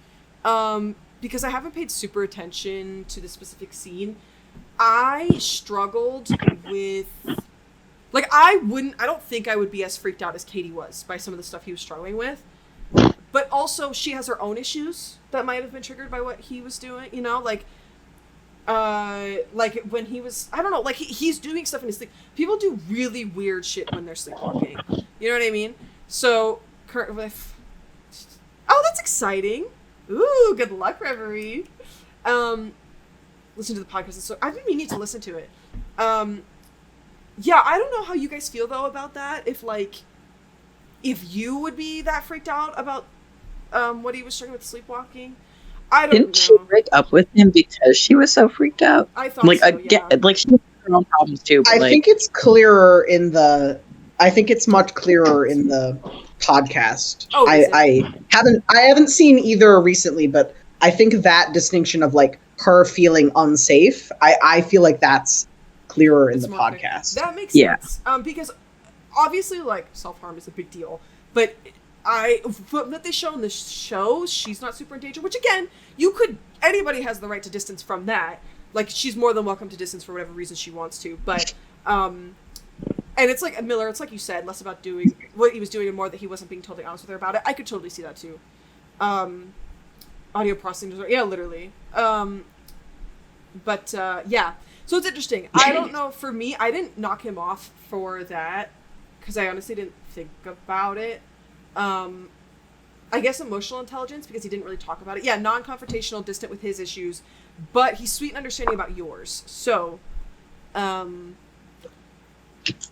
because I haven't paid super attention to the specific scene. I struggled with, like, I don't think I would be as freaked out as Katie was by some of the stuff he was struggling with. But also, she has her own issues that might have been triggered by what he was doing, you know? Like when he was, I don't know, like, he's doing stuff in his sleep. People do really weird shit when they're sleepwalking. You know what I mean? So, oh, that's exciting. Ooh, good luck, Reverie. Listen to the podcast. So I didn't even need to listen to it. Yeah, I don't know how you guys feel, though, about that. If you would be that freaked out about what he was struggling with sleepwalking. I don't know. Didn't she break up with him because she was so freaked out? I thought so, yeah. Like, she has her own problems, too. But I think it's clearer I think it's much clearer in the podcast. Oh, I haven't seen either recently, but I think that distinction of, like, her feeling unsafe, I feel like that's clearer in the podcast. That makes sense. Because obviously, like, self-harm is a big deal, but what they show in the show, she's not super in danger, which, again, anybody has the right to distance from that. Like, she's more than welcome to distance for whatever reason she wants to, but, and it's like, Miller, it's like you said, less about doing what he was doing and more that he wasn't being totally honest with her about it. I could totally see that, too. Audio processing disorder, yeah, literally. But yeah, so it's interesting. I don't know, for me, I didn't knock him off for that, because I honestly didn't think about it. I guess emotional intelligence, because he didn't really talk about it. Yeah, non-confrontational, distant with his issues, but he's sweet and understanding about yours. So,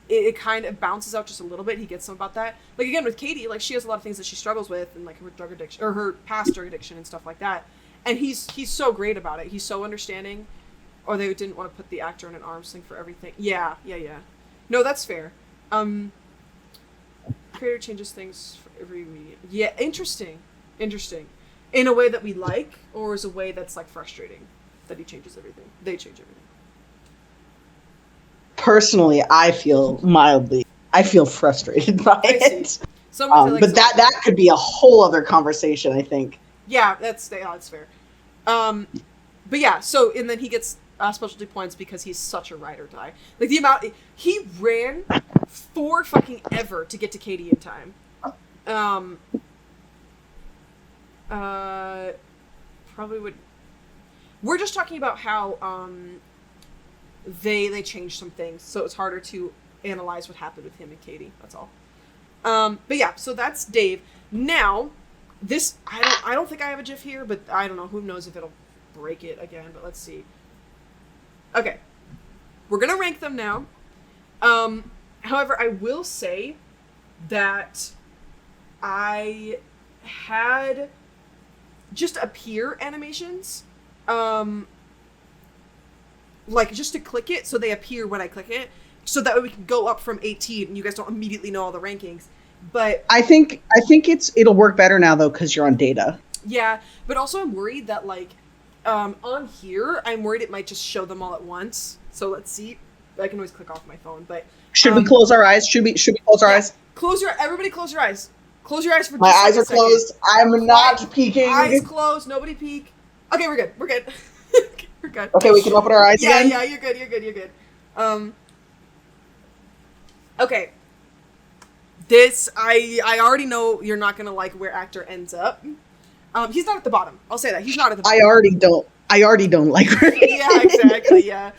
it kind of bounces out just a little bit. He gets some about that. Like, again, with Katie, like, she has a lot of things that she struggles with, and, like, her drug addiction, or her past drug addiction and stuff like that. And he's so great about it. He's so understanding. Or they didn't want to put the actor in an arm's length for everything. Yeah. No, that's fair. Creator changes things for every medium. Yeah, interesting. In a way that we like, or is a way that's, like, frustrating that he changes everything. They change everything. Personally, I feel frustrated by it. But that could be a whole other conversation, I think. Yeah, that's fair. But yeah, so, and then he gets specialty points because he's such a ride or die. Like, the amount, he ran for fucking ever to get to Katie in time. Probably would, we're just talking about how, they changed some things, so it's harder to analyze what happened with him and Katie, that's all. But yeah, so that's Dave. Now, this, I don't think I have a GIF here, but I don't know, who knows if it'll break it again, but let's see. Okay. We're gonna rank them now. However, I will say that I had just appear animations, like, just to click it, so they appear when I click it, so that way we can go up from 18, and you guys don't immediately know all the rankings. But I think it'll work better now, though, because you're on data. Yeah, but also I'm worried that, like, On here, I'm worried it might just show them all at once. So let's see. I can always click off my phone, but should we close our eyes? Should we close our eyes? Everybody close your eyes. Close your eyes for my just eyes a are second. closed. I'm not peeking. Eyes closed. Nobody peek. Okay, we're good. We're good. We're good. Okay, we can open our eyes again. Yeah, you're good. You're good. Okay. This I already know you're not gonna like where actor ends up. He's not at the bottom. I'll say that he's not at the bottom. I already don't like her. Yeah, exactly. Yeah.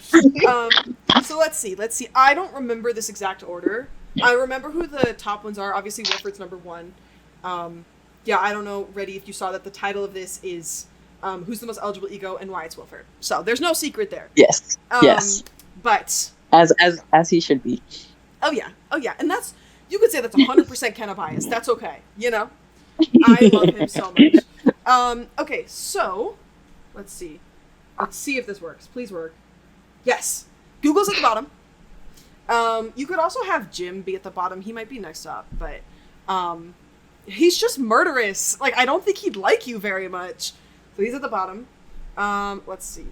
So let's see. I don't remember this exact order. I remember who the top ones are. Obviously, Wilfred's number 1. Yeah, I don't know, Reddy, if you saw that the title of this is Who's the Most Eligible Ego and Why It's Wilfred. So there's no secret there. Yes. Yes. But as he should be. Oh yeah. And that's, you could say that's 100% Kenna bias. That's okay. You know? I love him so much. Okay, so let's see. Let's see if this works. Please work. Yes. Google's at the bottom. You could also have Jim be at the bottom. He might be next up, but he's just murderous. Like, I don't think he'd like you very much. So he's at the bottom. Let's see.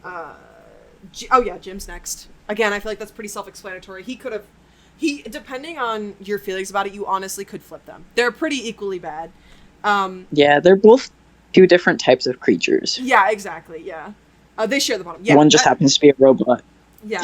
Oh yeah, Jim's next. Again, I feel like that's pretty self-explanatory. Depending on your feelings about it, you honestly could flip them. They're pretty equally bad. Yeah, they're both 2 different types of creatures. Yeah, exactly. Yeah. They share the bottom. Yeah. One just happens to be a robot. Yeah.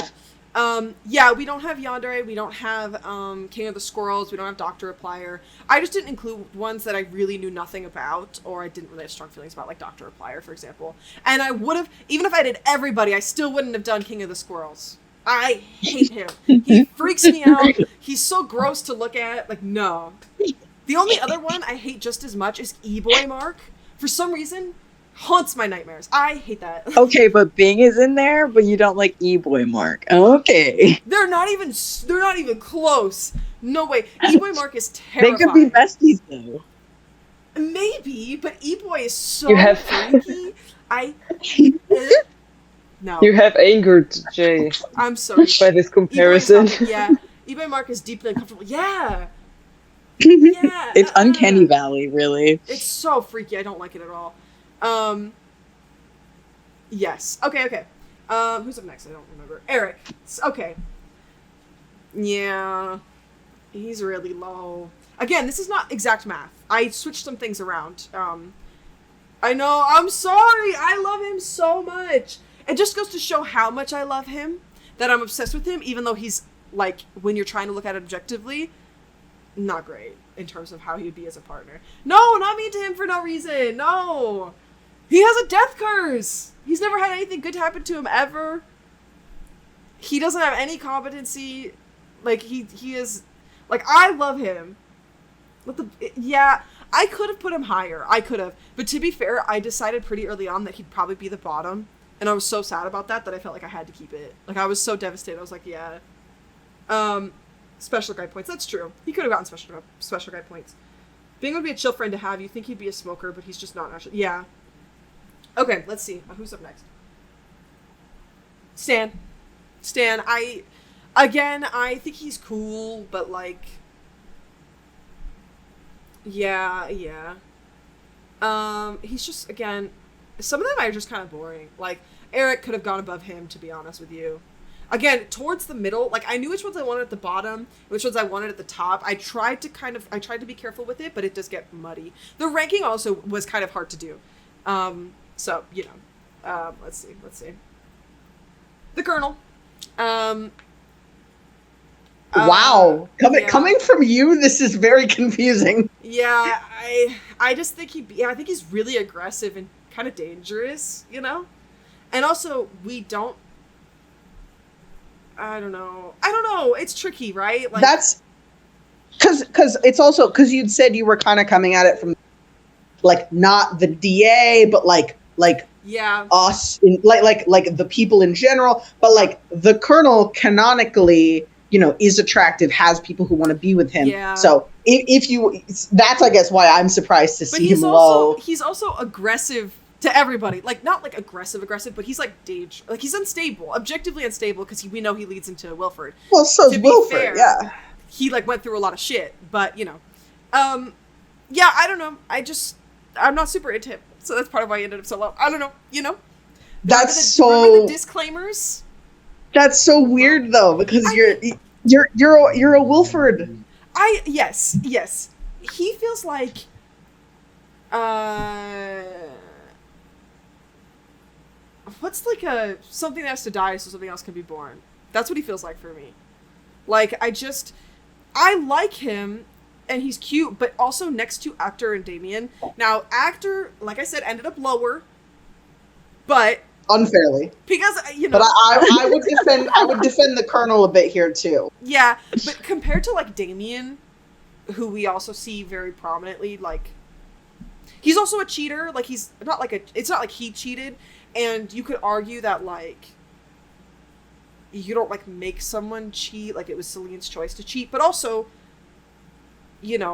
Yeah, we don't have Yandere, we don't have King of the Squirrels, we don't have Dr. Applier. I just didn't include ones that I really knew nothing about, or I didn't really have strong feelings about, like Dr. Applier, for example. And I would have, even if I did everybody, I still wouldn't have done King of the Squirrels. I hate him. He freaks me out. He's so gross to look at. Like, no. The only other one I hate just as much is E-Boy Mark. For some reason, haunts my nightmares. I hate that. Okay, but Bing is in there, but you don't like E-Boy Mark. Okay. They're not even close. No way. E-Boy Mark is terrifying. They could be besties though. Maybe, but E-Boy is so You have- freaky. No. You have angered Jay I'm sorry. by this comparison. Yeah. E-Boy Mark is deeply uncomfortable. Yeah. Yeah. It's Uncanny Valley, really. It's so freaky. I don't like it at all. Yes. Okay. Who's up next? I don't remember. Eric. Okay. Yeah. He's really low. Again, this is not exact math. I switched some things around. I know. I'm sorry. I love him so much. It just goes to show how much I love him, that I'm obsessed with him, even though he's, like, when you're trying to look at it objectively, not great in terms of how he'd be as a partner. No, not mean to him for no reason. No. He has a death curse. He's never had anything good happen to him ever. He doesn't have any competency. Like, he is, like, I love him. Yeah, I could have put him higher. I could have. But to be fair, I decided pretty early on that he'd probably be the bottom. And I was so sad about that I felt like I had to keep it. Like, I was so devastated. I was like, yeah. Special guy points. That's true. He could have gotten special guy points. Bing would be a chill friend to have. You think he'd be a smoker, but he's just not actually. Yeah. Okay, let's see. Who's up next? Stan. I think he's cool, but, like... Yeah. He's just, again... Some of them are just kind of boring. Like, Eric could have gone above him, to be honest with you. Again, towards the middle, like, I knew which ones I wanted at the bottom, which ones I wanted at the top. I tried to be careful with it, but it does get muddy. The ranking also was kind of hard to do. So, you know. Let's see. The Colonel. Wow. Coming from you, this is very confusing. Yeah, I just think I think he's really aggressive and kind of dangerous, you know? And also, I don't know. It's tricky, right? Like, that's because it's also because you'd said you were kind of coming at it from, like, not the DA, but like yeah, us, like the people in general, but like the Colonel canonically, you know, is attractive, has people who want to be with him. Yeah. So that's, I guess, why I'm surprised to see him low. He's also aggressive to everybody. Like, not like aggressive, but he's like he's unstable, objectively unstable, because we know he leads into Wilfred. Well, so's Wilfred, fair, yeah. He, like, went through a lot of shit, but, you know. Yeah, I don't know. I'm not super into him. So that's part of why he ended up so low. I don't know, That's remember the disclaimers? That's so weird though, because you're a Wilford. Yes. He feels like what's like something that has to die so something else can be born. That's what he feels like for me. Like I like him and he's cute, but also next to Actor and Damien. Now Actor, like I said, ended up lower, but unfairly, because But I would defend the Colonel a bit here too. Yeah, but compared to like Damien, who we also see very prominently, like he's also a cheater. Like he's not like it's not like he cheated, and you could argue that like you don't like make someone cheat. Like it was Celine's choice to cheat, but also,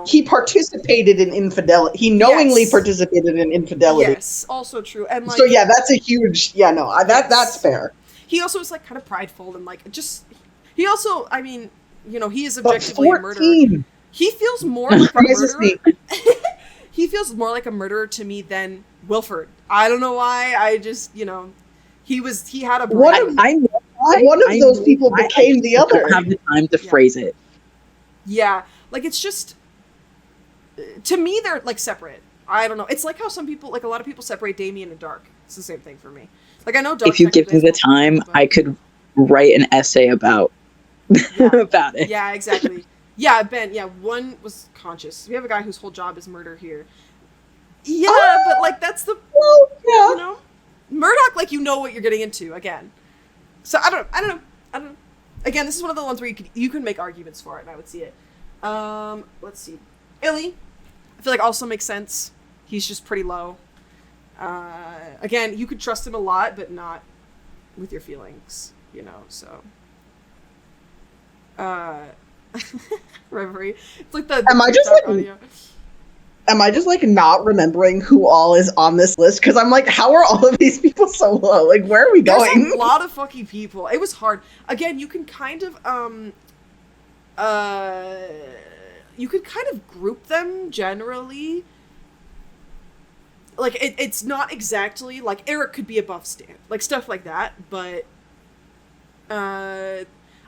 he participated in infidelity. He knowingly participated in infidelity. Yes, also true. And like, so yeah, that's a huge that's fair. He also is like kind of prideful and like just he also, I mean, he is objectively a murderer. He feels more like a murderer. He feels more like a murderer to me than Wilford. I don't know why. I just he had a brain. One of those people became the other. I don't have the time to phrase it. Yeah, like it's just to me they're like separate. I don't know. It's like how some people, like a lot of people, separate Damien and Dark. It's the same thing for me. Like I know Dark. If you give me the time, I could write an essay about about it. Yeah, exactly. Yeah, Ben. Yeah, one was conscious. We have a guy whose whole job is murder here. Yeah, but like that's the Murdoch. Like what you're getting into again. So I don't know. Again, this is one of the ones where you can make arguments for it, and I would see it. Let's see. Illy, I feel like also makes sense. He's just pretty low. Again, you could trust him a lot, but not with your feelings, so. Reverie. It's like the Am I just like not remembering who all is on this list? Because I'm like, how are all of these people so low? Like, where are we going? There's a lot of fucking people. It was hard. Again, you can kind of group them generally. Like it's not exactly like Eric could be above Stan, like stuff like that. But I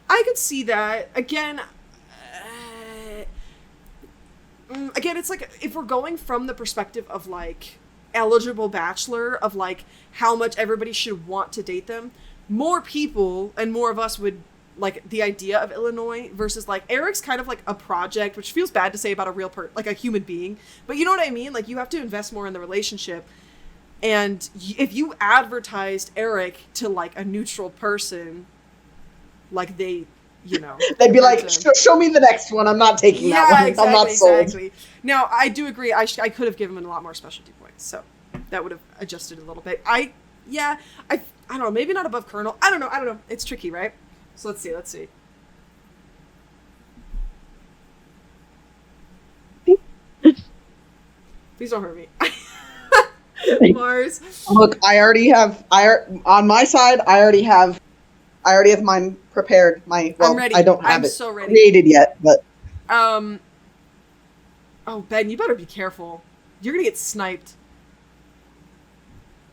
could see that again. Again, it's like if we're going from the perspective of like eligible bachelor, of like how much everybody should want to date them, more people and more of us would like the idea of Illinois versus like Eric's kind of like a project, which feels bad to say about a real like a human being, but you know what I mean? Like you have to invest more in the relationship. And if you advertised Eric to like a neutral person, like they'd be like, show me the next one. I'm not taking that one. Exactly, I'm not sold. Exactly. Now, I do agree. I could have given him a lot more specialty points, so that would have adjusted a little bit. I don't know. Maybe not above Colonel. I don't know. It's tricky, right? So let's see. Please don't hurt me. Mars. Look, on my side. I already have mine prepared. I'm ready. I don't have I'm it so ready. created yet, but oh Ben, you better be careful. You're gonna get sniped.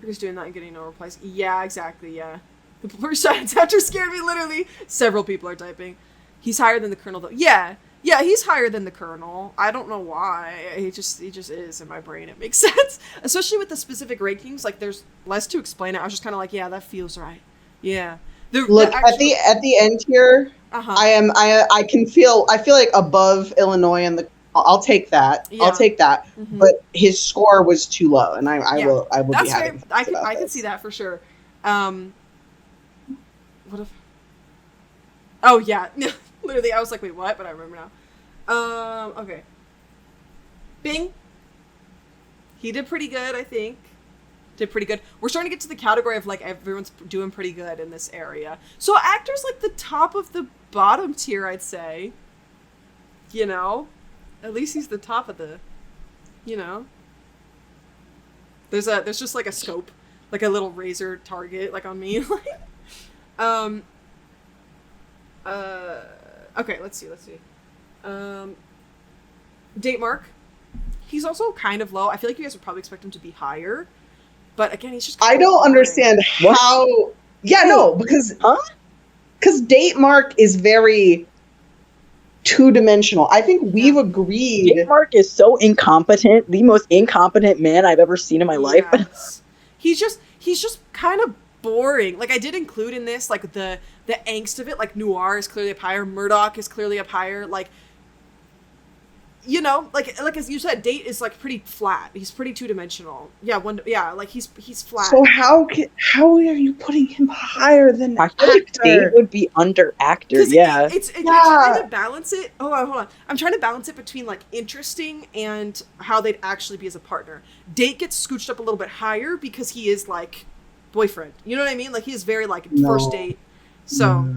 You're just doing that and getting no replies. Yeah, exactly. Yeah, the first shots after scared me. Literally, several people are typing. He's higher than the Colonel, though. Yeah, he's higher than the Colonel. I don't know why. He just is in my brain. It makes sense, especially with the specific rankings. Like, there's less to explain it. I was just kind of like, yeah, that feels right. Yeah. Look, at the end here, I feel like above Illinois and I'll take that. Yeah. I'll take that. Mm-hmm. But his score was too low, and I will That's be happy. I can see that for sure. What if? Oh yeah, literally, I was like, wait, what? But I remember now. Okay. Bing. He did pretty good, I think. Did pretty good. We're starting to get to the category of like everyone's doing pretty good in this area. So Actor's like the top of the bottom tier, I'd say. At least he's the top of the, There's just like a scope, like a little razor target, like on me. Okay, let's see. Date Mark. He's also kind of low. I feel like you guys would probably expect him to be higher. But again, he's just. I don't understand how. Yeah, no, because Date Mark is very two-dimensional. I think we've agreed. Date Mark is so incompetent. The most incompetent man I've ever seen in my life. He's just kind of boring. Like, I did include in this, like, the angst of it. Like, Noir is clearly up higher. Murdoch is clearly up higher. Like, you know, like as you said, Date is, like, pretty flat. He's pretty two-dimensional. Yeah, like, he's flat. So how are you putting him higher than Actor? Date would be under Actor, yeah. It's trying to balance it. Hold on. I'm trying to balance it between, like, interesting and how they'd actually be as a partner. Date gets scooched up a little bit higher because he is, like, boyfriend. You know what I mean? Like, he is very, like, first date. So...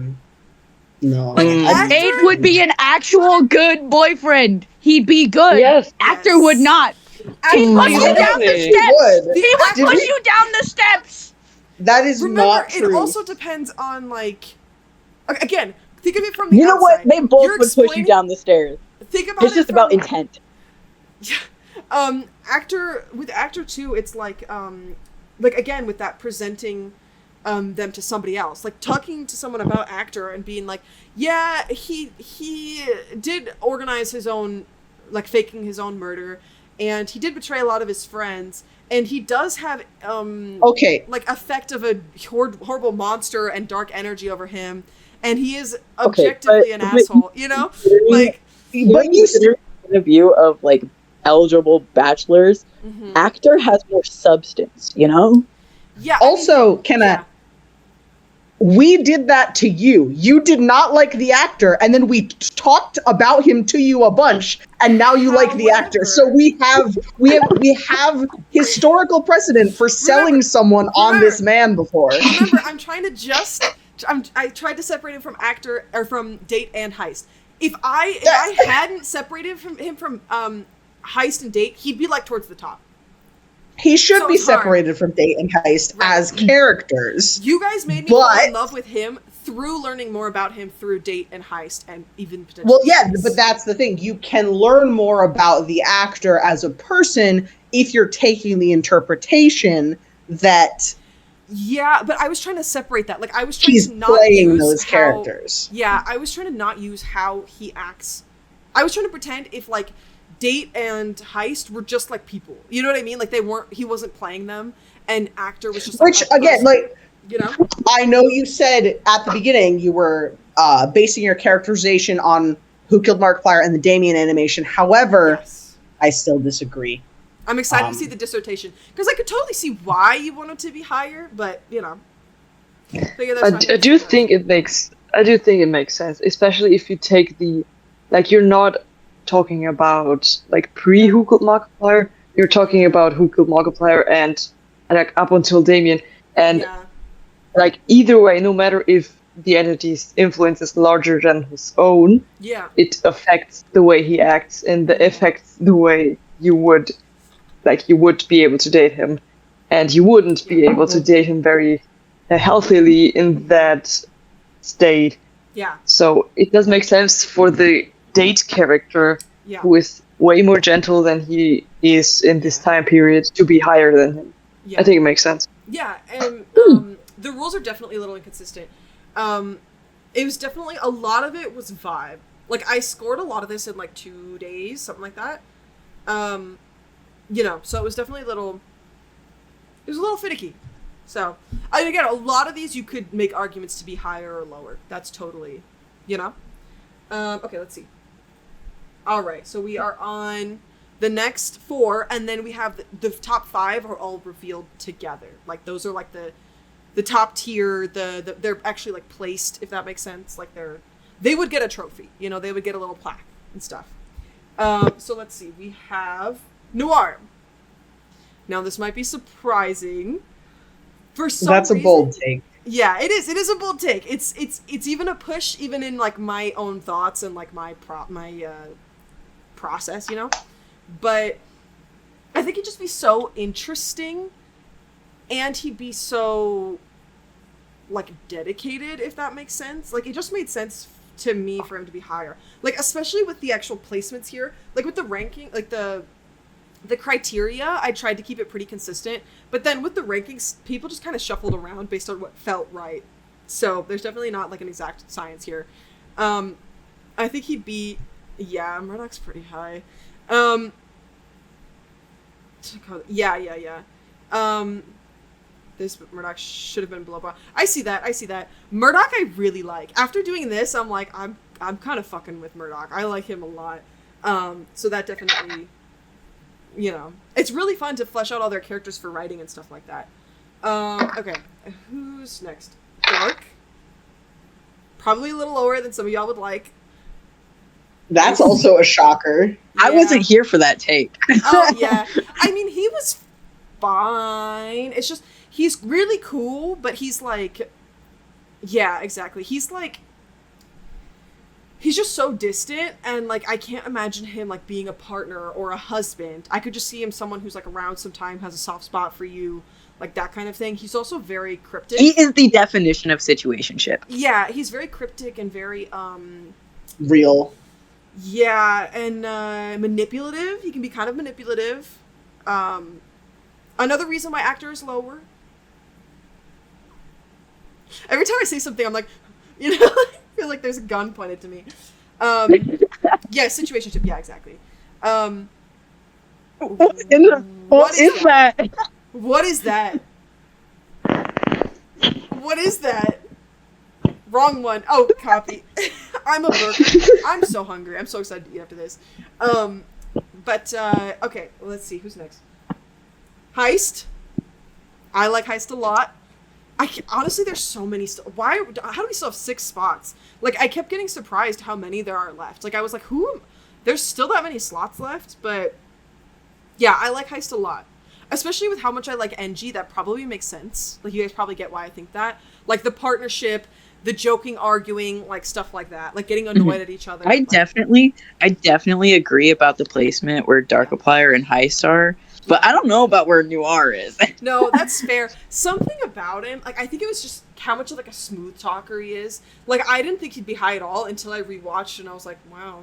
No. Like, Date would be an actual good boyfriend. He'd be good. Yes. Actor would not. He'd push you down the steps. He would push you down the steps. That is not true. It also depends on, like... Again, think of it from the You know outside. what? They both would push you down the stairs. Think about it's just about intent. With Actor 2, it's like again, with that presenting them to somebody else, like talking to someone about Actor and being like, yeah, he did organize his own, like, faking his own murder, and he did betray a lot of his friends, and he does have like, effect of a horrible monster and dark energy over him, and he is objectively an asshole, you know, like. But you consider the point of view of, like, eligible bachelors, Actor has more substance, you know. Yeah. Also, Kenna, we did that to you. You did not like the actor, and then we talked about him to you a bunch, and now you like the actor. So we have historical precedent for selling someone on this man before. Remember, I'm trying to I tried to separate him from Actor, or from Date and Heist. If I hadn't separated him from Heist and Date, he'd be, like, towards the top. He should be separated from Date and Heist as characters. You guys made me fall in love with him through learning more about him through Date and Heist, and even potentially. Well, yeah, but that's the thing. You can learn more about the actor as a person if you're taking the interpretation that. Yeah, but I was trying to separate that. Like, I was trying to not playing use those characters. Yeah, I was trying to not use how he acts. I was trying to pretend if, like, Date and Heist were just, like, people. You know what I mean? Like, he wasn't playing them, and Actor was just, like, which, again, like, you know? I know you said at the beginning you were basing your characterization on Who Killed Markiplier and the Damien animation. However, I still disagree. I'm excited to see the dissertation, because I could totally see why you want it to be higher, but, you know. I do think it makes sense, especially if you take you're not talking about, like, pre-Who Killed Markiplier, you're talking about Who Killed Markiplier and, like, up until Damien, and like, either way, no matter if the entity's influence is larger than his own, it affects the way he acts, and it affects the way you would be able to date him, and you wouldn't be able to date him very healthily in that state. Yeah. So it does make sense for the Date character, who is way more gentle than he is in this time period, to be higher than him. Yeah. I think it makes sense. Yeah, and the rules are definitely a little inconsistent. It was definitely, a lot of it was vibe. Like, I scored a lot of this in, like, 2 days, something like that. You know, so it was definitely a little finicky. So, and again, a lot of these you could make arguments to be higher or lower. That's totally, you know? Okay, let's see. Alright, so we are on the next 4, and then we have the top 5 are all revealed together. Like, those are, like, the top tier, they're actually, like, placed, if that makes sense. Like, they would get a trophy, you know, they would get a little plaque and stuff. So let's see, we have Noir. Now, this might be surprising. For some reason, that's a bold take. Yeah, it is. It is a bold take. It's even a push, even in, like, my own thoughts and, like, my process, you know? But I think he'd just be so interesting, and he'd be so, like, dedicated, if that makes sense. Like, it just made sense to me for him to be higher. Like, especially with the actual placements here. Like, with the ranking, like, the the criteria, I tried to keep it pretty consistent, but then with the rankings, people just kind of shuffled around based on what felt right. So there's definitely not like an exact science here. I think he'd be, yeah, Murdoch's pretty high. Yeah. This Murdoch should have been below bar. I see that. Murdoch I really like. After doing this, I'm like, I'm kind of fucking with Murdoch. I like him a lot. So that definitely, you know, it's really fun to flesh out all their characters for writing and stuff like that. Okay, who's next? Dark. Probably a little lower than some of y'all would like. That's also a shocker. Yeah. I wasn't here for that take. Oh, yeah. I mean, he was fine. It's just, he's really cool, but he's like, yeah, exactly. He's like, he's just so distant, and like, I can't imagine him like being a partner or a husband. I could just see him someone who's like around sometime, has a soft spot for you, like that kind of thing. He's also very cryptic. He is the definition of situationship. Yeah, he's very cryptic and very, real. Yeah, and manipulative. He can be kind of manipulative. Another reason why actor is lower. Every time I say something, I'm like, you know, I feel like there's a gun pointed to me. Yeah, situationship. Yeah, exactly. What is that? What is that? What is that? Wrong one. Oh, copy. I'm a burger. I'm so hungry. I'm so excited to eat after this. Okay, let's see. Who's next? Heist. I like Heist a lot. Honestly, there's so many how do we still have 6 spots? Like, I kept getting surprised how many there are left. Like, I was like, there's still that many slots left, but yeah, I like Heist a lot. Especially with how much I like NG, that probably makes sense. Like, you guys probably get why I think that. Like, the partnership, the joking, arguing, like, stuff like that. Like, getting annoyed at each other. I definitely agree about the placement where Darkiplier and Heist are. But I don't know about where Noir is. No, that's fair. Something about him, like, I think it was just how much of, like, a smooth talker he is. Like, I didn't think he'd be high at all until I rewatched, and I was like, wow.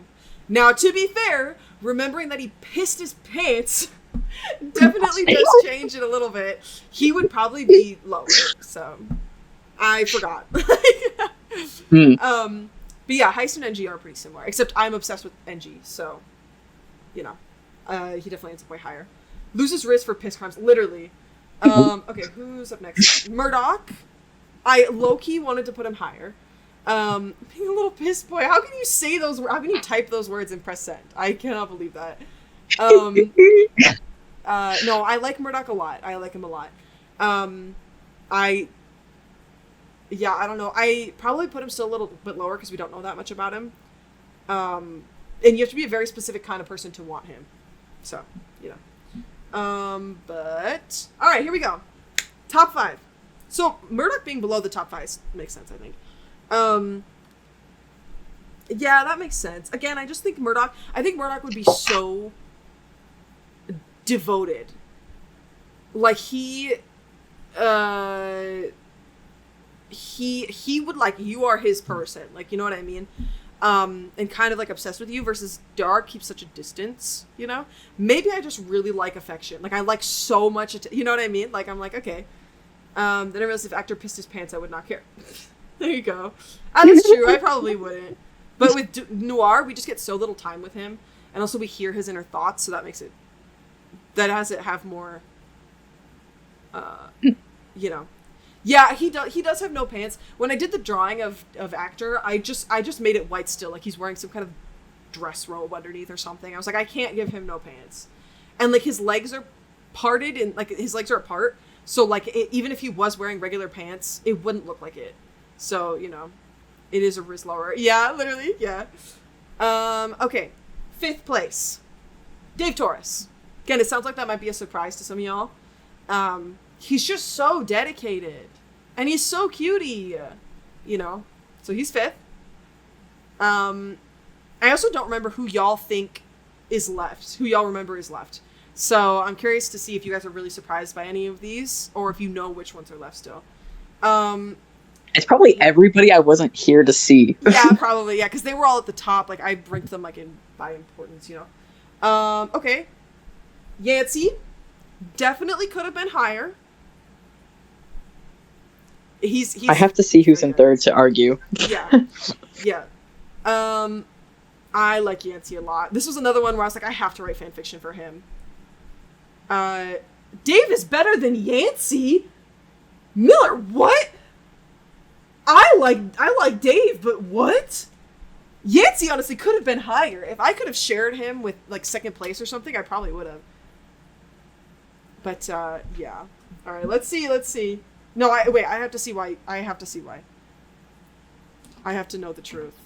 Now, to be fair, remembering that he pissed his pants definitely does change it a little bit. He would probably be lower, so I forgot. But yeah, Heist and NG are pretty similar, except I'm obsessed with NG, so, you know, he definitely ends up way higher. Loses wrist for piss crimes, literally. Okay, who's up next? Murdoch. I low-key wanted to put him higher. Being a little piss boy. How can you say those? How can you type those words and press send? I cannot believe that. No, I like Murdoch a lot. I like him a lot. I don't know. I probably put him still a little bit lower because we don't know that much about him. And you have to be a very specific kind of person to want him. So, you know. But all right, here we go. Top 5. So Murdoch being below the top 5 makes sense, I think. Yeah, that makes sense. Again, I just think Murdoch would be so devoted. Like, he would, like, you are his person. Like, you know what I mean? And kind of, like, obsessed with you, versus Dark keeps such a distance, you know? Maybe I just really like affection. Like, I like so much, you know what I mean? Like, I'm like, okay. Then I realized if actor pissed his pants, I would not care. There you go. That's true, I probably wouldn't. But with Noir, we just get so little time with him, and also we hear his inner thoughts, so that makes it, that has it have more, you know. Yeah, he does have no pants. When I did the drawing of actor, I just made it white still, like he's wearing some kind of dress robe underneath or something. I was like, I can't give him no pants. And like his legs are parted, and like his legs are apart, so like even if he was wearing regular pants, it wouldn't look like it. So, you know, it is a riz lower. Yeah, literally, yeah. Okay, 5th place, Dave Torres. Again, it sounds like that might be a surprise to some of y'all. He's just so dedicated, and he's so cutie, you know, so he's 5th. I also don't remember who y'all think is left, who y'all remember is left. So I'm curious to see if you guys are really surprised by any of these, or if you know which ones are left still. It's probably everybody I wasn't here to see. Yeah, probably, yeah, because they were all at the top. Like, I ranked them, like, by importance, you know. Okay. Yancey definitely could have been higher. He's I have to see who's in third to argue. Yeah. Yeah. I like Yancey a lot. This was another one where I was like, I have to write fanfiction for him. Dave is better than Yancey? Miller, what? I like Dave, but what? Yancey honestly could have been higher. If I could have shared him with like second place or something, I probably would have. But yeah. All right, let's see. No, I have to see why. I have to know the truth.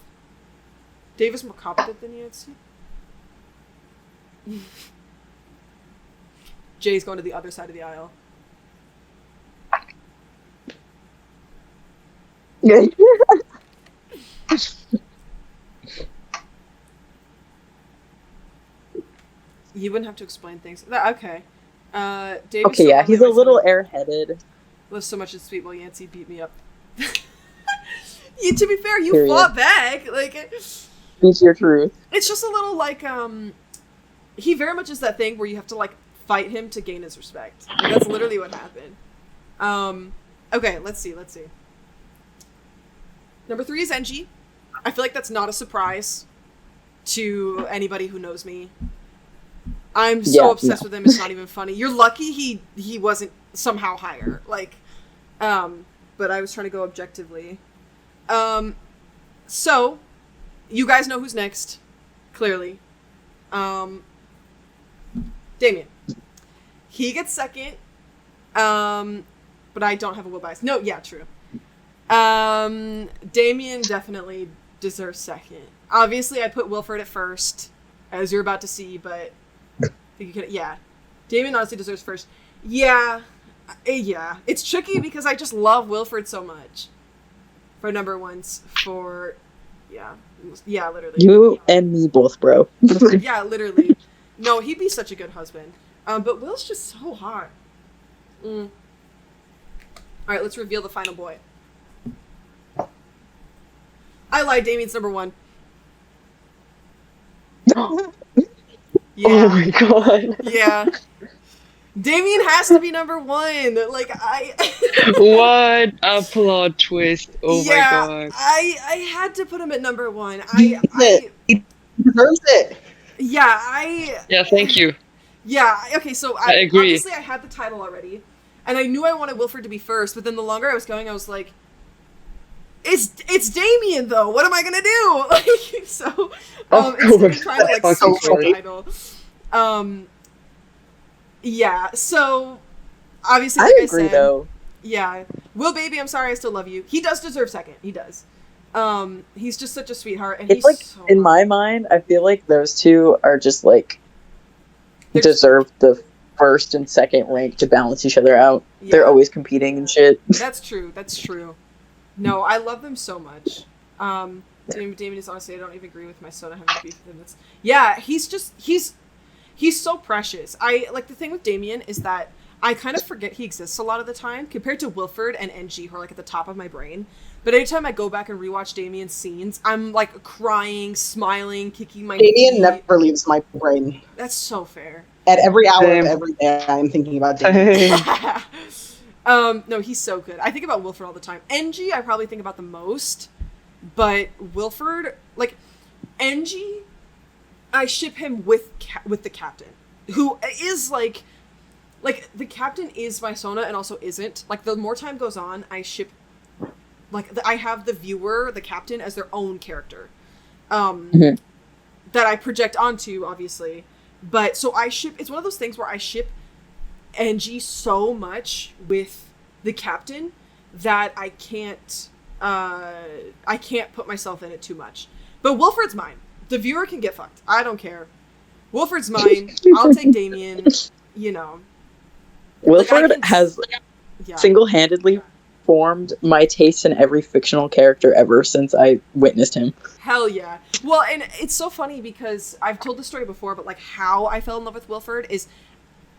Dave is more competent than Yancey. Jay's going to the other side of the aisle. You wouldn't have to explain things. Okay. Dave. Okay, yeah, he's a little airheaded. Lives so much in sweet while Yancey beat me up. To be fair, you fought back. Like, speak your truth. It's just a little like he very much is that thing where you have to like fight him to gain his respect. Like, that's literally what happened. Okay, let's see. Number 3 is NG. I feel like that's not a surprise to anybody who knows me. I'm so obsessed with him, it's not even funny. You're lucky he wasn't somehow higher. Like, but I was trying to go objectively. So, you guys know who's next. Clearly. Damien. He gets second. But I don't have a will bias. No, yeah, true. Damien definitely deserves second. Obviously, I put Wilford at first, as you're about to see, but I think you could, yeah. Damien honestly deserves first. Yeah. It's tricky because I just love Wilford so much. For number ones, yeah, literally. You and me both, bro. Yeah, literally. No, he'd be such a good husband. But Will's just so hot. Alright, let's reveal the final boy. I lied, Damien's number 1. Yeah. Oh my god. Yeah. Damien has to be number 1. Like, What a plot twist. Oh my god. I had to put him at number 1. He deserves it. Yeah, thank you. Yeah, okay, so I agree. Obviously I had the title already. And I knew I wanted Wilford to be first, but then the longer I was going, I was like, it's Damien though. What am I gonna do? Like, so instead of trying to like switch the title. Yeah, so obviously like I agree said, though. Yeah. Will Baby, I'm sorry I still love you. He does deserve second. He does. He's just such a sweetheart, and It's he's like so in my mind, I feel like those two are just like deserve the first and second rank to balance each other out. Yeah. They're always competing and shit. That's true. No, I love them so much. Damien is honestly, I don't even agree with my soda having beef with him. Yeah, he's so precious. The thing with Damien is that I kind of forget he exists a lot of the time compared to Wilford and NG, who are like at the top of my brain. But anytime I go back and rewatch Damien's scenes, I'm like crying, smiling, kicking my Damien never leaves my brain. That's so fair. At every hour of every day, I'm thinking about Damien. No, he's so good. I think about Wilford all the time. NG, I probably think about the most, but Wilford, like, NG, I ship him with the captain, who is like the captain is my Sona and also isn't. Like, the more time goes on, I ship, like, I have the viewer, the captain, as their own character, that I project onto, obviously. But so it's one of those things where I ship NG so much with the captain that I can't put myself in it too much. But Wilford's mine. The viewer can get fucked. I don't care. Wilford's mine. I'll take Damien. You know. Wilford has single-handedly formed my taste in every fictional character ever since I witnessed him. Hell yeah. Well, and it's so funny because I've told this story before, but like how I fell in love with Wilford is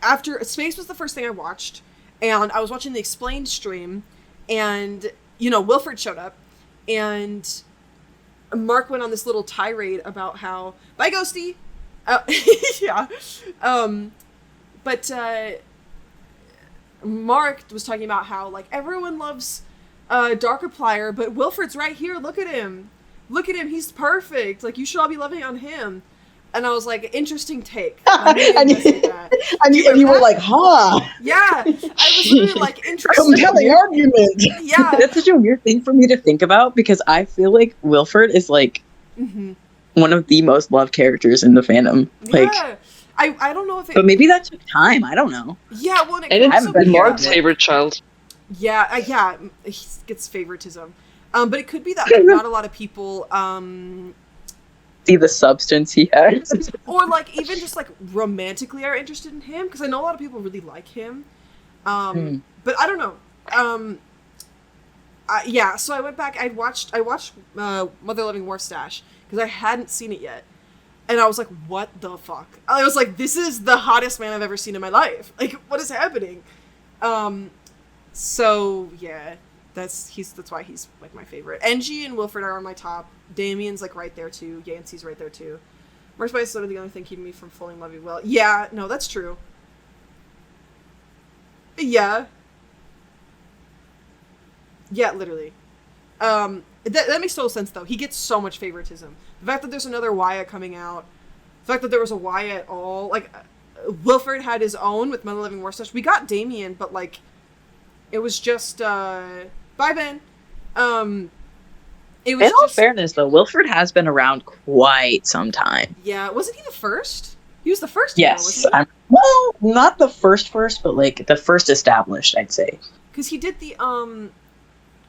after Space was the first thing I watched, and I was watching the Explained stream, and Wilford showed up, and Mark went on this little tirade about how bye Ghosty, yeah, But Mark was talking about how, like, everyone loves Darkiplier, but Wilfred's right here. Look at him. Look at him. He's perfect. Like, you should all be loving on him. And I was like, interesting take. And you were like, huh? Yeah. I was literally like, interesting. Compelling argument. Yeah. That's such a weird thing for me to think about because I feel like Wilfred is like one of the most loved characters in the fandom. Like, yeah. I don't know if it... But maybe that took time. I don't know. Yeah, well... And it's Mark's favorite child. Yeah, he gets favoritism. But it could be that like, not a lot of people... see the substance he has. Or, like, even just, like, romantically are interested in him. Because I know a lot of people really like him. But I don't know. Yeah, so I went back. I watched Mother Loving Warstash. Because I hadn't seen it yet. And I was like, what the fuck? I was like, this is the hottest man I've ever seen in my life. Like, what is happening? So, yeah. That's why he's, like, my favorite. Engie and Wilfred are on my top. Damien's, like, right there, too. Yancey's right there, too. Markspice is sort of the only thing keeping me from falling in love with Will. Yeah, no, that's true. Yeah. Yeah, literally. That makes total sense, though. He gets so much favoritism. The fact that there's another Wyatt coming out, the fact that there was a Wyatt at all, like, Wilfred had his own with Mother Living Warstash. We got Damien, but, like, it was just, bye, Ben. It was in all fairness, though, Wilfred has been around quite some time. Yeah, wasn't he the first? He was the first. Yes. Well, not the first, but, like, the first established, I'd say. Because he did the,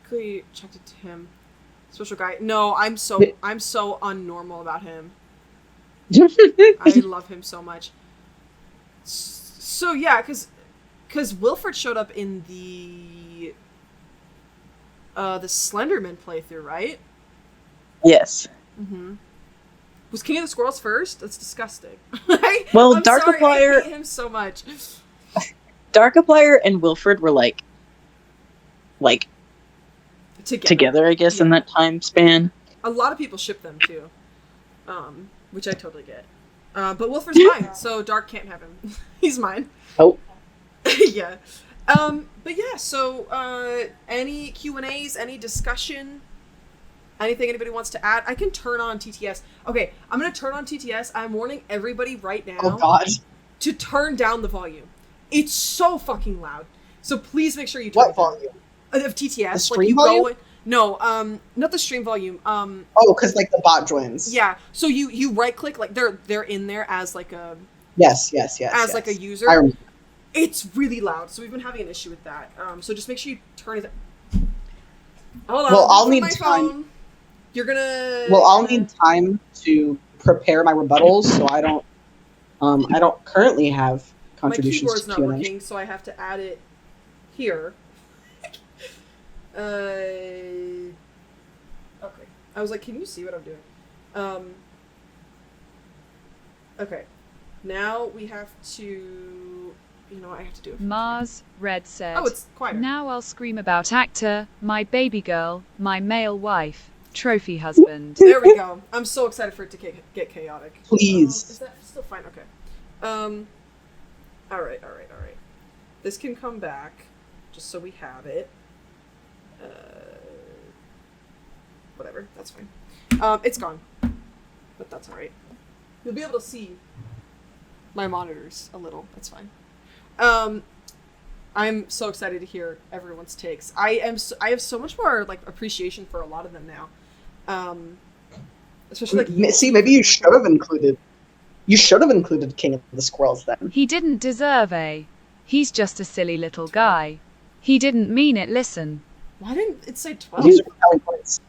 quickly checked it to him. Special guy. No, I'm so unnormal about him. I love him so much. So yeah, because Wilfred showed up in the Slenderman playthrough, right? Yes. Mm-hmm. Was King of the Squirrels first? That's disgusting. Well, Darkiplier... I hate him so much. Darkiplier and Wilfred were like together, I guess, in that time span. A lot of people ship them too, which I totally get. But Wilfred's mine, so Dark can't have him. He's mine. Oh. Yeah. But yeah, so any Q&As, any discussion, anything anybody wants to add? I can turn on TTS. Okay, I'm going to turn on TTS. I'm warning everybody right now. Oh, God. To turn down the volume. It's so fucking loud. So please make sure you turn it down. What volume? Of TTS. The stream volume? No, not the stream volume. Oh, because, like, the bot joins. Yeah, so you right-click, like, they're in there as, like, a... Yes. Like, a user. I remember. It's really loud, so we've been having an issue with that. So just make sure you turn it... Hold on. Well, I'll need time. Phone. You're gonna... Well, I'll need time to prepare my rebuttals, so I don't currently have contributions my keyboard's to not Q&A. working, so I have to add it here. Okay. I was like, can you see what I'm doing? Okay. Now we have to... You know what I have to do? Mars, Red said. Oh, it's quieter. Now I'll scream about actor, my baby girl, my male wife, trophy husband. There we go. I'm so excited for it to get chaotic. Please. Is that still fine? Okay. Alright. This can come back, just so we have it. Whatever, that's fine. It's gone. But that's alright. You'll be able to see my monitors a little. That's fine. I'm so excited to hear everyone's takes. I have so much more, like, appreciation for a lot of them now. Especially, like... See, maybe you should have included... You should have included King of the Squirrels, then. He didn't deserve a... He's just a silly little guy. He didn't mean it, listen. Why didn't it say 12? These are compelling points.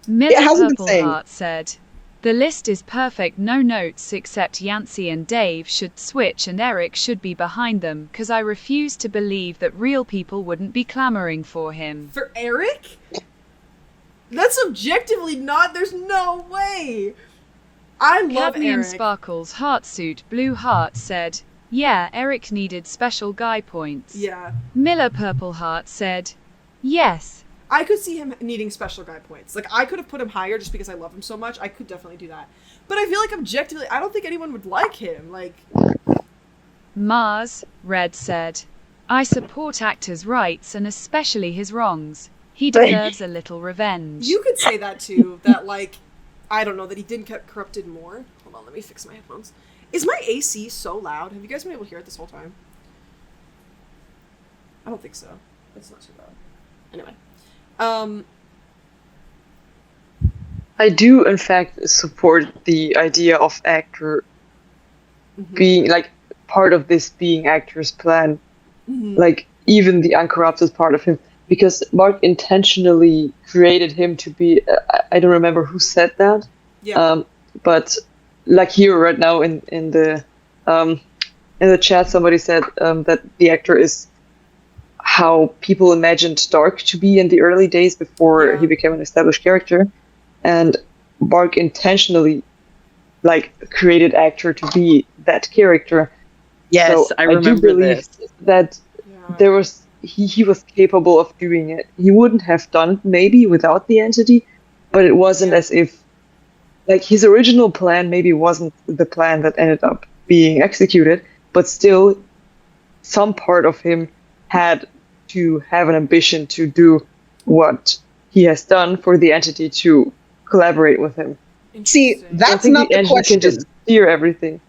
Miller hasn't been Purple saying. Heart said, the list is perfect, no notes except Yancey and Dave should switch and Eric should be behind them, cause I refuse to believe that real people wouldn't be clamoring for him. For Eric? That's objectively not, there's no way! I love Cadmium Eric. Sparkles Heartsuit Blue Heart said, yeah, Eric needed special guy points. Yeah. Miller Purple Heart said, yes. I could see him needing special guy points. Like, I could have put him higher just because I love him so much. I could definitely do that. But I feel like objectively, I don't think anyone would like him. Like, Mars, Red said. I support actors' rights and especially his wrongs. He deserves a little revenge. You could say that too, that like, I don't know, that he didn't get corrupted more. Hold on, let me fix my headphones. Is my AC so loud? Have you guys been able to hear it this whole time? I don't think so. It's not too loud. Anyway. I do, in fact, support the idea of actor being, like, part of this being actor's plan. Like, even the uncorrupted part of him. Because Mark intentionally created him to be, I don't remember who said that. Yeah. But, like, here right now in the chat, somebody said that the actor is how people imagined Dark to be in the early days before he became an established character. And Mark intentionally, like, created actor to be that character. Yes, so I remember do believe that there was he was capable of doing it. He wouldn't have done it maybe without the entity, but it wasn't as if, like, his original plan maybe wasn't the plan that ended up being executed, but still some part of him had to have an ambition to do what he has done for the entity to collaborate with him. See, that's not the question. Can just steer everything.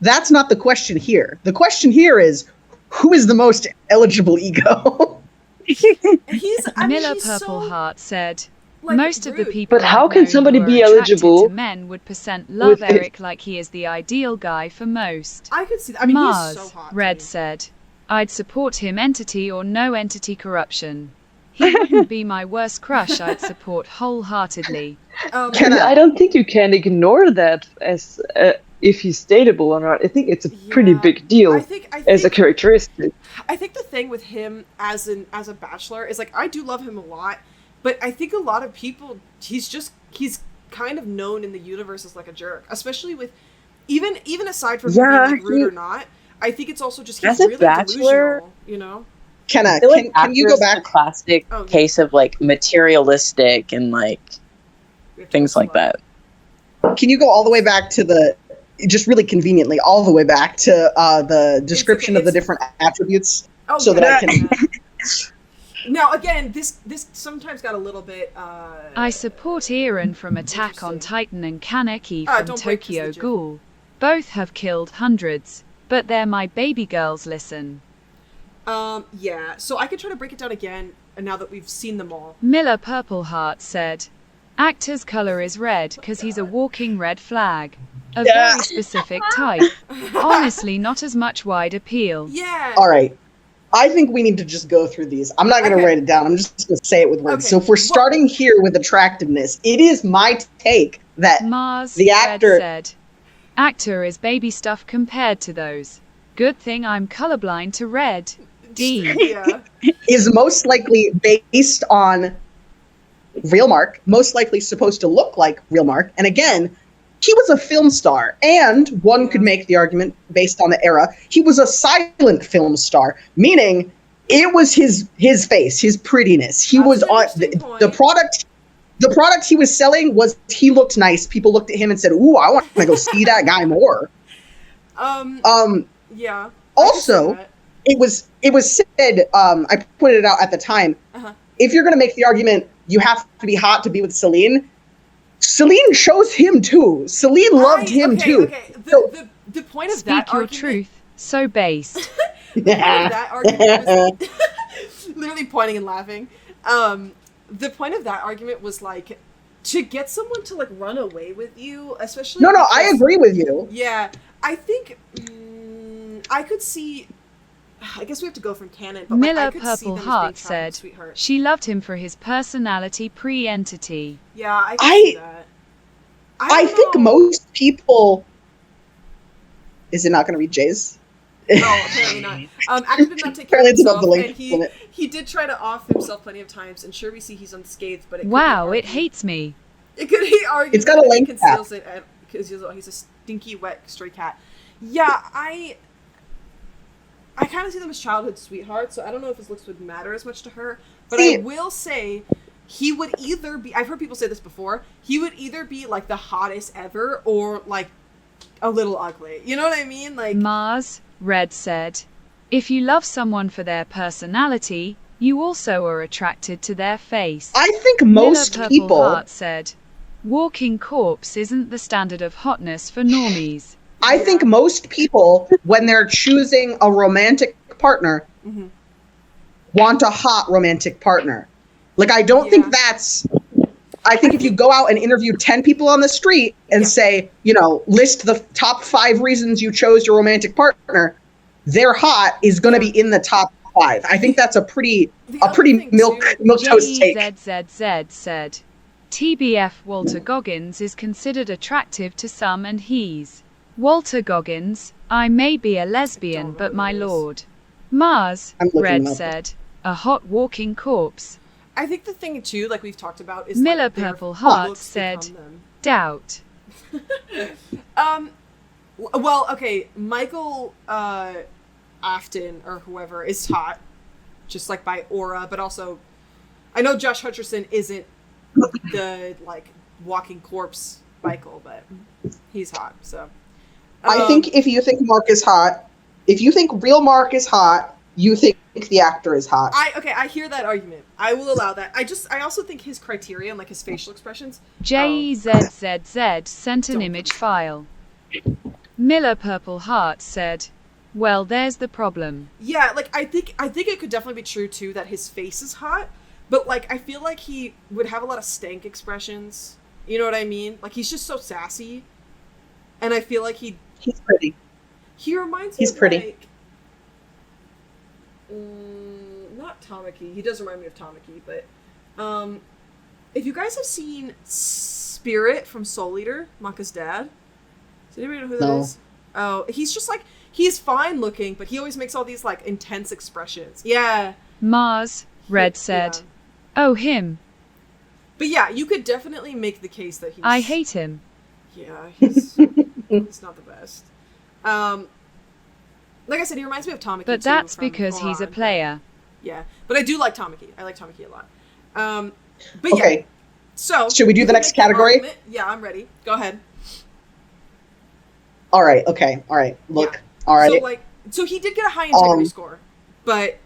That's not the question here. The question here is, who is the most eligible ego? Miller Purple Heart said, like, most rude. of the people But how I've can known somebody who are be attracted eligible to men would % love with Eric like he is the ideal guy for most. I could see that. I mean, Mars, he's so hot. Red said, I'd support him entity or no entity corruption. He wouldn't be my worst crush I'd support wholeheartedly. I don't think you can ignore that as if he's dateable or not. I think it's a pretty big deal I think as a characteristic. I think the thing with him as a bachelor is, like, I do love him a lot, but I think a lot of people, he's kind of known in the universe as, like, a jerk, especially with even aside from him being, like, rude or not. I think it's also just he's really delusional, you know. Kenna, can you go back? A classic case of, like, materialistic and, like, things like that. Can you go all the way back to just really conveniently, all the way back to the description of the different attributes, so that I can. Now, again, this sometimes got a little bit. I support Aaron from Attack on Titan and Kaneki from Tokyo Ghoul. Both have killed hundreds, but they're my baby girls. Listen. Yeah. So I could try to break it down again, now that we've seen them all. Miller Purple Heart said, actor's color is red because he's a walking red flag. A very specific type. Honestly, not as much wide appeal. Yeah. All right. I think we need to just go through these. I'm not going to write it down. I'm just going to say it with words. So if we're starting here with attractiveness, it is my take that Mars, the actor said, actor is baby stuff compared to those. Good thing I'm colorblind to red. D. is most likely based on real Mark, most likely supposed to look like real Mark. And again, he was a film star, and one could make the argument based on the era, he was a silent film star, meaning it was his face, his prettiness. He was on the product he was selling was he looked nice. People looked at him and said, "Ooh, I want to go see that guy more." Yeah. Also, it was said, I pointed it out at the time, if you're going to make the argument you have to be hot to be with Celine, Celine chose him too. Celine loved him too. Okay. The point of that argument... Speak your truth. So based. The point of that argument was... literally pointing and laughing. The point of that argument was, like, to get someone to, like, run away with you, especially... No, I agree with you. Yeah. I think... I could see... I guess we have to go from canon, but Miller I could see Purple them Heart as being child said, sweetheart. she loved him for his personality pre-entity. Yeah, I can see that. I think most people... Is it not going to read Jay's? No, apparently not. Actor did not take care of himself, and he did try to off himself plenty of times, and sure we see he's unscathed, but it hates me. It could be argued it's got a length conceals it because he's a stinky, wet stray cat. Yeah, I kind of see them as childhood sweethearts, so I don't know if his looks would matter as much to her, but I will say he would either be, I've heard people say this before, he would either be, like, the hottest ever, or, like, a little ugly. You know what I mean? Like, Mars, Red said. If you love someone for their personality, you also are attracted to their face. I think most Miller people... Purple Heart said. Walking corpse isn't the standard of hotness for normies. I think most people, when they're choosing a romantic partner, want a hot romantic partner. Like, I don't think that's... I think if you go out and interview 10 people on the street and say, you know, list the top 5 reasons you chose your romantic partner, they're hot is going to be in the top 5. I think that's a pretty milquetoast take. JZZZ said. TBF Walter Goggins is considered attractive to some and he's. Walter Goggins, I may be a lesbian, but my lord. Mars, Red said. A hot walking corpse. I think the thing too, like we've talked about, is Miller like Purple Heart said, doubt. Well, okay, Michael Afton or whoever is hot, just like by aura, but also, I know Josh Hutcherson isn't the like walking corpse Michael, but he's hot. So I think if you think Mark is hot, if you think real Mark is hot, you think the actor is hot. I hear that argument. I will allow that. I also think his criteria and like his facial expressions. JZZZ sent an image file. Miller Purple Heart said, well, there's the problem. Yeah, like I think it could definitely be true too that his face is hot, but like I feel like he would have a lot of stank expressions. You know what I mean? Like he's just so sassy. And I feel like he's pretty. He reminds me He's of pretty. Like, not Tamaki. He does remind me of Tamaki, but if you guys have seen Spirit from Soul Eater, Maka's dad, does anybody know who that is? Oh, he's just like, he's fine looking, but he always makes all these like intense expressions. Yeah. Mars, Red said. Yeah. Oh, him. But yeah, you could definitely make the case that he's... I hate him. Yeah, he's not the best. Like I said, he reminds me of Tamaki. But that's because he's a player. Yeah, but I do like Tamaki. I like Tamaki a lot. But okay. Yeah. So should we do the next category? Yeah, I'm ready. Go ahead. All right. Okay. All right. Look. Yeah. All right. So he did get a high integrity score, but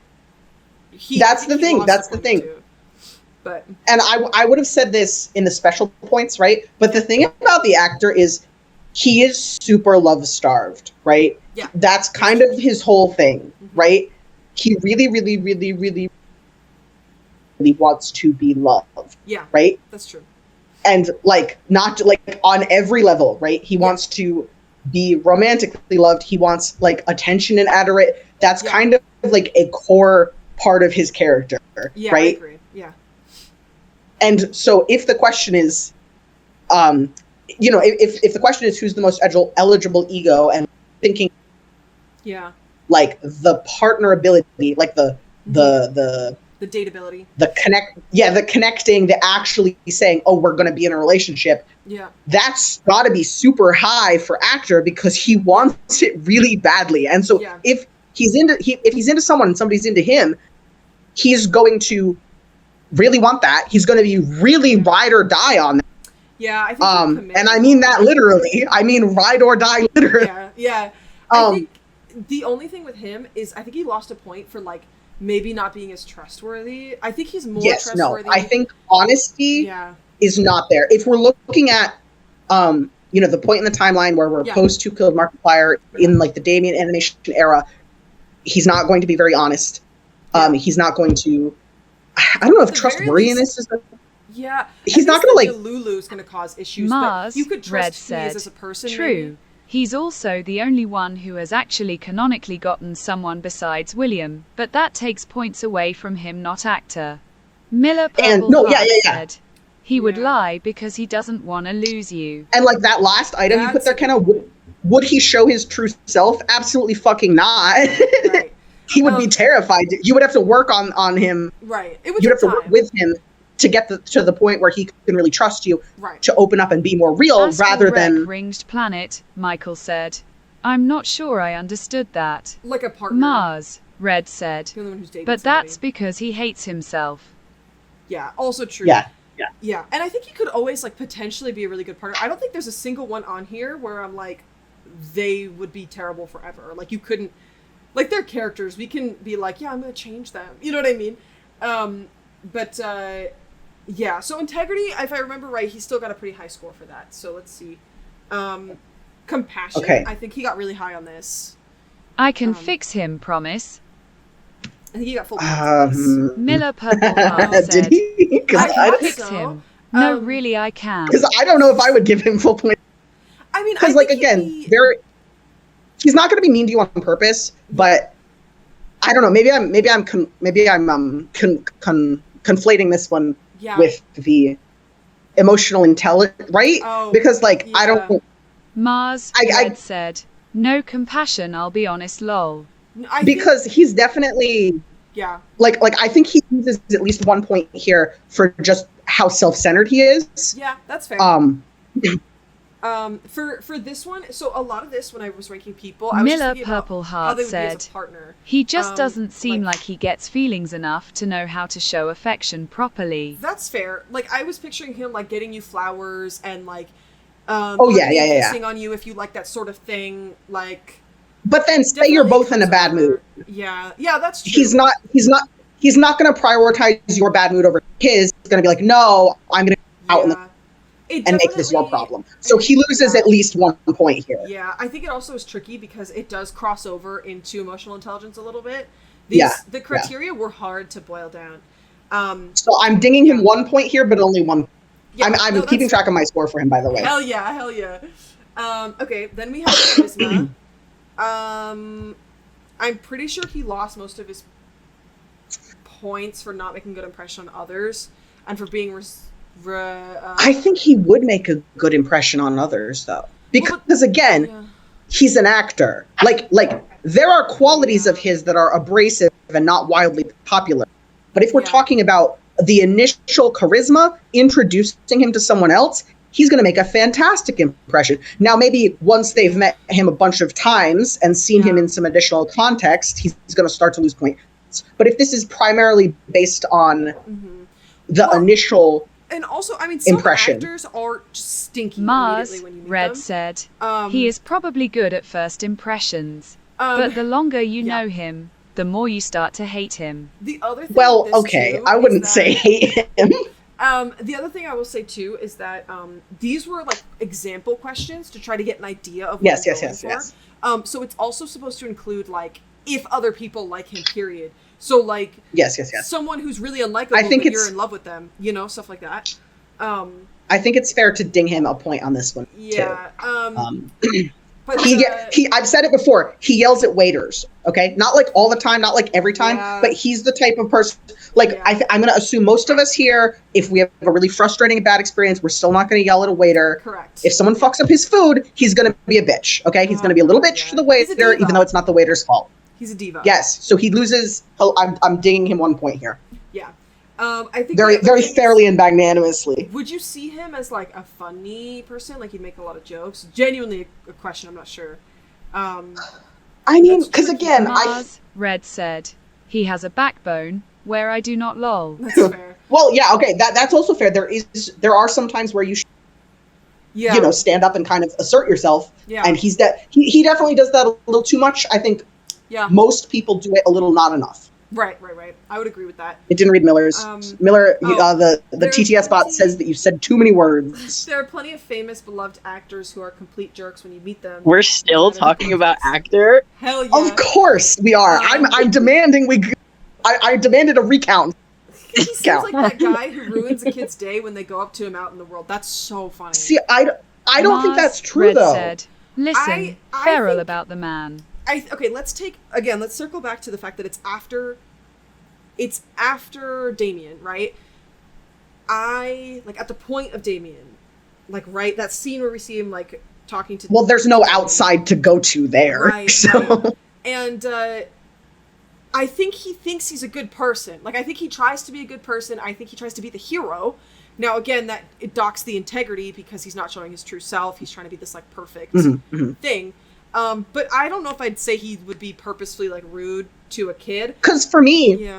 that's the thing. That's the thing. Too. But and I would have said this in the special points, right? But the thing about the actor is he is super love starved, right? Yeah. That's kind of his whole thing, right? He really, really, really, really, really wants to be loved. Yeah. Right? That's true. And like not like on every level, right? He wants to be romantically loved. He wants like attention and adoration. That's kind of like a core part of his character, yeah, right? I agree. Yeah. And so if the question is, you know, if the question is who's the most eligible ego, and thinking, like the partner ability, like the dateability, the connecting, the actually saying, oh, we're going to be in a relationship. Yeah, that's got to be super high for actor because he wants it really badly. And so if he's into someone and somebody's into him, he's going to really want that. He's going to be really ride or die on that. Yeah, I think and I mean that literally. I mean ride or die literally. Yeah. I think the only thing with him is I think he lost a point for like maybe not being as trustworthy. I think he's more trustworthy. No, I think honesty is not there. If we're looking at you know, the point in the timeline where we're post Who Killed Markiplier in like the Damien animation era, he's not going to be very honest. He's not going to, I don't know if trustworthiness is the... Yeah. He's not going to like... Lulu's going to cause issues, Mars, but you could trust Red me said, as a person. True. Maybe. He's also the only one who has actually canonically gotten someone besides William, but that takes points away from him, not actor. Miller Purple said, he would lie because he doesn't want to lose you. And like that last item you put there, Kenna, would he show his true self? Absolutely fucking not. Right. He would be terrified. You would have to work on him. Right. You'd have to work with him to get to the point where he can really trust you, to open up and be more real rather than... Ringed planet, Michael said. I'm not sure I understood that. Like a partner. Mars, Red said. The only one who's dated but somebody. That's because he hates himself. Yeah, also true. Yeah, and I think he could always like potentially be a really good partner. I don't think there's a single one on here where I'm like, they would be terrible forever. Like, you couldn't, like, they're characters. We can be like, yeah, I'm going to change them. You know what I mean? Yeah, so integrity, if I remember right, he still got a pretty high score for that. So let's see. Compassion, Okay. I think he got really high on this. I can fix him, promise. I think he got full points on this. Miller Purple Heart said, Did he? I can thought fix so. him. No, really, I can. Because I don't know if I would give him full points. I mean, Because, like, again, he's not going to be mean to you on purpose, but I don't know. Maybe I'm conflating this one with the emotional intelligence, right? Oh, because, like, I don't. Mars Red said, no compassion, I'll be honest, lol. Because he's definitely like I think he loses at least 1 point here for just how self-centered he is. Yeah, that's fair. For this one, so a lot of this when I was ranking people, I was Miller just Purple Heart said, partner. He just doesn't seem like he gets feelings enough to know how to show affection properly. That's fair. Like, I was picturing him like getting you flowers and like kissing on you if you like that sort of thing, like. But then say you're both in a bad mood. Yeah, that's true. He's not going to prioritize your bad mood over his. He's going to be like, no, I'm going to go out and make this your problem. So he loses at least 1 point here. Yeah, I think it also is tricky because it does cross over into emotional intelligence a little bit. The criteria were hard to boil down. So I'm dinging him 1 point here, but only one. Yeah, I'm keeping track of my score for him, by the way. Hell yeah. Okay, then we have charisma. I'm pretty sure he lost most of his points for not making a good impression on others and for being. I think he would make a good impression on others, though, because again, he's an actor. Like there are qualities of his that are abrasive and not wildly popular. But if we're talking about the initial charisma, introducing him to someone else, he's going to make a fantastic impression. Now, maybe once they've met him a bunch of times and seen him in some additional context, he's going to start to lose points. But if this is primarily based on the initial and also, I mean, some impression. Actors are just stinky Mars immediately when you meet Red them. said, he is probably good at first impressions, but the longer you know him, the more you start to hate him. The other thing I wouldn't say hate him. The other thing I will say too is that these were like example questions to try to get an idea of what yes. So it's also supposed to include like if other people like him, period. So like yes. Someone who's really unlikable, but you're in love with them, you know, stuff like that. I think it's fair to ding him a point on this one too. But I've said it before. He yells at waiters. Okay, not like all the time, not like every time, but he's the type of person. Like I'm going to assume most of us here, if we have a really frustrating bad experience, we're still not going to yell at a waiter. Correct. If someone fucks up his food, he's going to be a bitch. Okay, he's going to be a little bitch to the waiter, even though it's not the waiter's fault. He's a diva. Yes, so he loses. I'm dinging him 1 point here. Yeah. I think very fairly and magnanimously. Would you see him as like a funny person? Like he'd make a lot of jokes? Genuinely a question, I'm not sure. I mean, because again, Mars Red said, he has a backbone where I do not lol. That's fair. Well, yeah, okay, that's also fair. There are some times where you should, stand up and kind of assert yourself. Yeah. And he definitely does that a little too much. I think most people do it a little not enough. Right. I would agree with that. It didn't read Miller's. The TTS bot says that you said too many words. There are plenty of famous, beloved actors who are complete jerks when you meet them. We're still talking about actor? Hell yeah. Of course we are. I'm demanding I demanded a recount. He seems like that guy who ruins a kid's day when they go up to him out in the world. That's so funny. See, I don't think that's true, though. Said, listen, feral about the man. Let's circle back to the fact that it's after Damien, right? At the point of Damien, that scene where we see him talking to. Well, there's no outside to go to there, right? So. Right. And I think he thinks he's a good person. I think he tries to be a good person. I think he tries to be the hero. Now, again, that it docks the integrity because he's not showing his true self. He's trying to be this perfect thing. But I don't know if I'd say he would be purposefully rude to a kid. Because for me,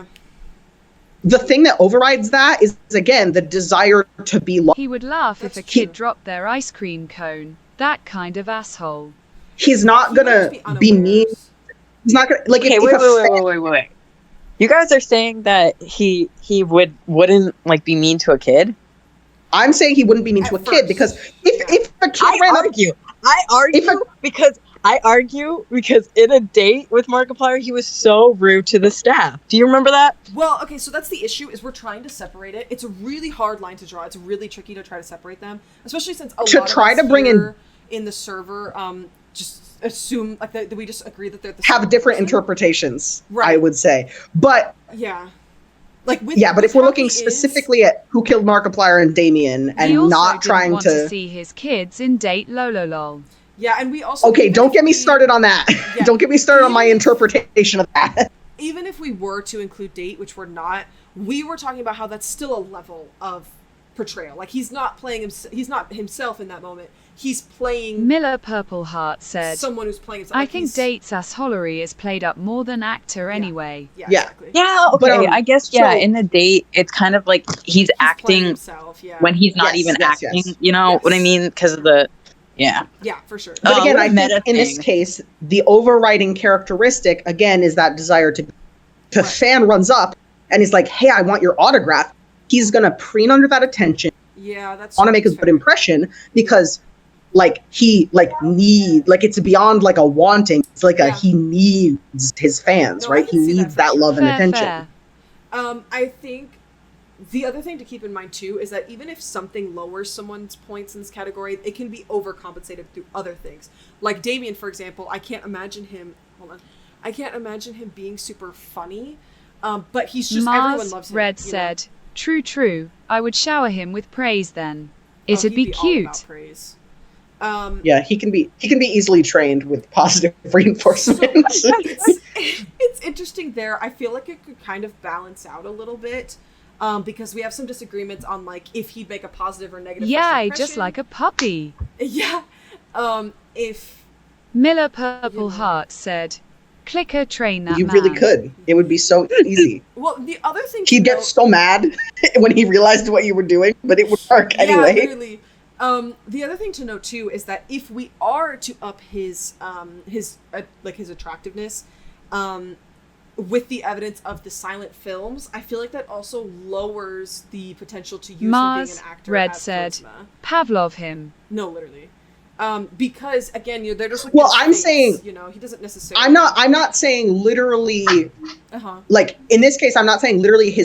the thing that overrides that is again the desire to be loved. He would laugh if a kid dropped their ice cream cone. That kind of asshole. he's not gonna be mean. He's not gonna like. Okay, if wait. You guys are saying that he wouldn't like be mean to a kid? I'm saying he wouldn't be mean to a kid because if a kid ran up, I argue because in a date with Markiplier, he was so rude to the staff. Do you remember that? Well, okay, so that's the issue, is we're trying to separate it. It's a really hard line to draw. It's really tricky to try to separate them, especially since a lot of us here in the server just assume like that we just agree that they're the have same different person. Interpretations. Right. I would say, but yeah. Like but if we're looking specifically at who killed Markiplier and Damien and not trying want to see his kids in date lol. Yeah, and we also don't get me started on that. Yeah. Don't get me started on my interpretation of that. Even if we were to include date, which we're not, we were talking about how that's still a level of portrayal. Like he's not playing he's not himself in that moment. He's playing Miller Purple Heart said someone who's playing himself. I think Date's assholery is played up more than actor anyway. Yeah. Exactly. Yeah, okay. But, I guess in the date it's kind of like he's acting himself, when he's not even acting. You know what I mean? Because of the Yeah, for sure. But again, I think in this case, the overriding characteristic, again, is that desire to... If a fan runs up and is like, hey, I want your autograph, he's going to preen under that attention. Yeah, that's... Want to make a good impression because, like, it's beyond, like, a wanting. It's like he needs his fans, right? He needs that love and attention. I think... The other thing to keep in mind, too, is that even if something lowers someone's points in this category, it can be overcompensated through other things. Like Damien, for example, I can't imagine him being super funny, but he's just, everyone loves him. Red said, true, I would shower him with praise then. It'd be cute. All about praise. He can be easily trained with positive reinforcement. It's interesting there. I feel like it could kind of balance out a little bit. Because we have some disagreements on like if he'd make a positive or negative. Yeah, just like a puppy. Yeah. If Miller Purple Heart said, "Clicker train that." You man. really could. It would be so easy. Well, the other thing he'd get so mad when he realized what you were doing, but it would work anyway. Yeah, literally. The other thing to note too is that if we are to up his attractiveness, with the evidence of the silent films, I feel like that also lowers the potential to use him being an actor. Red as said, charisma. Pavlov him. No, literally. Because again, they're just I'm saying, he doesn't necessarily. I'm not saying literally. Like in this case, I'm not saying literally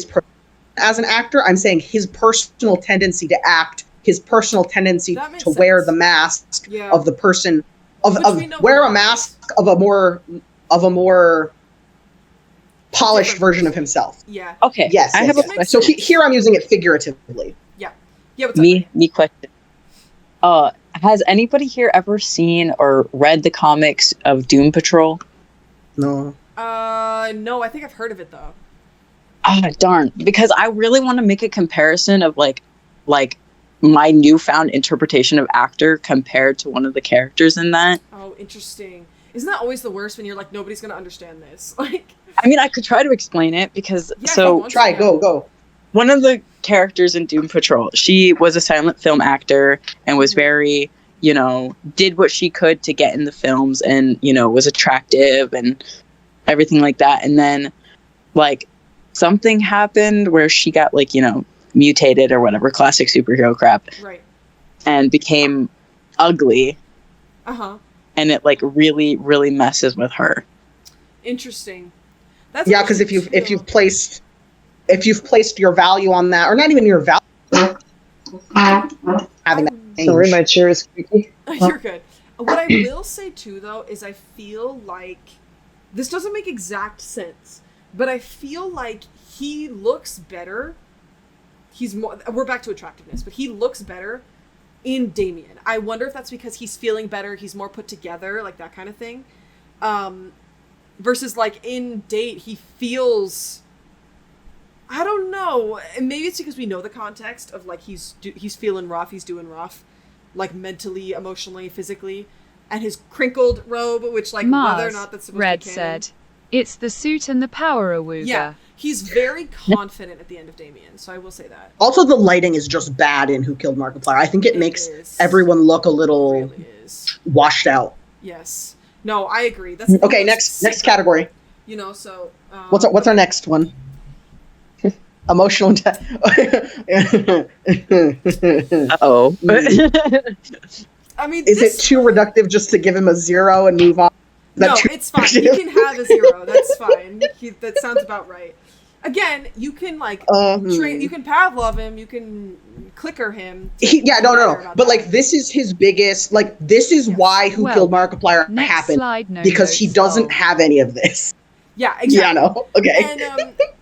as an actor. I'm saying his personal tendency to act, his personal tendency to wear the mask of the person of wear a mask of a more polished version of himself. Yeah. Okay. Yes. I have a question. So here I'm using it figuratively. Yeah. Yeah. What's up, me question. Has anybody here ever seen or read the comics of Doom Patrol? No. No. I think I've heard of it though. Ah, darn. Because I really want to make a comparison of like my newfound interpretation of actor compared to one of the characters in that. Oh, interesting. Isn't that always the worst when you're like, nobody's gonna understand this? Like. I mean, I could try to explain it because go. One of the characters in Doom Patrol, she was a silent film actor and was very, did what she could to get in the films and, was attractive and everything like that. And then, like, something happened where she got, like, mutated or whatever, classic superhero crap. Right. And became ugly. Uh-huh. And it, like, really, really messes with her. Interesting. Because if you've placed your value on that, or not even your value, having that change. Sorry, my chair is squeaky. You're good. What I will say too, though, is I feel like this doesn't make exact sense, but I feel like he looks better. We're back to attractiveness, but he looks better in Damien. I wonder if that's because he's feeling better, he's more put together, like that kind of thing. Versus like in Date, he feels, I don't know, and maybe it's because we know the context of like he's feeling rough, he's doing rough, like mentally, emotionally, physically, and his crinkled robe, which like whether or not that's supposed Red to be canon. said, it's the suit and the power awooga. Yeah, he's very confident at the end of Damien, so I will say that. Also, the lighting is just bad in Who Killed Markiplier. I think it makes everyone look a little washed out. Yes. No, I agree. That's okay. Next category. You know, so what's our next one? Emotional. Uh-oh. I mean, is it too reductive just to give him a 0 and move on? No, it's fine. He can have a 0. That's fine. That sounds about right. Again, you can train. You can Pavlov him. You can clicker him. No. But like, this is his biggest. Like, this is why Who Killed Markiplier happened, because he doesn't have any of this. Yeah, exactly. Yeah, no. Okay. And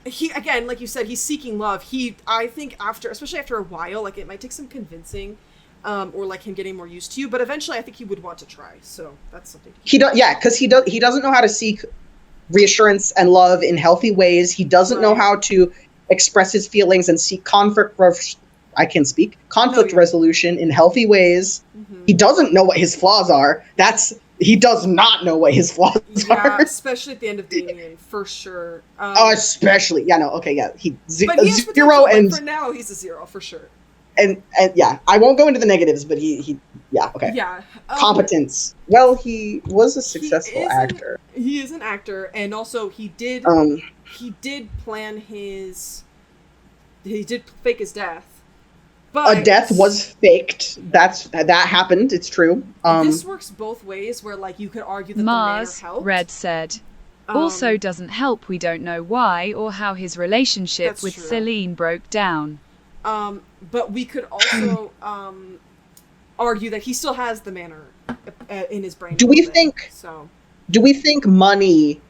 he, again, like you said, he's seeking love. I think especially after a while, like, it might take some convincing, or like him getting more used to you. But eventually, I think he would want to try. So that's something. He doesn't know how to seek reassurance and love in healthy ways. He doesn't know how to express his feelings and seek conflict resolution in healthy ways. Mm-hmm. He doesn't know what his flaws are. He does not know what his flaws are. Especially at the end of Damien, for sure. Especially. Yeah, no, okay, yeah. He 0 and... For now, he's a 0, for sure. And yeah, I won't go into the negatives, but he okay. Yeah. Competence. Well, he was a successful actor. He is an actor, and also he did plan his... He did fake his death. But a death was faked. That happened. It's true. This works both ways, where like you could argue that Mars, the manor helped. Red said. Also doesn't help. We don't know why or how his relationship with Celine broke down. But we could also argue that he still has the manor in his brain. Do we think money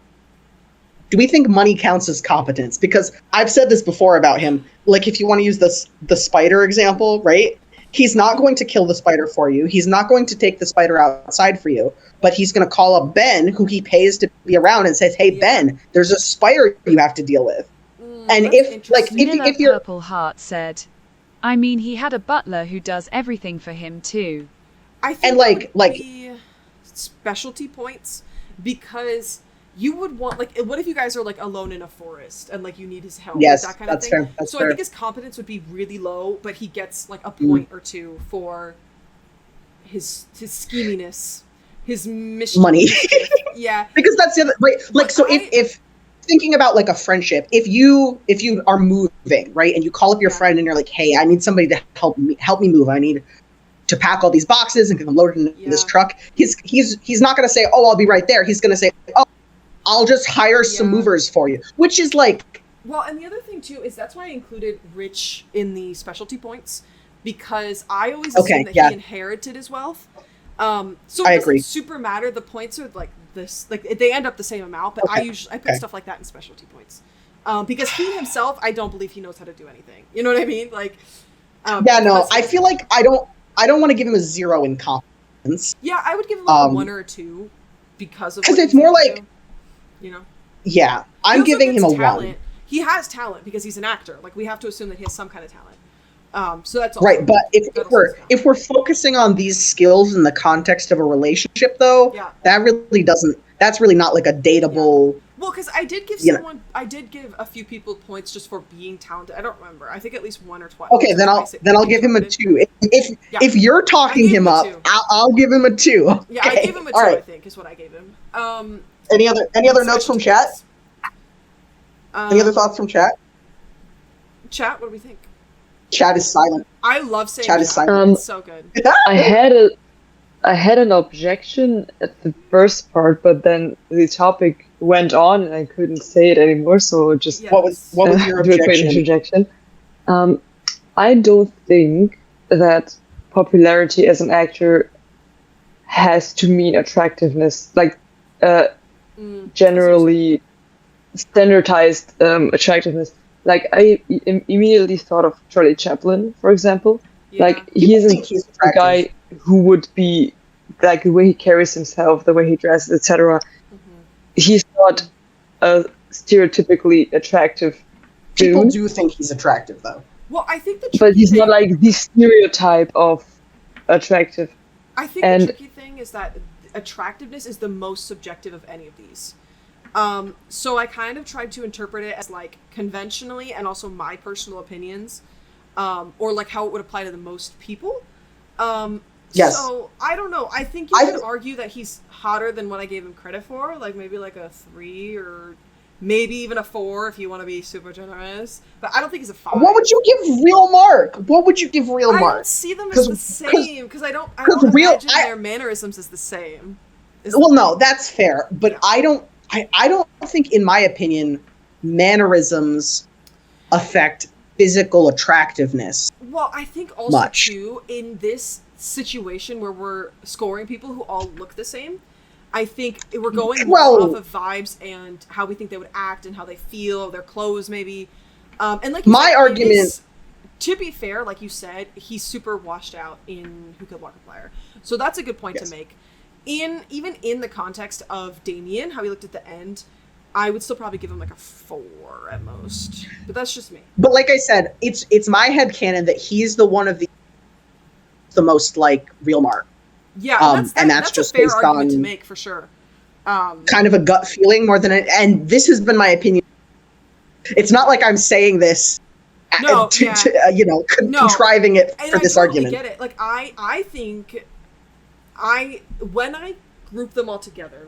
counts as competence? Because I've said this before about him. Like, if you want to use the spider example, right? He's not going to kill the spider for you. He's not going to take the spider outside for you. But he's going to call up Ben, who he pays to be around, and says, "Hey, Ben, there's a spider you have to deal with." And if you're Purple Heart said, I mean, he had a butler who does everything for him too. I think like specialty points, because you would want, like, what if you guys are like alone in a forest and like you need his help? Yes, that kind that's of thing. fair. That's so fair. I think his competence would be really low, but he gets like a point or two for his scheminess, his mission. Money. Yeah, because that's the other, right. Like, so if thinking about like a friendship, if you are moving, right, and you call up your friend and you're like, "Hey, I need somebody to help me move. I need to pack all these boxes and get them loaded in this truck." He's not going to say, "Oh, I'll be right there." He's going to say, "Oh, I'll just hire some movers for you," which is like... Well, and the other thing, too, is that's why I included Rich in the specialty points, because I always assumed that he inherited his wealth. So it doesn't super matter. The points are like this, like they end up the same amount, but I put stuff like that in specialty points. Because he himself, I don't believe he knows how to do anything. You know what I mean? Like, I feel like I don't want to give him a 0 in competence. Yeah, I would give him like a 1 or a 2 because it's more like... You know? Yeah, I'm giving him a talent. 1. He has talent because he's an actor. Like, we have to assume that he has some kind of talent. So that's also, right. But if we're focusing on these skills in the context of a relationship, though, that really doesn't. That's really not like a dateable. Yeah. Well, because I did give I did give a few people points just for being talented. I don't remember. I think at least 1 or 2. Okay, then I'll give him a 2. If you're talking him up, I'll give him a 2. Yeah, I gave him a 2. I think is what I gave him. Any other notes from chat? Any other thoughts from chat? Chat, what do we think? Chat is silent. I love saying chat is silent. It's so good. I had an objection at the first part, but then the topic went on and I couldn't say it anymore. So just what was your objection? I don't think that popularity as an actor has to mean attractiveness, like generally standardized attractiveness. Like, I immediately thought of Charlie Chaplin, for example. Yeah. Like, he isn't a guy who would be, like, the way he carries himself, the way he dresses, etc. Mm-hmm. He's not a stereotypically attractive dude. People do think he's attractive, though. Well, I think but he's not like the stereotype of attractive. I think the tricky thing is that attractiveness is the most subjective of any of these. So I kind of tried to interpret it as like conventionally and also my personal opinions, or like how it would apply to the most people. Yes. So, I don't know. I think you could argue that he's hotter than what I gave him credit for. Like, maybe like a 3 or maybe even a 4 if you want to be super generous. But I don't think he's a 5. What would you give real Mark? What would you give real Mark? I don't see them as the same, because I don't imagine their mannerisms as the same. No, that's fair. But yeah. I don't think, in my opinion, mannerisms affect physical attractiveness. Well, I think also, too, in this situation where we're scoring people who all look the same, I think we're going more off of vibes and how we think they would act and how they feel, their clothes maybe. And like my argument, to be fair, like you said, he's super washed out in Who Killed Markiplier. So that's a good point to make. Even in the context of Damien, how he looked at the end, I would still probably give him like a 4 at most. But that's just me. But like I said, it's my headcanon that he's the one of the most like real Mark. Yeah, and that's just a fair argument to make for sure. Kind of a gut feeling more than and this has been my opinion. It's not like I'm saying this contriving it for this argument. I get it. Like I think when I group them all together,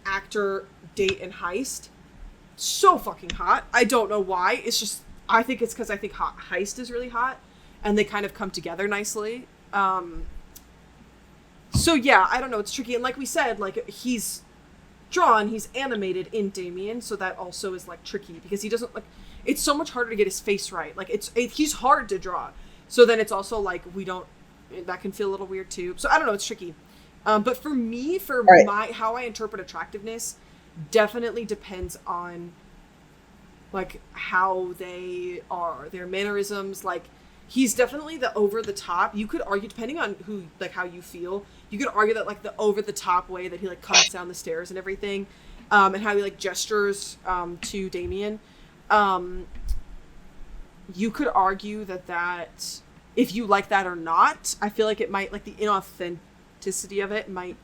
actor, date, and heist, so fucking hot. I don't know why. It's just, I think it's because I think heist is really hot, and they kind of come together nicely. So yeah, I don't know. It's tricky, and like we said, like he's animated in Damien, so that also is like tricky because he doesn't like. It's so much harder to get his face right. Like he's hard to draw. So then it's also like that can feel a little weird too. So I don't know. It's tricky. But for me, how I interpret attractiveness definitely depends on like how they are, their mannerisms. Like he's definitely the over the top. You could argue, depending on how you feel, you could argue that like the over the top way that he like comes down the stairs and everything, and how he like gestures to Damien. You could argue that if you like that or not, I feel like it might, like the inauthenticity of it might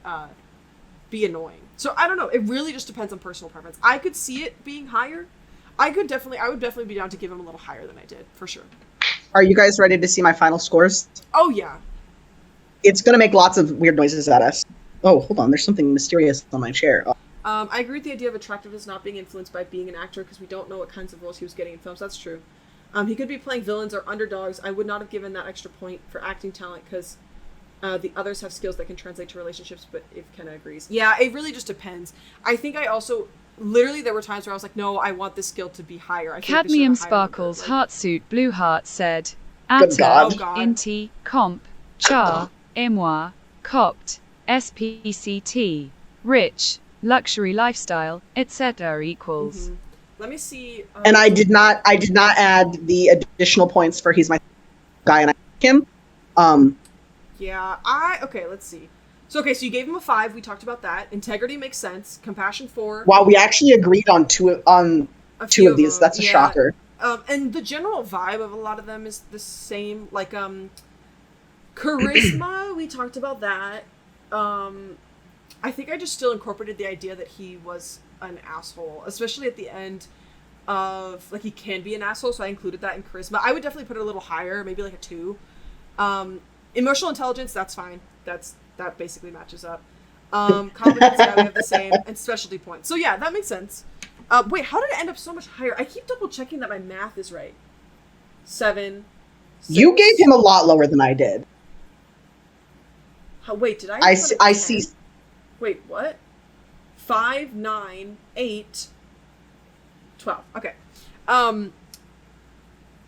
be annoying. So I don't know. It really just depends on personal preference. I could see it being higher. I would definitely be down to give him a little higher than I did, for sure. Are you guys ready to see my final scores? Oh yeah. It's gonna make lots of weird noises at us. Oh, hold on. There's something mysterious on my chair. I agree with the idea of attractiveness not being influenced by being an actor because we don't know what kinds of roles he was getting in films. That's true. He could be playing villains or underdogs. I would not have given that extra point for acting talent because the others have skills that can translate to relationships, but if Kenna agrees. Yeah, it really just depends. I think I also, literally there were times where I was like, no, I want this skill to be higher. Cadmium Sparkles Heartsuit Blue Heart said, Atta, Inti, Comp, Char, Emoir, Copt, SPCT, Rich, Luxury Lifestyle, etc. equals. Mm-hmm. Let me see. And I did not add the additional points for he's my guy and I like him. Yeah, okay, let's see. So you gave him a 5. We talked about that. Integrity makes sense. Compassion 4. Wow, we actually agreed on two of these. That's a shocker. And the general vibe of a lot of them is the same. Like, charisma, we talked about that. I think I just still incorporated the idea that he was an asshole, especially at the end of, like, he can be an asshole, so I included that in charisma. I would definitely put it a little higher, maybe like a 2. Emotional intelligence, that's fine. That basically matches up. Competence, yeah, we have the same, and specialty points. So yeah, that makes sense. Wait, how did it end up so much higher? I keep double checking that my math is right. 7. 6. You gave him a lot lower than I did. Wait, did I? I see. Wait, what? 5, 9, 8, 12. Okay.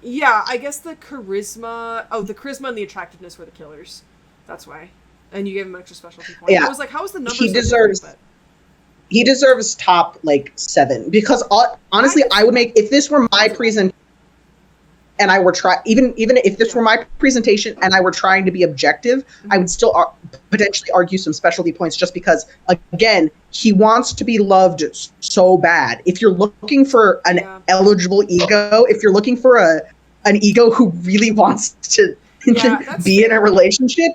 Yeah, I guess the charisma and the attractiveness were the killers. That's why. And you gave him an extra specialty point. Yeah. I was like, how is the number He deserves top, 7. Because, honestly, I would make, if this were my presentation, and I were even if this were my presentation and I were trying to be objective, I would still potentially argue some specialty points just because, again, he wants to be loved so bad. If you're looking for an eligible ego, if you're looking for an ego who really wants to be in a relationship,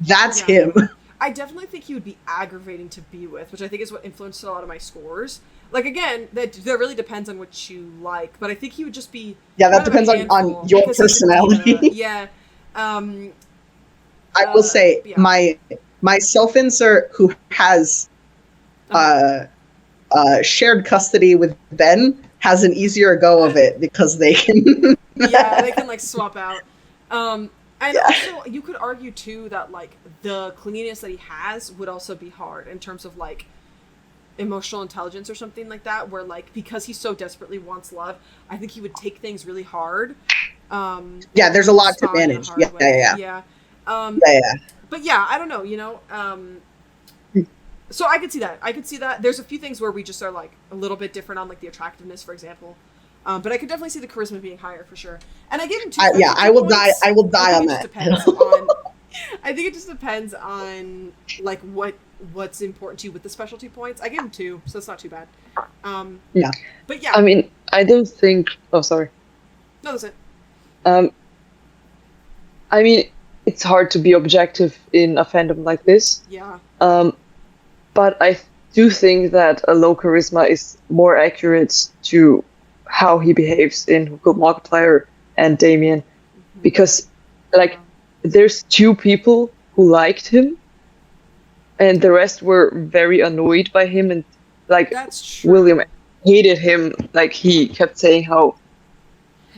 that's him. I definitely think he would be aggravating to be with, which I think is what influenced a lot of my scores. Like, again, that really depends on what you like, but I think he would just be... Yeah, that depends on your personality. Yeah. I will say my self-insert who has shared custody with Ben has an easier go of it because they can they can like swap out. And also you could argue too that like the clinginess that he has would also be hard in terms of like emotional intelligence or something like that, where like because he so desperately wants love, I think he would take things really hard. There's a lot to manage. Yeah. But yeah, I don't know, you know. So I could see that. There's a few things where we just are like a little bit different on like the attractiveness, for example. But I could definitely see the charisma being higher for sure. And I gave him 2. I will die on that. I think it just depends on like what's important to you with the specialty points. I gave him 2, so it's not too bad. But yeah. I mean, I don't think. Oh, sorry. No, that's it. I mean, it's hard to be objective in a fandom like this. Yeah. But I do think that a low charisma is more accurate to how he behaves in Who Killed Markiplier and Damien, because like there's 2 people who liked him, and the rest were very annoyed by him, and like William hated him. Like he kept saying how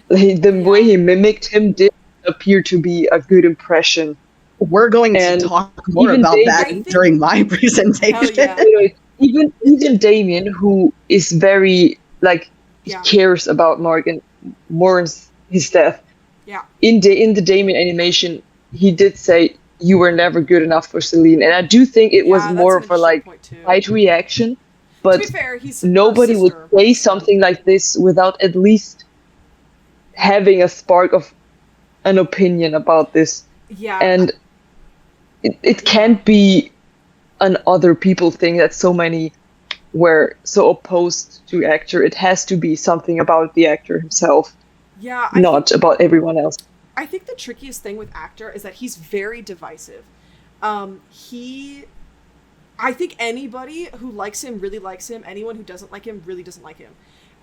the way he mimicked him did appear to be a good impression. We're going to talk more about that during my presentation. Yeah. Anyway, even Damien, who is very like he cares about Mark and mourns his death. Yeah. In the Damien animation, he did say you were never good enough for Celine, and I do think it was more of a like fight reaction. But to be fair, nobody would say something like this without at least having a spark of an opinion about this. Yeah. And it can't be an other people thing that so many were so opposed to actor. It has to be something about the actor himself. Yeah. Not about everyone else. I think the trickiest thing with actor is that he's very divisive. I think anybody who likes him really likes him. Anyone who doesn't like him really doesn't like him.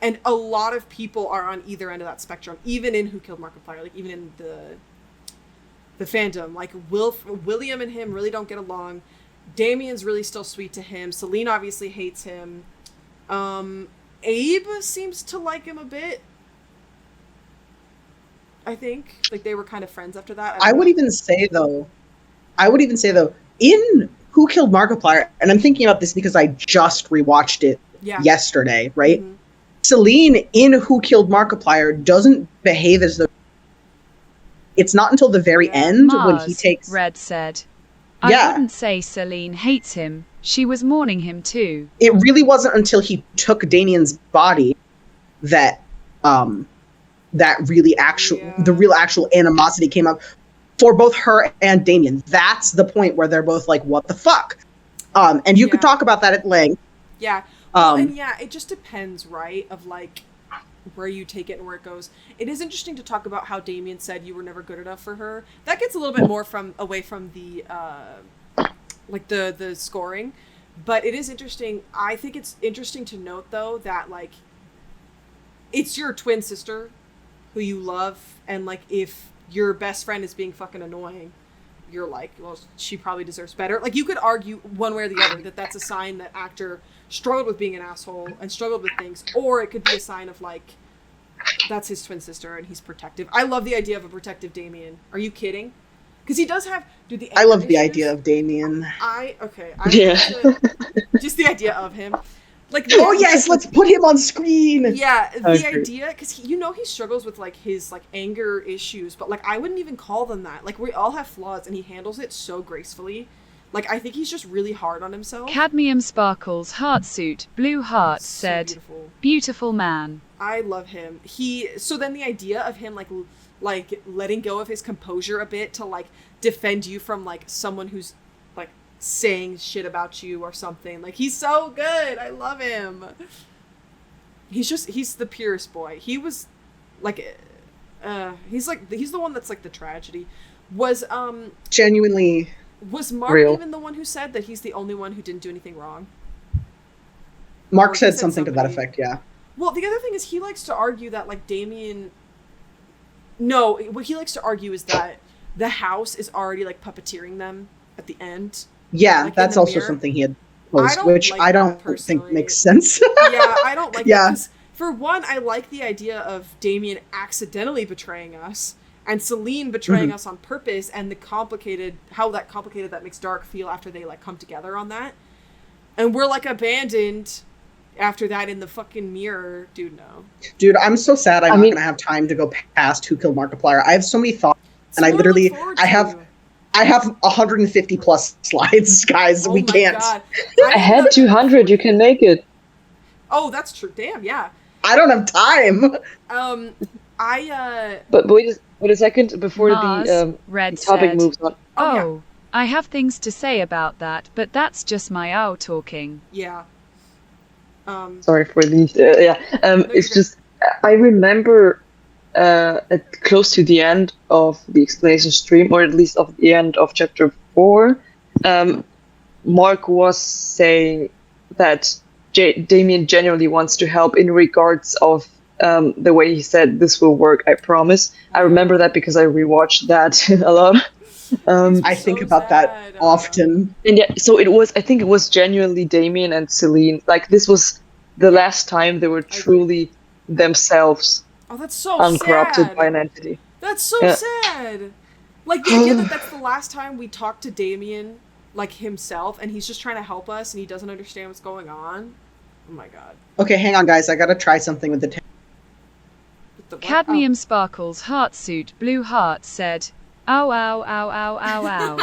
And a lot of people are on either end of that spectrum, even in Who Killed Markiplier, like even in the fandom. Like William and him really don't get along. Damien's really still sweet to him. Celine obviously hates him. Abe seems to like him a bit. I think like they were kind of friends after that. I would even say though, in Who Killed Markiplier, and I'm thinking about this because I just rewatched it yesterday, right? Mm-hmm. Celine in Who Killed Markiplier doesn't behave as though. It's not until the very end Mars, when he takes. Red said, I wouldn't say Celine hates him. She was mourning him too. It really wasn't until he took Damien's body that the real actual animosity came up for both her and Damien. That's the point where they're both like, what the fuck? And you could talk about that at length. Yeah. Well, and it just depends, right? Of like where you take it and where it goes. It is interesting to talk about how Damien said you were never good enough for her. That gets a little bit more away from the like the scoring, but it is interesting. I think it's interesting to note though that like it's your twin sister who you love, and like if your best friend is being fucking annoying, you're like, well, she probably deserves better. Like you could argue one way or the other that that's a sign that actor struggled with being an asshole and struggled with things, or it could be a sign of like that's his twin sister and he's protective. I love the idea of a protective Damien. Are you kidding? Because he does have I love the idea of Damien. Just the idea of him. Like yes, let's put him on screen. Yeah, the idea, because he struggles with like his like anger issues, but like I wouldn't even call them that. Like we all have flaws, and he handles it so gracefully. Like I think he's just really hard on himself. Cadmium Sparkles Heartsuit Blue Heart said, "Beautiful man." I love him. So then the idea of him like letting go of his composure a bit to like defend you from like someone who's like saying shit about you or something. Like he's so good. I love him. He's the purest boy. He was like he's the one that's like the tragedy. Was genuinely was Mark real. Even the one who said that he's the only one who didn't do anything wrong? Mark said something to that effect, yeah. Well, the other thing is he likes to argue that like Damien. No, what he likes to argue is that the house is already like puppeteering them at the end. Yeah, like, that's also something he had posed, which I don't think makes sense. Yeah, I don't like that, because for one, I like the idea of Damien accidentally betraying us and Celine betraying us on purpose, and how complicated that makes Dark feel after they like come together on that. And we're like abandoned after that in the fucking mirror. Dude, no. Dude, I'm so sad I'm not going to have time to go past Who Killed Markiplier. I have so many thoughts, and I have 150 plus slides, guys. We can't. God. I had 200. You can make it. Oh, that's true. Damn, yeah. I don't have time. But wait a second before Mars, the Red topic said, moves on. Oh, I have things to say about that, but that's just my owl talking. Yeah. Sorry for these. It's just I remember close to the end of the explanation stream, or at least of the end of chapter 4, Mark was saying that Damien genuinely wants to help in regards of the way he said this will work, I promise. I remember that because I rewatched that a lot. I think about that often. And yeah, so I think it was genuinely Damien and Celine. Like, this was the last time they were truly themselves. Oh, that's so uncorrupted sad. By an entity. That's so sad. Like, the idea that that's the last time we talk to Damien, like, himself, and he's just trying to help us, and he doesn't understand what's going on. Oh my god. Okay, hang on, guys. I gotta try something with the Cadmium Sparkles Heart Suit Blue Heart said, "Ow, ow, ow, ow, ow, ow."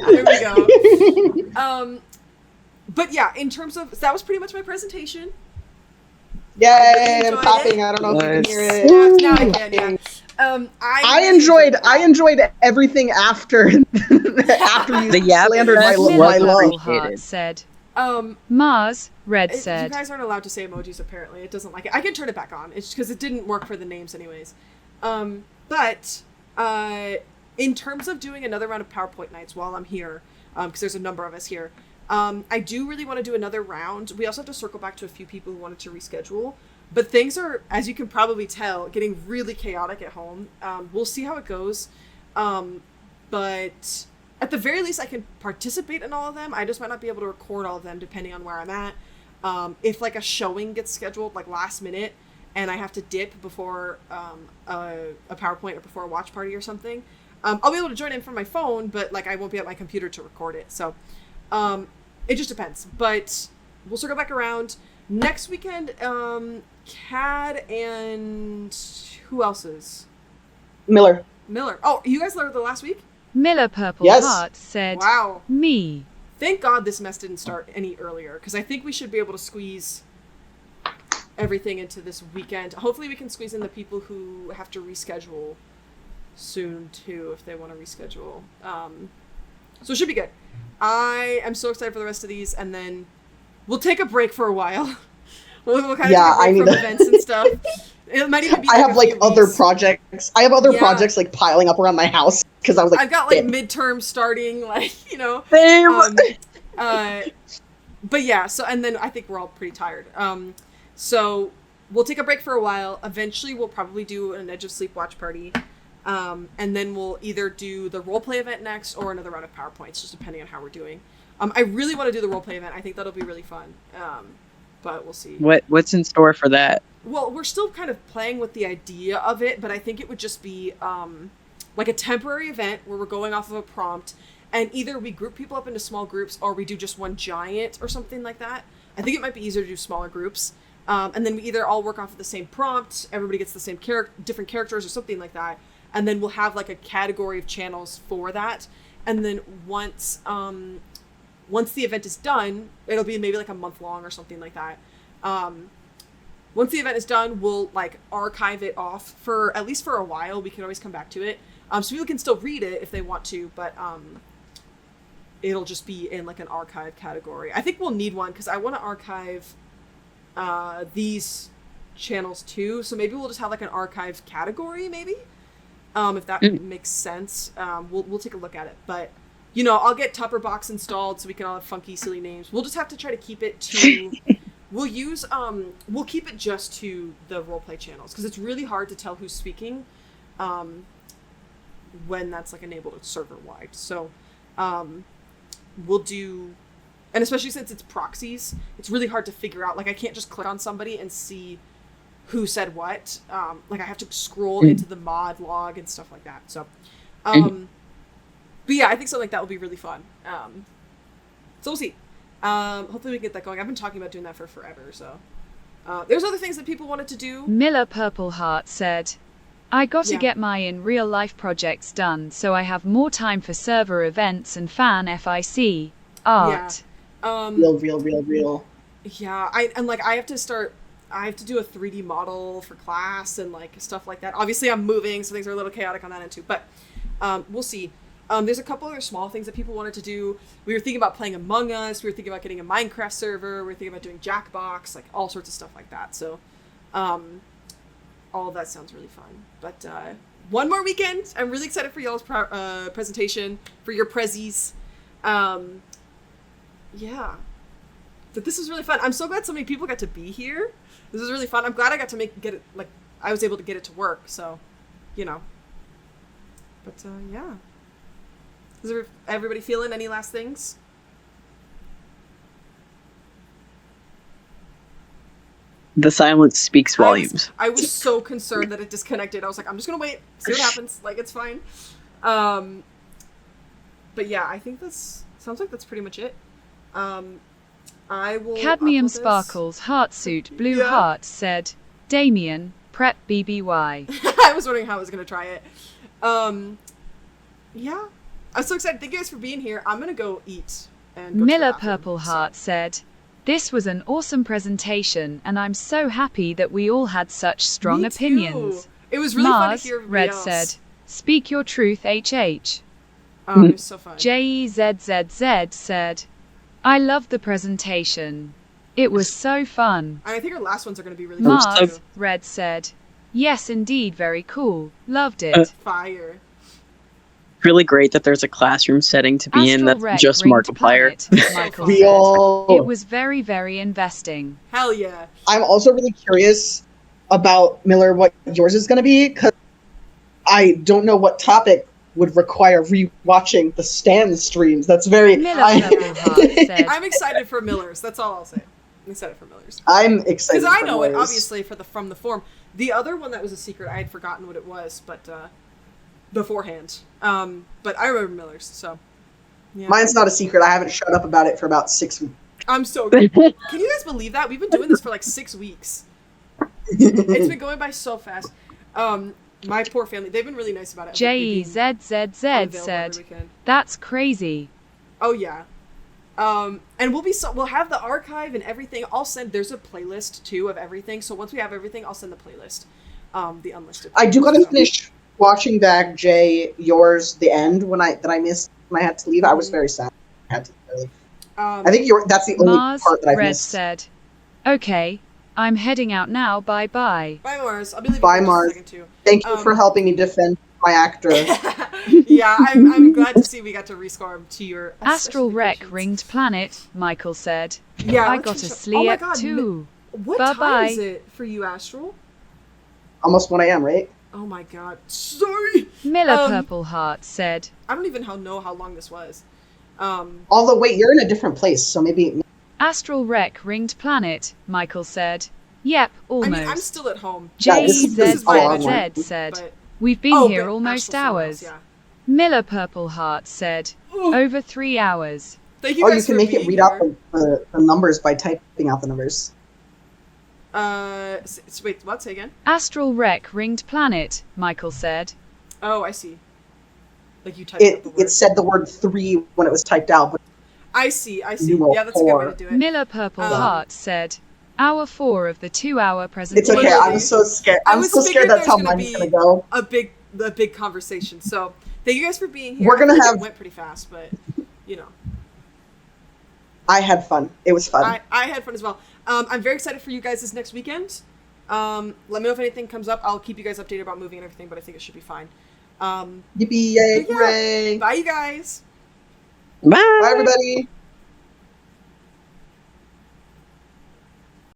There we go. But yeah, in terms of, that was pretty much my presentation. Yay! I'm clapping. I don't know if you can hear it. Now I can, yeah. I enjoyed everything after you slandered my love. Heart said, Mars, Red said. You guys aren't allowed to say emojis, apparently. It doesn't like it. I can turn it back on. It's because it didn't work for the names anyways. But in terms of doing another round of PowerPoint nights while I'm here, because there's a number of us here, I do really want to do another round. We also have to circle back to a few people who wanted to reschedule. But things are, as you can probably tell, getting really chaotic at home. We'll see how it goes. But at the very least, I can participate in all of them. I just might not be able to record all of them depending on where I'm at. If like a showing gets scheduled like last minute and I have to dip before a PowerPoint or before a watch party or something, I'll be able to join in from my phone, but like I won't be at my computer to record it. So it just depends. But we'll circle back around. Next weekend, Cad and who else is? Miller. Oh, you guys learned the last week? Miller Purple Heart said, "Wow, me." Thank God this mess didn't start any earlier, because I think we should be able to squeeze everything into this weekend. Hopefully we can squeeze in the people who have to reschedule soon too, if they want to reschedule. So it should be good. I am so excited for the rest of these, and then we'll take a break for a while. we'll kind of take a break from events and stuff. It might even be I have like other projects. I have other projects like piling up around my house because I was like, I've got like midterms starting, like, you know. But yeah, so, and then I think we're all pretty tired. So we'll take a break for a while. Eventually we'll probably do an Edge of Sleep watch party. And then we'll either do the roleplay event next or another round of PowerPoints, just depending on how we're doing. I really want to do the roleplay event. I think that'll be really fun. But we'll see. What's in store for that? Well, we're still kind of playing with the idea of it, but I think it would just be like a temporary event where we're going off of a prompt, and either we group people up into small groups or we do just one giant or something like that. I think it might be easier to do smaller groups. And then we either all work off of the same prompt, everybody gets the same different characters or something like that, and then we'll have like a category of channels for that. And then once the event is done, it'll be maybe like a month long or something like that. Once the event is done, we'll like archive it off for at least for a while. We can always come back to it. So people can still read it if they want to, but it'll just be in like an archive category. I think we'll need one because I want to archive these channels too. So maybe we'll just have like an archive category, maybe, if that makes sense. We'll take a look at it, but you know, I'll get Tupperbox installed so we can all have funky, silly names. We'll just have to try to keep it to. We'll keep it just to the roleplay channels because it's really hard to tell who's speaking. when that's like enabled server wide. So we'll do, and especially since it's proxies, it's really hard to figure out. Like I can't just click on somebody and see who said what. Like I have to scroll into the mod log and stuff like that. So, but yeah, I think something like that will be really fun. So we'll see. Hopefully we can get that going. I've been talking about doing that for forever. So there's other things that people wanted to do. Miller Purple Heart said, I got to get my in real life projects done, so I have more time for server events and fan FIC art. Yeah. Real. Yeah, I have to do a 3D model for class and like stuff like that. Obviously I'm moving, so things are a little chaotic on that end too, but we'll see. There's a couple other small things that people wanted to do. We were thinking about playing Among Us. We were thinking about getting a Minecraft server. We were thinking about doing Jackbox, like all sorts of stuff like that. So all of that sounds really fun. But one more weekend. I'm really excited for y'all's presentation, for your prezzies. Yeah. But this was really fun. I'm so glad so many people got to be here. This was really fun. I'm glad I got to I was able to get it to work. So, you know. But yeah. Is everybody feeling any last things? The silence speaks volumes. I was so concerned that it disconnected. I was like, I'm just gonna wait, see what happens. Like, it's fine. But yeah, I think sounds like that's pretty much it. I will. Cadmium Sparkles Heartsuit Blue Heart said, Damien, prep BBY. I was wondering how I was gonna try it. Yeah. I'm so excited. Thank you guys for being here. I'm gonna go eat. And go Miller Purple Heart said, this was an awesome presentation, and I'm so happy that we all had such strong opinions. It was really fun to hear everybody else. Red said, speak your truth, HH. Oh, it was so fun. JEZZZ said, I love the presentation. It was so fun. I think our last ones are going to be really fun. Mars, Red said, yes, indeed, very cool. Loved it. Fire. Really great that there's a classroom setting to be in that's just Markiplier. Real. It was very, very investing. Hell yeah. I'm also really curious about, Miller, what yours is going to be, because I don't know what topic would require rewatching the Stan streams. That's very... I'm excited for Miller's. That's all I'll say. I'm excited for Miller's. I'm excited because I know it, obviously, from the form. The other one that was a secret, I had forgotten what it was, but beforehand. But I remember Miller's, so... Yeah. Mine's not a secret. I haven't shut up about it for about 6 weeks. I'm so good. Can you guys believe that? We've been doing this for like 6 weeks. It's been going by so fast. My poor family, they've been really nice about it. JEZZZ said, that's crazy. Oh yeah. And we'll have the archive and everything. There's a playlist too of everything. So once we have everything, I'll send the playlist. The unlisted. I do gotta finish watching back, Jay, yours, the end, that I missed when I had to leave. I was very sad. I had to leave. I think that's the only part that I missed. Said, okay, I'm heading out now. Bye-bye. Bye, Mars. I'll be leaving Bye, in Mars. a second, too. Thank you for helping me defend my actor. Yeah, I'm glad to see we got to rescore him to your Astral Wreck Ringed Planet, Michael said. Yeah, I got a sleep too. What time is it for you, Astral? Almost 1 a.m., right? Oh my god. Sorry! Miller Purple Heart said. I don't even know how long this was. Although, wait, you're in a different place, so maybe... Astral Wreck Ringed Planet, Michael said. Yep, almost. I mean, I'm still at home. JZZZ said. We've been here almost hours. Yeah. Miller Purple Heart said. Over 3 hours. Thank you guys you can make it read out the numbers by typing out the numbers. Wait, what? Say again? Astral Wreck Ringed Planet, Michael said. Oh, I see. Like you typed out the word. It said the word 3 when it was typed out, but... I see. Yeah, that's a good way to do it. Miller Purple Heart said, hour 4 of the 2-hour presentation. It's okay, I'm so scared. I'm so scared that's how mine's gonna go. A big conversation. So, thank you guys for being here. We're gonna it went pretty fast, but, you know. I had fun. It was fun. I had fun as well. I'm very excited for you guys this next weekend. Let me know if anything comes up. I'll keep you guys updated about moving and everything, but I think it should be fine. Yippee, yay, hooray. Bye, you guys. Bye. Bye, everybody.